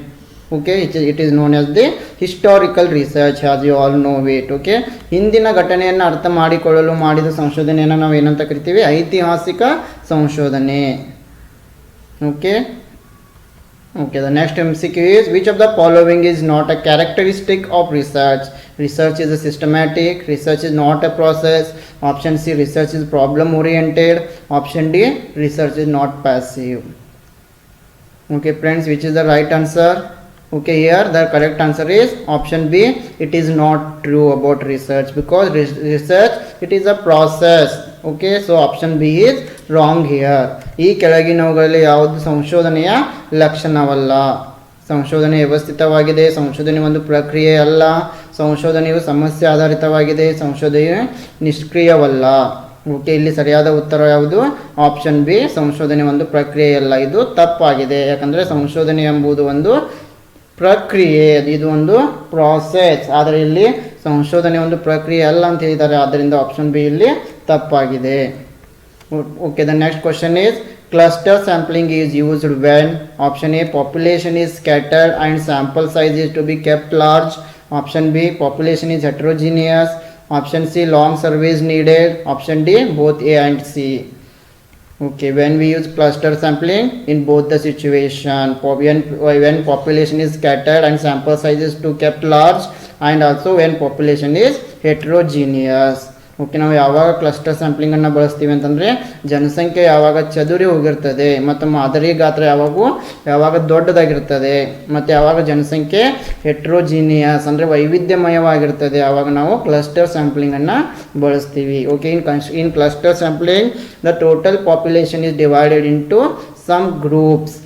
Okay, it is known as the historical research, as you all know it. Okay, ಹಿಂದಿನ ಘಟನೆಯನ್ನು ಅರ್ಥ ಮಾಡಿಕೊಳ್ಳಲು ಮಾಡಿದ ಸಂಶೋಧನೆಯನ್ನು ನಾವು ಏನಂತ ಕರಿತೀವಿ? ಐತಿಹಾಸಿಕ ಸಂಶೋಧನೆ. Okay. Okay, the next MCQ is which of the following is not a characteristic of research? Research is a systematic. Research is not a process. Option C, research is problem oriented. Option D, research is not passive. Okay friends, which is the right answer? Okay, here the correct answer is option B. It is not true about research, because research, it is a process. Okay, so option B is wrong here. ಈ ಕೆಳಗಿನವುಗಳಲ್ಲಿ ಯಾವುದು ಸಂಶೋಧನೆಯ ಲಕ್ಷಣವಲ್ಲ. ಸಂಶೋಧನೆ ವ್ಯವಸ್ಥಿತವಾಗಿದೆ, ಸಂಶೋಧನೆ ಒಂದು ಪ್ರಕ್ರಿಯೆ ಅಲ್ಲ, ಸಂಶೋಧನೆಯು ಸಮಸ್ಯೆ ಆಧಾರಿತವಾಗಿದೆ, ಸಂಶೋಧನೆ ನಿಷ್ಕ್ರಿಯವಲ್ಲ. ಓಕೆ, ಇಲ್ಲಿ ಸರಿಯಾದ ಉತ್ತರ ಯಾವುದು? ಆಪ್ಷನ್ ಬಿ, ಸಂಶೋಧನೆ ಒಂದು ಪ್ರಕ್ರಿಯೆಯಲ್ಲ. ಇದು ತಪ್ಪಾಗಿದೆ. ಯಾಕಂದರೆ ಸಂಶೋಧನೆ ಎಂಬುದು ಒಂದು ಪ್ರಕ್ರಿಯೆ, ಇದು ಒಂದು ಪ್ರಾಸೆಸ್. ಆದರೆ ಇಲ್ಲಿ ಸಂಶೋಧನೆ ಒಂದು ಪ್ರಕ್ರಿಯೆ ಅಲ್ಲ ಅಂತ ಹೇಳಿದ್ದಾರೆ. ಆದ್ದರಿಂದ ಆಪ್ಷನ್ ಬಿ ಇಲ್ಲಿ ತಪ್ಪಾಗಿದೆ. Okay, the next question is cluster sampling is used when option A population is scattered and sample size is to be kept large, option B population is heterogeneous, option C long surveys needed, option D both A and C. Okay, when we use cluster sampling in both the situation, when population is scattered and sample size is to kept large, and also when population is heterogeneous. Okay, ನಾವು ಯಾವಾಗ cluster ಸ್ಯಾಂಪ್ಲಿಂಗನ್ನು ಬಳಸ್ತೀವಿ ಅಂತಂದರೆ ಜನಸಂಖ್ಯೆ ಯಾವಾಗ ಚದುರಿ ಹೋಗಿರ್ತದೆ ಮತ್ತು ಮಾದರಿ ಗಾತ್ರ ಯಾವಾಗ ದೊಡ್ಡದಾಗಿರ್ತದೆ ಮತ್ತು ಯಾವಾಗ ಜನಸಂಖ್ಯೆ ಹೆಟ್ರೋಜಿನಿಯಸ್ ಅಂದರೆ ವೈವಿಧ್ಯಮಯವಾಗಿರ್ತದೆ, ಆವಾಗ ನಾವು ಕ್ಲಸ್ಟರ್ ಸ್ಯಾಂಪ್ಲಿಂಗನ್ನು ಬಳಸ್ತೀವಿ. Okay, in cluster sampling the total population is divided into some groups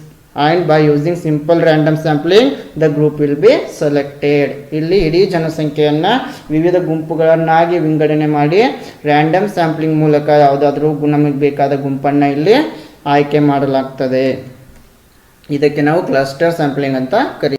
and by using simple random sampling the group will be selected. ಇಲ್ಲಿ ಇಡೀ ಜನಸಂಖ್ಯೆಯನ್ನು ವಿವಿಧ ಗುಂಪುಗಳನ್ನಾಗಿ ವಿಂಗಡಣೆ ಮಾಡಿ ರ್ಯಾಂಡಮ್ ಸ್ಯಾಂಪ್ಲಿಂಗ್ ಮೂಲಕ ಯಾವುದಾದ್ರೂ ನಮಗೆ ಬೇಕಾದ ಗುಂಪನ್ನು ಇಲ್ಲಿ ಆಯ್ಕೆ ಮಾಡಲಾಗ್ತದೆ. ಇದಕ್ಕೆ ನಾವು ಕ್ಲಸ್ಟರ್ ಸ್ಯಾಂಪ್ಲಿಂಗ್ ಅಂತ ಕರೀತೀವಿ.